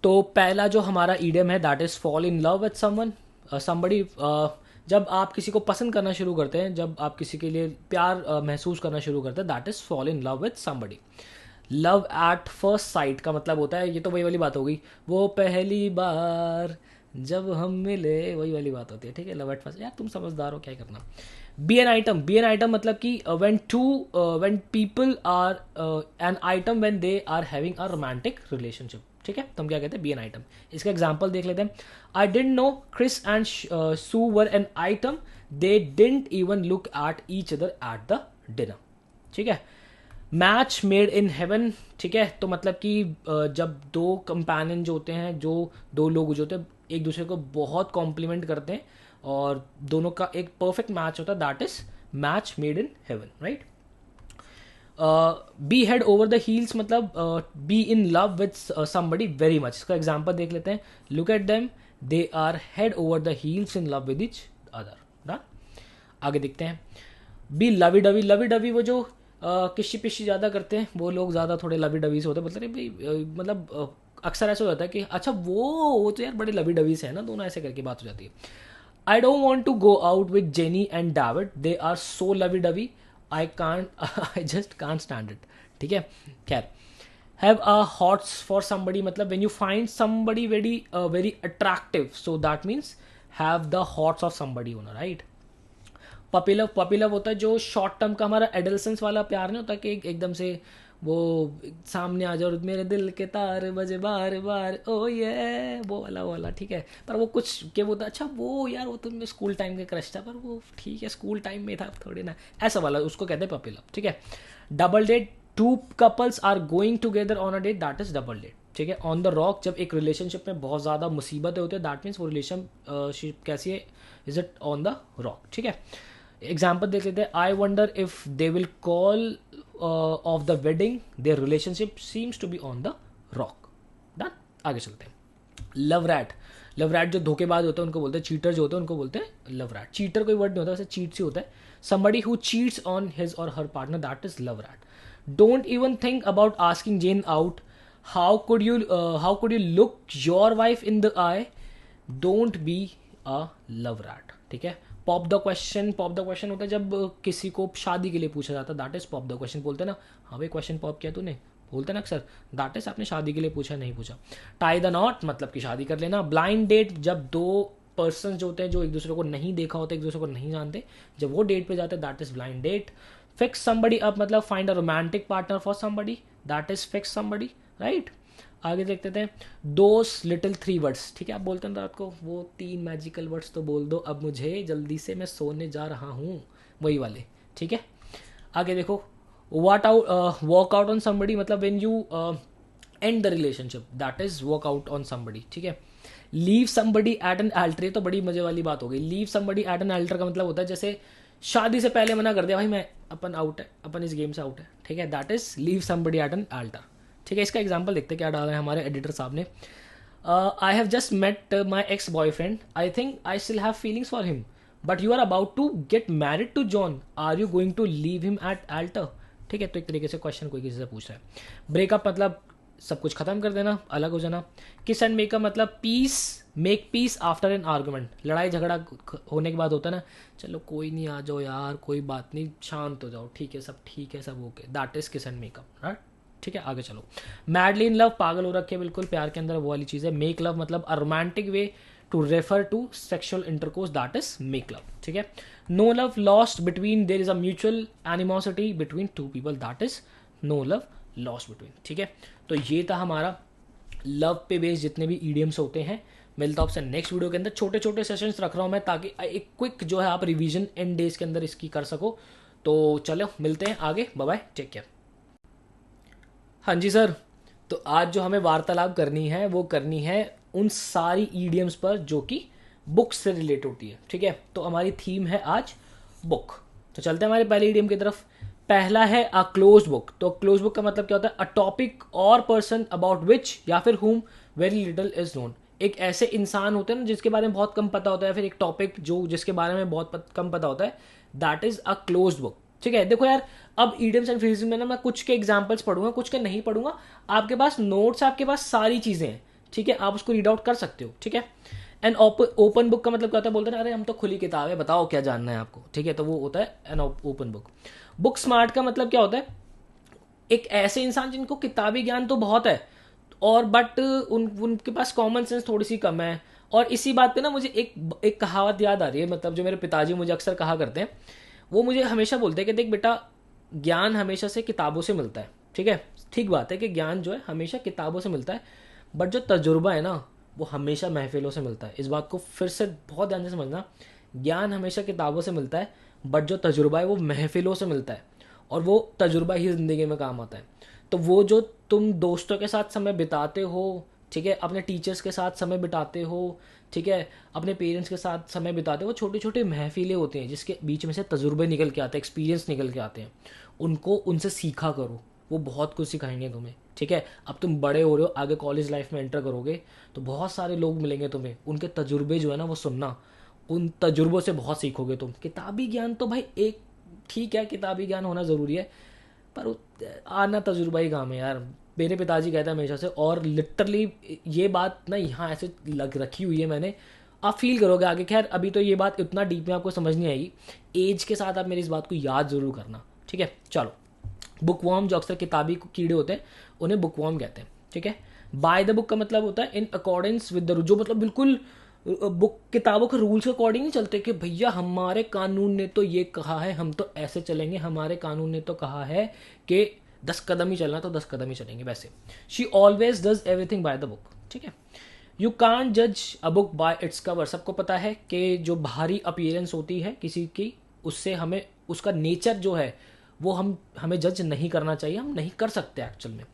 तो पहला जो हमारा ईडियम है that is fall in love with someone somebody. जब आप किसी को पसंद करना शुरू करते हैं, जब आप किसी के लिए प्यार महसूस करना शुरू करते हैं, that is fall in love with somebody. Love at first sight का मतलब होता है, ये तो वही वाली बात हो गई, वो पहली बार जब हम मिले, वही वाली बात होती है। ठीक है, लव एट फर्स्ट, यार तुम समझदार हो, क्या करना। Be an item, be an item मतलब कि when people are an item when they are having a romantic relationship. ठीक है, तो हम क्या कहते हैं, बी एन आइटम। इसका एग्जाम्पल देख लेते हैं। I didn't know Chris and Sue were an item, they didn't even look at each other at the dinner. ठीक है, मैच मेड इन हेवन। ठीक है, तो मतलब कि जब दो कंपेनियन जो होते हैं, जो दो लोग जो होते हैं, एक दूसरे को बहुत कॉम्प्लीमेंट करते हैं और दोनों का एक परफेक्ट मैच होता है, that is match made in heaven, right. Be head over the heels मतलब be in love with somebody very much. इसका एग्जाम्पल देख लेते हैं। Look at them, they are head over the heels in love with each other. Done, आगे देखते हैं। Be lovey dovey, lovey dovey वो जो किशी पिशी ज़्यादा करते हैं, वो लोग ज़्यादा थोड़े लवी डवी से होते हैं। मतलब भाई मतलब अक्सर ऐसा हो जाता है कि अच्छा वो तो यार बड़े लवी डवी से है ना, दोनों ऐसे करके बात हो जाती है। I don't want to go out with Jenny and David, they are so lovey dovey, I can't I just can't stand it. ठीक है, खैर। Have a hots for somebody मतलब when you find somebody very very attractive, so that means have the hots of somebody होना, right. Puppy love, puppy love होता है जो short term का हमारा एडोलेसेंस वाला प्यार नहीं होता कि एकदम से वो सामने आ जाओ, मेरे दिल के तार बजे बार बार, ओ ये वो वाला। ठीक है, पर वो कुछ के वो अच्छा वो यार वो तो स्कूल टाइम का क्रश था, पर वो ठीक है स्कूल टाइम में था थोड़ी ना, ऐसा वाला उसको कहते हैं पपी लव। ठीक है, double date, two couples are going together on a date, that is double date. ठीक है, ऑन द रॉक, जब एक रिलेशनशिप में बहुत ज़्यादा मुसीबतें होती है, दैट मीन्स वो रिलेशनशिप कैसी है, is it on the rock. ठीक है, एग्जाम्पल देख लेते हैं। I wonder if they will call off the wedding, their relationship seems to be on the rock. Done, आगे चलते हैं। लव रैट, लव रैट जो धोखेबाज होते हैं उनको बोलते हैं, चीटर जो होते हैं उनको बोलते हैं लव रैट। चीटर कोई वर्ड नहीं होता, वैसे चीट से होता है। Somebody who cheats on his और her partner, that is love rat. Don't even think about asking Jen out, how could you look your wife in the eye, don't be a love rat. ठीक है, pop the question, pop the question होता है जब किसी को शादी के लिए पूछा जाता है, that is pop the question. बोलते हैं ना, हाँ भाई क्वेश्चन पॉप किया तूने, बोलते हैं ना अक्सर, दैट इज आपने शादी के लिए पूछा नहीं पूछा। टाई द नॉट मतलब कि शादी कर लेना। ब्लाइंड डेट, जब दो पर्सन जो होते हैं जो एक दूसरे को नहीं देखा होता, एक दूसरे को नहीं जानते, जब वो डेट पे जाते हैं, that is blind date. Fix somebody up मतलब find a romantic partner for somebody, that is fix somebody, right. आगे देखते थे, दोस लिटिल 3 वर्ड्स, ठीक है, आप बोलते हैं रात को वो 3 मैजिकल वर्ड्स तो बोल दो अब मुझे, जल्दी से मैं सोने जा रहा हूँ, वही वाले, ठीक है। आगे देखो, what out walk out on somebody, मतलब when you end the relationship, that is walk out on somebody, ठीक है। Leave somebody at an altar, ये तो बड़ी मजे वाली बात हो गई। Leave somebody at an altar का मतलब होता है जैसे शादी से पहले मना कर दिया, भाई मैं अपन आउट है, अपन इस गेम से आउट है, ठीक है, that is leave somebody at an altar, ठीक है। इसका एग्जाम्पल देखते हैं क्या डाला है हमारे एडिटर साहब ने। I have just met my ex boyfriend, I think I still have feelings for him, but you are about to get married to John, are you going to leave him at altar, ठीक है। तो एक तरीके से question कोई किसी से पूछ रहा है। ब्रेकअप मतलब सब कुछ खत्म कर देना, अलग हो जाना। किस एंड मेक मतलब peace, make peace after an argument, लड़ाई झगड़ा होने के बाद होता है ना, चलो कोई नहीं, आ जाओ यार, कोई बात नहीं, शांत हो जाओ, ठीक है सब ठीक है, सब ओके, दैट इज किस एंड मेकअप, राइट, ठीक है। आगे चलो, मैडली इन लव, पागल हो रखे बिल्कुल प्यार के अंदर, वो वाली चीज़ है। मेक लव मतलब a romantic way to refer to sexual intercourse, that is make love, ठीक है। No love lost between, there is a mutual animosity between two people, that is no love lost between, ठीक है। तो ये था हमारा love पे based जितने भी ईडियम्स होते हैं। मिलता हूँ आपसे नेक्स्ट वीडियो के अंदर। छोटे छोटे सेशंस रख रहा हूँ मैं ताकि एक क्विक जो है आप रिवीजन एंड डेज के अंदर इसकी कर सको। तो चलो मिलते हैं आगे, बाय बाय, टेक केयर। हाँ जी सर, तो आज जो हमें वार्तालाप करनी है वो करनी है उन सारी ईडियम्स पर जो कि बुक्स से रिलेट होती है, ठीक है। तो हमारी थीम है आज बुक। तो चलते हैं हमारे पहले ईडियम की तरफ। पहला है अ क्लोज बुक। तो क्लोज बुक का मतलब क्या होता है? अ टॉपिक और पर्सन अबाउट विच या फिर हुम वेरी लिटल इज नोन। एक ऐसे इंसान होते हैं ना जिसके बारे में बहुत कम पता होता है, फिर एक टॉपिक जो जिसके बारे में बहुत कम पता होता है, that is a close book, ठीक है। देखो यार, अब ईडियम्स एंड फ्रेजेस में ना मैं कुछ के एग्जांपल्स पढ़ूंगा, कुछ के नहीं पढ़ूंगा। आपके पास नोट्स, आपके पास सारी चीजें हैं, ठीक है, आप उसको रीड आउट कर सकते हो, ठीक है। एंड ओपन बुक का मतलब क्या होता है? बोलते हैं अरे हम तो खुली किताब है, बताओ क्या जानना है आपको, ठीक है, तो वो होता है an open book. Book smart का मतलब क्या होता है? एक ऐसे इंसान जिनको किताबी ज्ञान तो बहुत है और बट उनके पास कॉमन सेंस थोड़ी सी कम है। और इसी बात पे ना मुझे एक कहावत याद आ रही है, मतलब जो मेरे पिताजी मुझे अक्सर कहा करते हैं। वो मुझे हमेशा बोलते हैं कि देख बेटा, ज्ञान हमेशा से किताबों से मिलता है, ठीक है, ठीक बात है कि ज्ञान जो है हमेशा किताबों से मिलता है, बट जो तजुर्बा है ना वो हमेशा महफिलों से मिलता है। इस बात को फिर से बहुत ध्यान से समझना, ज्ञान हमेशा किताबों से मिलता है, बट जो तजुर्बा है वो महफिलों से मिलता है, और वो तजुर्बा ही ज़िंदगी में काम आता है। तो वो जो तुम दोस्तों के साथ समय बिताते हो, ठीक है, अपने टीचर्स के साथ समय बिताते हो, ठीक है, अपने पेरेंट्स के साथ समय बिताते हो, वो छोटी छोटी महफिलें होती हैं जिसके बीच में से तजुर्बे निकल के आते हैं, एक्सपीरियंस निकल के आते हैं। उनको उनसे सीखा करो, वो बहुत कुछ सिखाएंगे तुम्हें, ठीक है। अब तुम बड़े हो रहे हो, आगे कॉलेज लाइफ में एंटर करोगे तो बहुत सारे लोग मिलेंगे तुम्हें, उनके तजुर्बे जो है ना वो सुनना, उन तजुर्बों से बहुत सीखोगे तुम। किताबी ज्ञान तो भाई एक ठीक है, किताबी ज्ञान होना ज़रूरी है, पर आना तजुर्बा ही काम है यार। मेरे पिताजी कहते हैं हमेशा से, और लिटरली ये बात ना यहाँ ऐसे लग रखी हुई है मैंने, आप फील करोगे आगे। खैर अभी तो ये बात इतना डीप में आपको समझ नहीं आएगी, एज के साथ आप मेरी इस बात को याद जरूर करना, ठीक है। चलो, बुकवर्म जो अक्सर किताबी कीड़े होते हैं उन्हें बुकवर्म कहते हैं, ठीक है। बाय द बुक का मतलब होता है इन अकॉर्डेंस विद द, जो मतलब बिल्कुल बुक किताबों के रूल्स के अकॉर्डिंग नहीं चलते कि भैया हमारे कानून ने तो ये कहा है हम तो ऐसे चलेंगे, हमारे कानून ने तो कहा है कि 10 कदम ही चलना तो 10 कदम ही चलेंगे, वैसे। She always does everything by the book, ठीक है। यू कांट जज a book by its cover. सबको पता है कि जो बाहरी अपीयरेंस होती है किसी की, उससे हमें उसका नेचर जो है वो हमें जज नहीं करना चाहिए, हम नहीं कर सकते एक्चुअल में,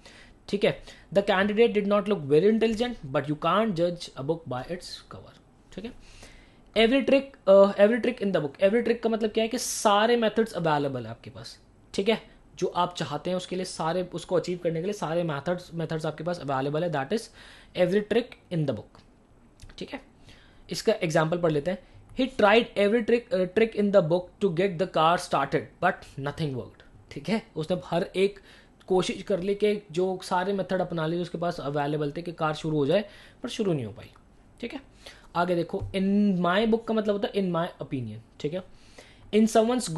ठीक है। The candidate did not look very intelligent but you can't जज a book by its cover, ठीक है। Every trick in the book. Every trick का मतलब क्या है कि सारे मेथड्स अवेलेबल है आपके पास, ठीक है, जो आप चाहते हैं उसके लिए सारे, उसको अचीव करने के लिए सारे मेथड्स आपके पास अवेलेबल है, that is every trick in the book, ठीक है। इसका एग्जाम्पल पढ़ लेते हैं। He tried every trick in the book to get the car started but nothing worked, ठीक है। उसने हर एक कोशिश कर ली कि जो सारे मेथड अपना लिए उसके पास अवेलेबल थे कि कार शुरू हो जाए, पर शुरू नहीं हो पाई, ठीक है। आगे देखो, इन माई बुक का मतलब होता है इन माई ओपिनियन, ठीक है। इन समवंस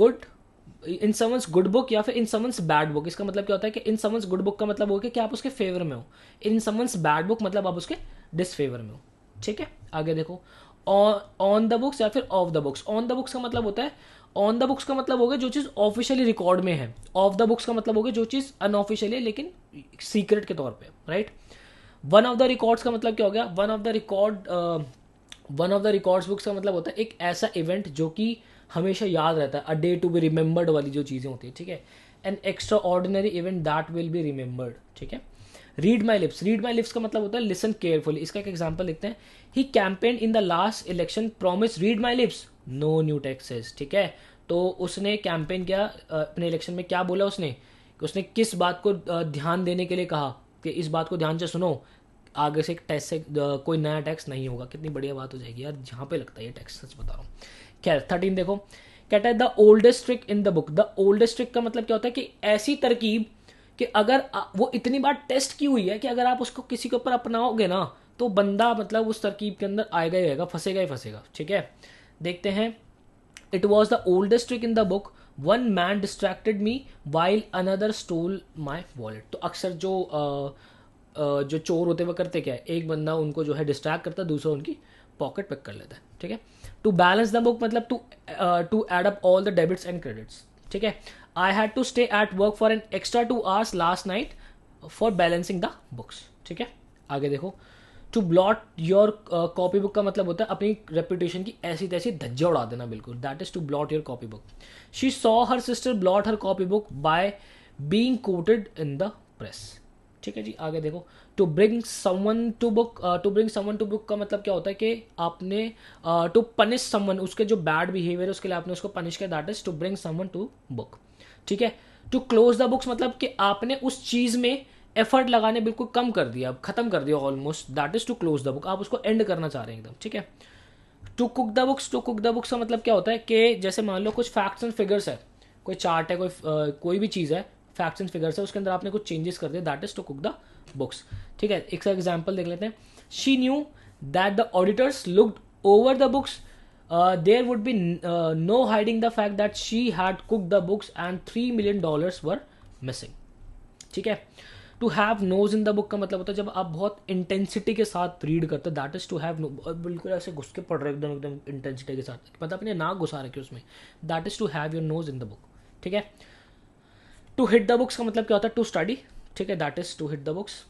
गुड बुक या फिर इन समवंस बैड बुक। इसका मतलब क्या होता है कि इन समवंस गुड बुक का मतलब हो कि आप उसके फेवर में हो, इन समवंस बैड बुक मतलब आप उसके डिसफेवर में हो, ठीक है। आगे देखो, ऑन द बुक्स या फिर of the books. On the books का मतलब होता है, ऑन द बुक्स का मतलब होगा जो चीज़ ऑफिशियली रिकॉर्ड में है, ऑफ द बुक्स का मतलब होगा जो चीज़ अनऑफिशियली है लेकिन सीक्रेट के तौर पे, right. One of the records का मतलब क्या हो गया, one of the records books का मतलब होता है एक ऐसा इवेंट जो कि हमेशा याद रहता है, a day to be remembered वाली जो चीज़ें होती है, ठीक है। An extraordinary event that will be remembered, ठीक है। रीड माई लिप्स का मतलब होता है लिसन केयरफुली। इसका एक एग्जाम्पल देखते हैं। He campaign in the last election promise read my lips no new taxes, ठीक है। तो उसने कैंपेन किया अपने इलेक्शन में, क्या बोला उसने, उसने किस बात को ध्यान देने के लिए कहा कि इस बात को ध्यान से सुनो, आगे से टैक्स से कोई नया टैक्स नहीं होगा। कितनी बढ़िया बात हो जाएगी यार, जहाँ पे लगता है ये टैक्स, सच बता रहा हूँ। खैर 13 देखो, कहता है the oldest trick in the book. The oldest trick का मतलब क्या होता है कि ऐसी तरकीब कि अगर वो इतनी बार टेस्ट की हुई है कि अगर आप उसको किसी के ऊपर अपनाओगे ना तो बंदा मतलब उस तरकीब के अंदर आएगा ही आएगा, फंसेगा ही फंसेगा, ठीक है। देखते हैं, it was the oldest trick in the book, one man distracted me while another stole my wallet. तो अक्सर जो चोर होते हुए करते क्या है, एक बंदा उनको जो है डिस्ट्रैक्ट करता है, दूसरा उनकी पॉकेट पिक कर लेता है, ठीक है। टू बैलेंस द बुक मतलब to add up all the debits and credits, ठीक है। I had to stay at work for an extra 2 hours last night for balancing the books, ठीक है। आगे देखो, to blot your copybook का मतलब होता है अपनी रेपुटेशन की ऐसी तैसी धज्जियां उड़ा देना, बिल्कुल। That is to blot your copybook. She saw her sister blot her copybook by being quoted in the press, ठीक है जी। आगे देखो, to bring someone to book का मतलब क्या होता है कि आपने टू पनिश समवन, उसके जो बैड बिहेवियर है उसके लिए आपने उसको पनिश किया, that is to bring someone to book, ठीक है। टू क्लोज द बुक्स मतलब कि आपने उस चीज में एफर्ट लगाने बिल्कुल कम कर दिया, खत्म कर दिया almost, that is to close the book. आप उसको एंड करना चाह रहे हैं एकदम, ठीक है। टू कुक द बुक्स का मतलब क्या होता है कि जैसे मान लो कुछ फैक्ट्स एंड फिगर्स है, कोई चार्ट है, कोई भी चीज़ है, फैक्ट्स एंड फिगर्स है, उसके अंदर आपने कुछ चेंजेस कर दिए, that is to cook the books, ठीक है। एक एग्जाम्पल देख लेते हैं। She knew that the auditors looked over the books, there would be no hiding the fact that she had cook the books and $3 million were missing, ठीक है। To have nose in the book का मतलब होता है जब आप बहुत intensity के साथ रीड करते हो, that is to have no, बिल्कुल ऐसे घुस के पढ़ रहे एकदम एकदम इंटेंसिटी के साथ, मतलब अपने नाक घुसा रखे उसमें, that is to have your nose in the book, ठीक है। टू हिट द बुक्स का मतलब क्या होता है, टू स्टडी, ठीक है, that is to hit the books.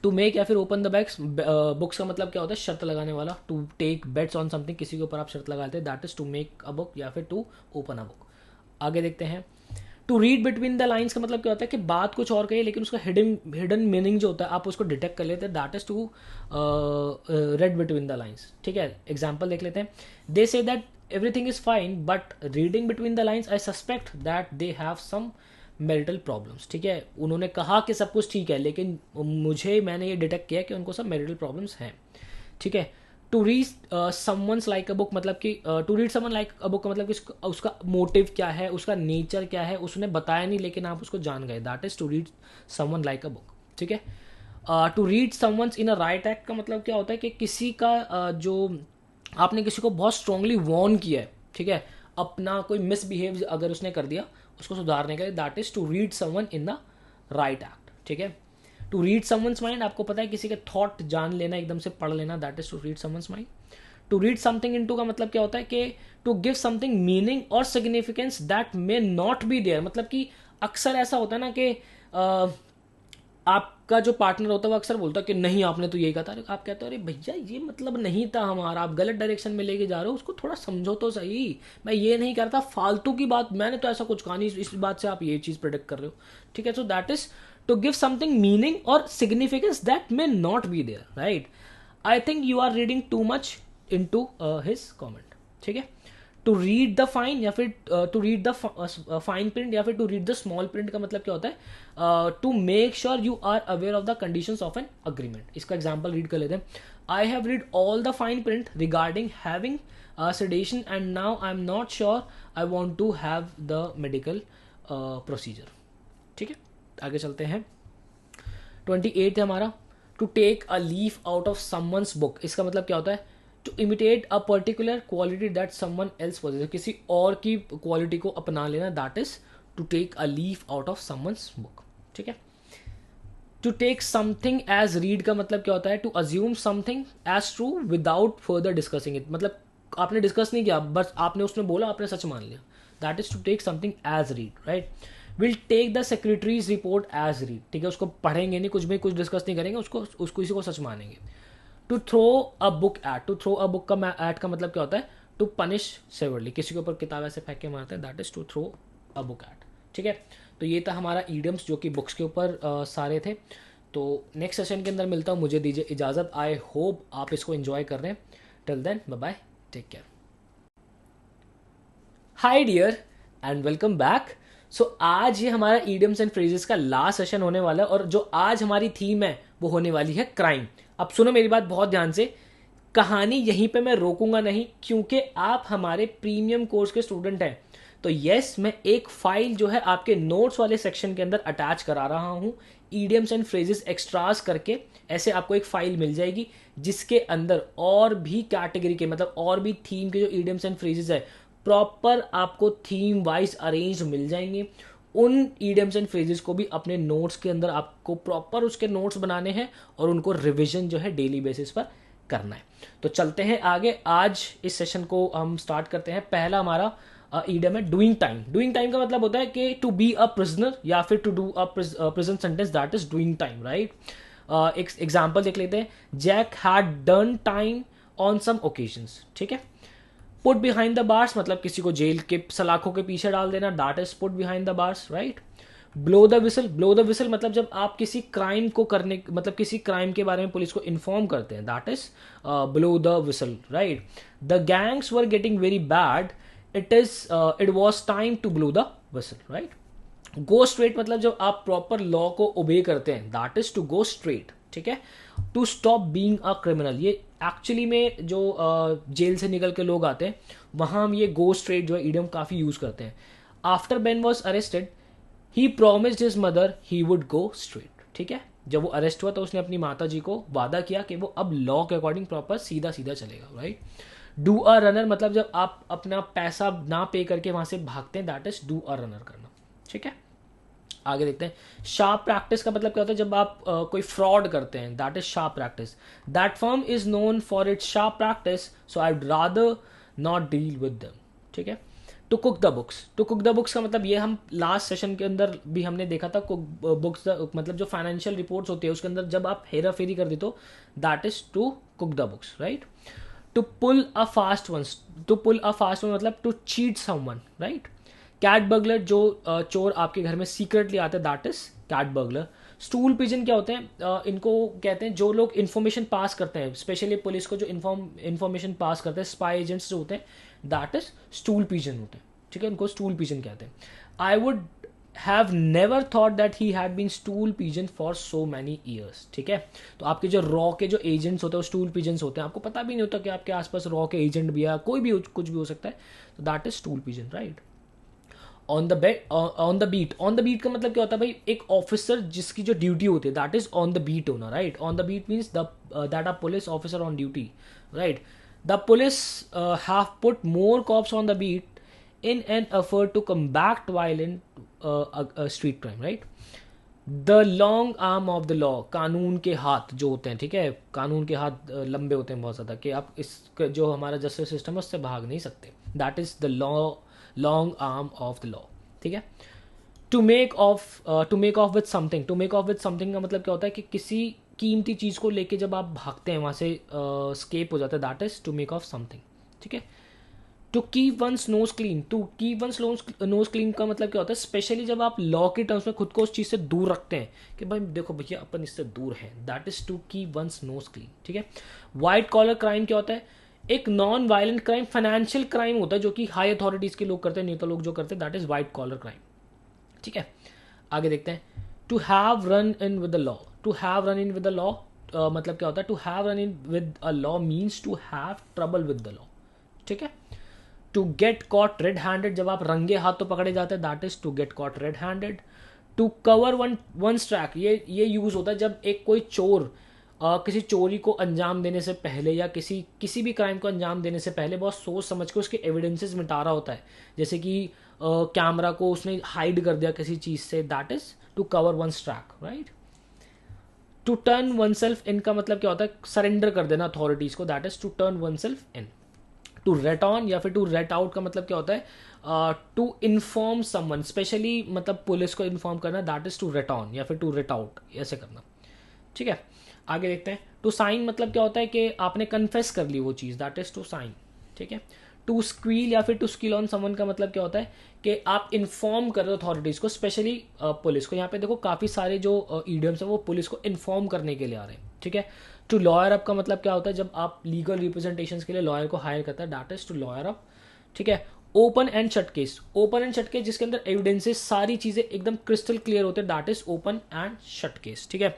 To make या फिर ओपन द बैग्स, बुक्स का मतलब क्या होता है, शर्त लगाने वाला। To take bets on something, किसी के ऊपर आप शर्त लगाते हैं, that is to make a book या फिर टू ओपन अ बुक। आगे देखते हैं, to read between the lines का मतलब क्या होता है कि बात कुछ और कही लेकिन उसका हिडन मीनिंग जो होता है आप उसको डिटेक्ट कर लेते हैं, that is to read between the lines, ठीक है। एग्जाम्पल देख लेते हैं। They say that everything is fine but reading between the lines I suspect that they have some marital problems, ठीक है। उन्होंने कहा कि सब कुछ ठीक है लेकिन मैंने ये डिटेक्ट किया कि उनको सब मैरिटल प्रॉब्लम्स हैं, ठीक है। To read someone's like a book मतलब कि to read someone like a book का मतलब कि उसका मोटिव क्या है, उसका नेचर क्या है, उसने बताया नहीं लेकिन आप उसको जान गए, that is to read someone like a book, ठीक है। To read someone's in a right act का मतलब क्या होता है कि किसी का जो आपने किसी को बहुत स्ट्रांगली वॉर्न किया है, ठीक है, अपना कोई मिसबिहेव अगर उसने कर दिया उसको सुधारने के लिए, that is to read someone in the right act, ठीक है। टू रीड समवंस माइंड, आपको पता है किसी के थॉट जान लेना, एकदम से पढ़ लेना, that is to read someone's mind. To read something into का मतलब क्या होता है कि टू गिव समथिंग मीनिंग और significance that may not be there, मतलब कि अक्सर ऐसा होता है ना कि आपका जो पार्टनर होता है वो अक्सर बोलता है कि नहीं आपने तो यही कहा था, आप कहते हो अरे भैया ये मतलब नहीं था हमारा, आप गलत डायरेक्शन में लेके जा रहे हो, उसको थोड़ा समझो तो सही, मैं ये नहीं करता फालतू की बात, मैंने तो ऐसा कुछ कहा नहीं, इस बात से आप ये चीज़ प्रेडिक्ट कर रहे हो, ठीक है। So that is to give something meaning और significance that may not be there, right. I think you are reading too much into his comment, ठीक है। टू रीड द फाइन या फिर to read the fine print या फिर to read the small print का मतलब क्या होता है, to make sure you are aware of the conditions of an agreement. इसका एग्जांपल रीड कर लेते हैं। I have read all the fine print regarding having sedation and now I am not sure I want to have the medical procedure, ठीक है। आगे चलते हैं। 28 है हमारा, to take a leaf out of someone's book. इसका मतलब क्या होता है, to imitate a particular quality that someone else possesses, किसी और की क्वालिटी को अपना लेना, that is to take a leaf out of someone's book, ठीक है। To take something as read का मतलब क्या होता है, to assume something as true without further discussing it, मतलब आपने डिस्कस नहीं किया, बस आपने उसमें बोला आपने सच मान लिया, that is to take something as read, right. Will take the secretary's report as read, ठीक है, उसको पढ़ेंगे नहीं, कुछ भी कुछ डिस्कस नहीं करेंगे, उसको इसी को सच मानेंगे. To throw a book at, to throw a book का एट का मतलब क्या होता है, टू पनिश सेवरली, किसी के ऊपर किताब ऐसे फेंक के मारते हैं, that is to throw a book at. ठीक है, तो ये था हमारा ईडियम्स जो कि बुक्स के ऊपर सारे थे. तो नेक्स्ट सेशन के अंदर मिलता हूँ, मुझे दीजिए इजाज़त. आई होप आप इसको एंजॉय कर रहे हैं. Till then bye bye, take care. Hi dear and welcome back. So आज ये हमारा ईडियम्स एंड फ्रेजेस का लास्ट सेशन होने वाला है, और जो आज हमारी थीम है वो होने वाली है क्राइम. अब सुनो मेरी बात बहुत ध्यान से, कहानी यहीं पे मैं रोकूंगा नहीं, क्योंकि आप हमारे प्रीमियम कोर्स के स्टूडेंट हैं. तो यस, मैं एक फाइल जो है आपके नोट्स वाले सेक्शन के अंदर अटैच करा रहा हूं, ईडियम्स एंड फ्रेजेस एक्स्ट्रास करके. ऐसे आपको एक फाइल मिल जाएगी जिसके अंदर और भी कैटेगरी के, मतलब और भी थीम के जो ईडियम्स एंड फ्रेजेस है, प्रॉपर आपको थीम वाइज अरेंज मिल जाएंगे. उन ईडियम्स एंड फ्रेजेस को भी अपने नोट्स के अंदर आपको प्रॉपर उसके नोट्स बनाने हैं और उनको रिविजन जो है डेली बेसिस पर करना है. तो चलते हैं आगे. आज इस सेशन को हम स्टार्ट करते हैं. पहला हमारा ईडियम है डूइंग टाइम. डूइंग टाइम का मतलब होता है कि टू बी अ प्रिजनर या फिर to do a present sentence, that is doing time, right. एक एग्जाम्पल देख लेते हैं. Jack had done time on some occasions. ठीक है. पुट बिहाइंड द बार्स मतलब किसी को जेल के सलाखों के पीछे डाल देना, that is put behind the bars, right. Blow the whistle. Blow the whistle मतलब जब आप किसी क्राइम को करने, मतलब किसी क्राइम के बारे में पुलिस को इन्फॉर्म करते हैं, that is blow the whistle, right. The gangs were getting very bad, it was time to blow the whistle, right. Go straight मतलब जब आप प्रॉपर लॉ को ओबे करते हैं, that is to go straight. ठीक है. To stop being a criminal, ये actually में जो जेल से निकल के लोग आते हैं वहां हम ये गो स्ट्रेट जो है ईडियम काफी यूज करते हैं. After Ben was arrested he promised his mother he would go straight. ठीक है. जब वो अरेस्ट हुआ तो उसने अपनी माता जी को वादा किया कि वो अब लॉ के अकॉर्डिंग प्रॉपर सीधा सीधा चलेगा, राइट. डू अ रनर मतलब जब आप अपना पैसा ना पे करके वहां से भागते हैं, that is do a runner करना. ठीक है. आगे देखते हैं. शार्प प्रैक्टिस का मतलब क्या होता है, जब आप कोई फ्रॉड करते हैं, that is sharp practice. That firm is known for its sharp practice, so I would rather not deal with them. ठीक है. To cook the books. To cook the books का मतलब ये हम लास्ट सेशन के अंदर भी हमने देखा था. कुक बुक्स मतलब जो फाइनेंशियल रिपोर्ट्स होती है उसके अंदर जब आप हेरा फेरी कर दी तो that is to cook the books, right. To pull a fast one. To pull a fast one मतलब to cheat someone, right. Cat burglar जो चोर आपके घर में सीक्रेटली आते हैं, that is cat burglar. Stool pigeon क्या होते हैं, इनको कहते हैं जो लोग इन्फॉर्मेशन पास करते हैं, स्पेशली पुलिस को जो इन्फॉर्मेशन पास करते हैं, स्पाई एजेंट्स जो होते हैं, दैट इज स्टूल पिजन होते हैं. ठीक है. इनको स्टूल पिजन कहते हैं. I would have never thought that he had been stool pigeon for so many years. ठीक है. तो आपके जो रॉ के जो एजेंट्स होते हैं वो स्टूल पिजन्स होते हैं. आपको पता भी नहीं होता कि आपके आसपास रॉ के एजेंट भी है, कोई भी कुछ भी हो सकता है. तो that is stool pigeon, right. On the beat. On the beat का मतलब क्या होता है भाई, एक ऑफिसर जिसकी जो ड्यूटी होती है, that is on the beat होना, right. On the beat means that a police officer on duty, right. The police have put more cops on the beat in an effort to combat violent street crime, right. The long arm of the law. कानून के हाथ जो होते हैं, ठीक है, कानून के हाथ लंबे होते हैं बहुत ज्यादा, कि आप इस जो हमारा जस्टिस सिस्टम है उससे भाग नहीं सकते, that is the long arm of the law. ठीक है. To make off with something. To make off with something का मतलब क्या होता है कि किसी कीमती चीज को लेके जब आप भागते हैं वहां से स्केप हो जाता है, that is to make off something. ठीक है. To keep one's nose clean. To keep one's nose clean का मतलब क्या होता है, स्पेशली जब आप लॉ के टर्म्स में खुद को उस चीज से दूर रखते हैं कि भाई देखो भैया अपन इससे दूर हैं, that is to keep one's nose clean. ठीक है. व्हाइट कॉलर क्राइम क्या होता है, एक non violent crime, financial crime होता है जो कि हाई अथॉरिटीज के लोग करते हैं, नेता लोग जो करते हैं, that is white collar crime. ठीक है. आगे देखते हैं. To have run in with the law. To have run in with the law मतलब क्या होता है, to have run in with a law means to have trouble with the law. ठीक है. To get caught red handed, जब आप रंगे हाथों पकड़े जाते हैं, that is to get caught red handed. To cover one track, ये यूज होता है जब एक कोई चोर किसी चोरी को अंजाम देने से पहले या किसी भी क्राइम को अंजाम देने से पहले बहुत सोच समझ के उसके एविडेंसेस मिटा रहा होता है, जैसे कि कैमरा को उसने हाइड कर दिया किसी चीज से, that is to cover one track, right. To turn oneself in का मतलब क्या होता है, सरेंडर कर देना अथॉरिटीज को, that is to turn oneself in. To rat on या फिर टू रेट आउट का मतलब क्या होता है, टू इन्फॉर्म समवन, स्पेशली मतलब पुलिस को इन्फॉर्म करना, that is to rat on या फिर टू रेट आउट, ऐसे करना। ठीक है, आगे देखते हैं। टू साइन मतलब क्या होता है कि आपने कन्फेस कर ली वो चीज़, दैट इज टू साइन। ठीक है, टू स्क्वील या फिर टू स्किल ऑन समवन का मतलब क्या होता है कि आप इन्फॉर्म कर रहे हो अथॉरिटीज को, स्पेशली पुलिस को। यहाँ पे देखो काफ़ी सारे जो ईडियम्स हैं वो पुलिस को इन्फॉर्म करने के लिए आ रहे हैं। ठीक है, टू लॉयर अप का मतलब क्या होता है, जब आप लीगल रिप्रेजेंटेशन के लिए लॉयर को हायर करता है, that is to lawyer up. ठीक है, open and shut case, open and shut case जिसके अंदर एविडेंसेस सारी चीज़ें एकदम क्रिस्टल क्लियर होते हैं, that is open and shut case. ठीक है,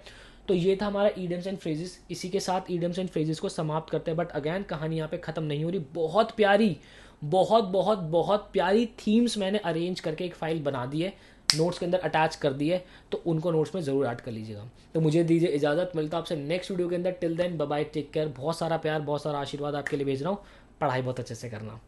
तो ये था हमारा ईडियम्स एंड फ्रेजेस। इसी के साथ ईडियम्स एंड फ्रेजेस को समाप्त करते हैं, बट अगेन कहानी यहाँ पे खत्म नहीं हो रही। बहुत प्यारी, बहुत बहुत बहुत प्यारी थीम्स मैंने अरेंज करके एक फाइल बना दी है, नोट्स के अंदर अटैच कर दी है, तो उनको नोट्स में ज़रूर ऐड कर लीजिएगा। तो मुझे दीजिए इजाज़त, मिलता आपसे नेक्स्ट वीडियो के अंदर। Till then bye bye, take care, बहुत सारा प्यार, बहुत सारा आशीर्वाद आपके लिए भेज रहा हूँ। पढ़ाई बहुत अच्छे से करना।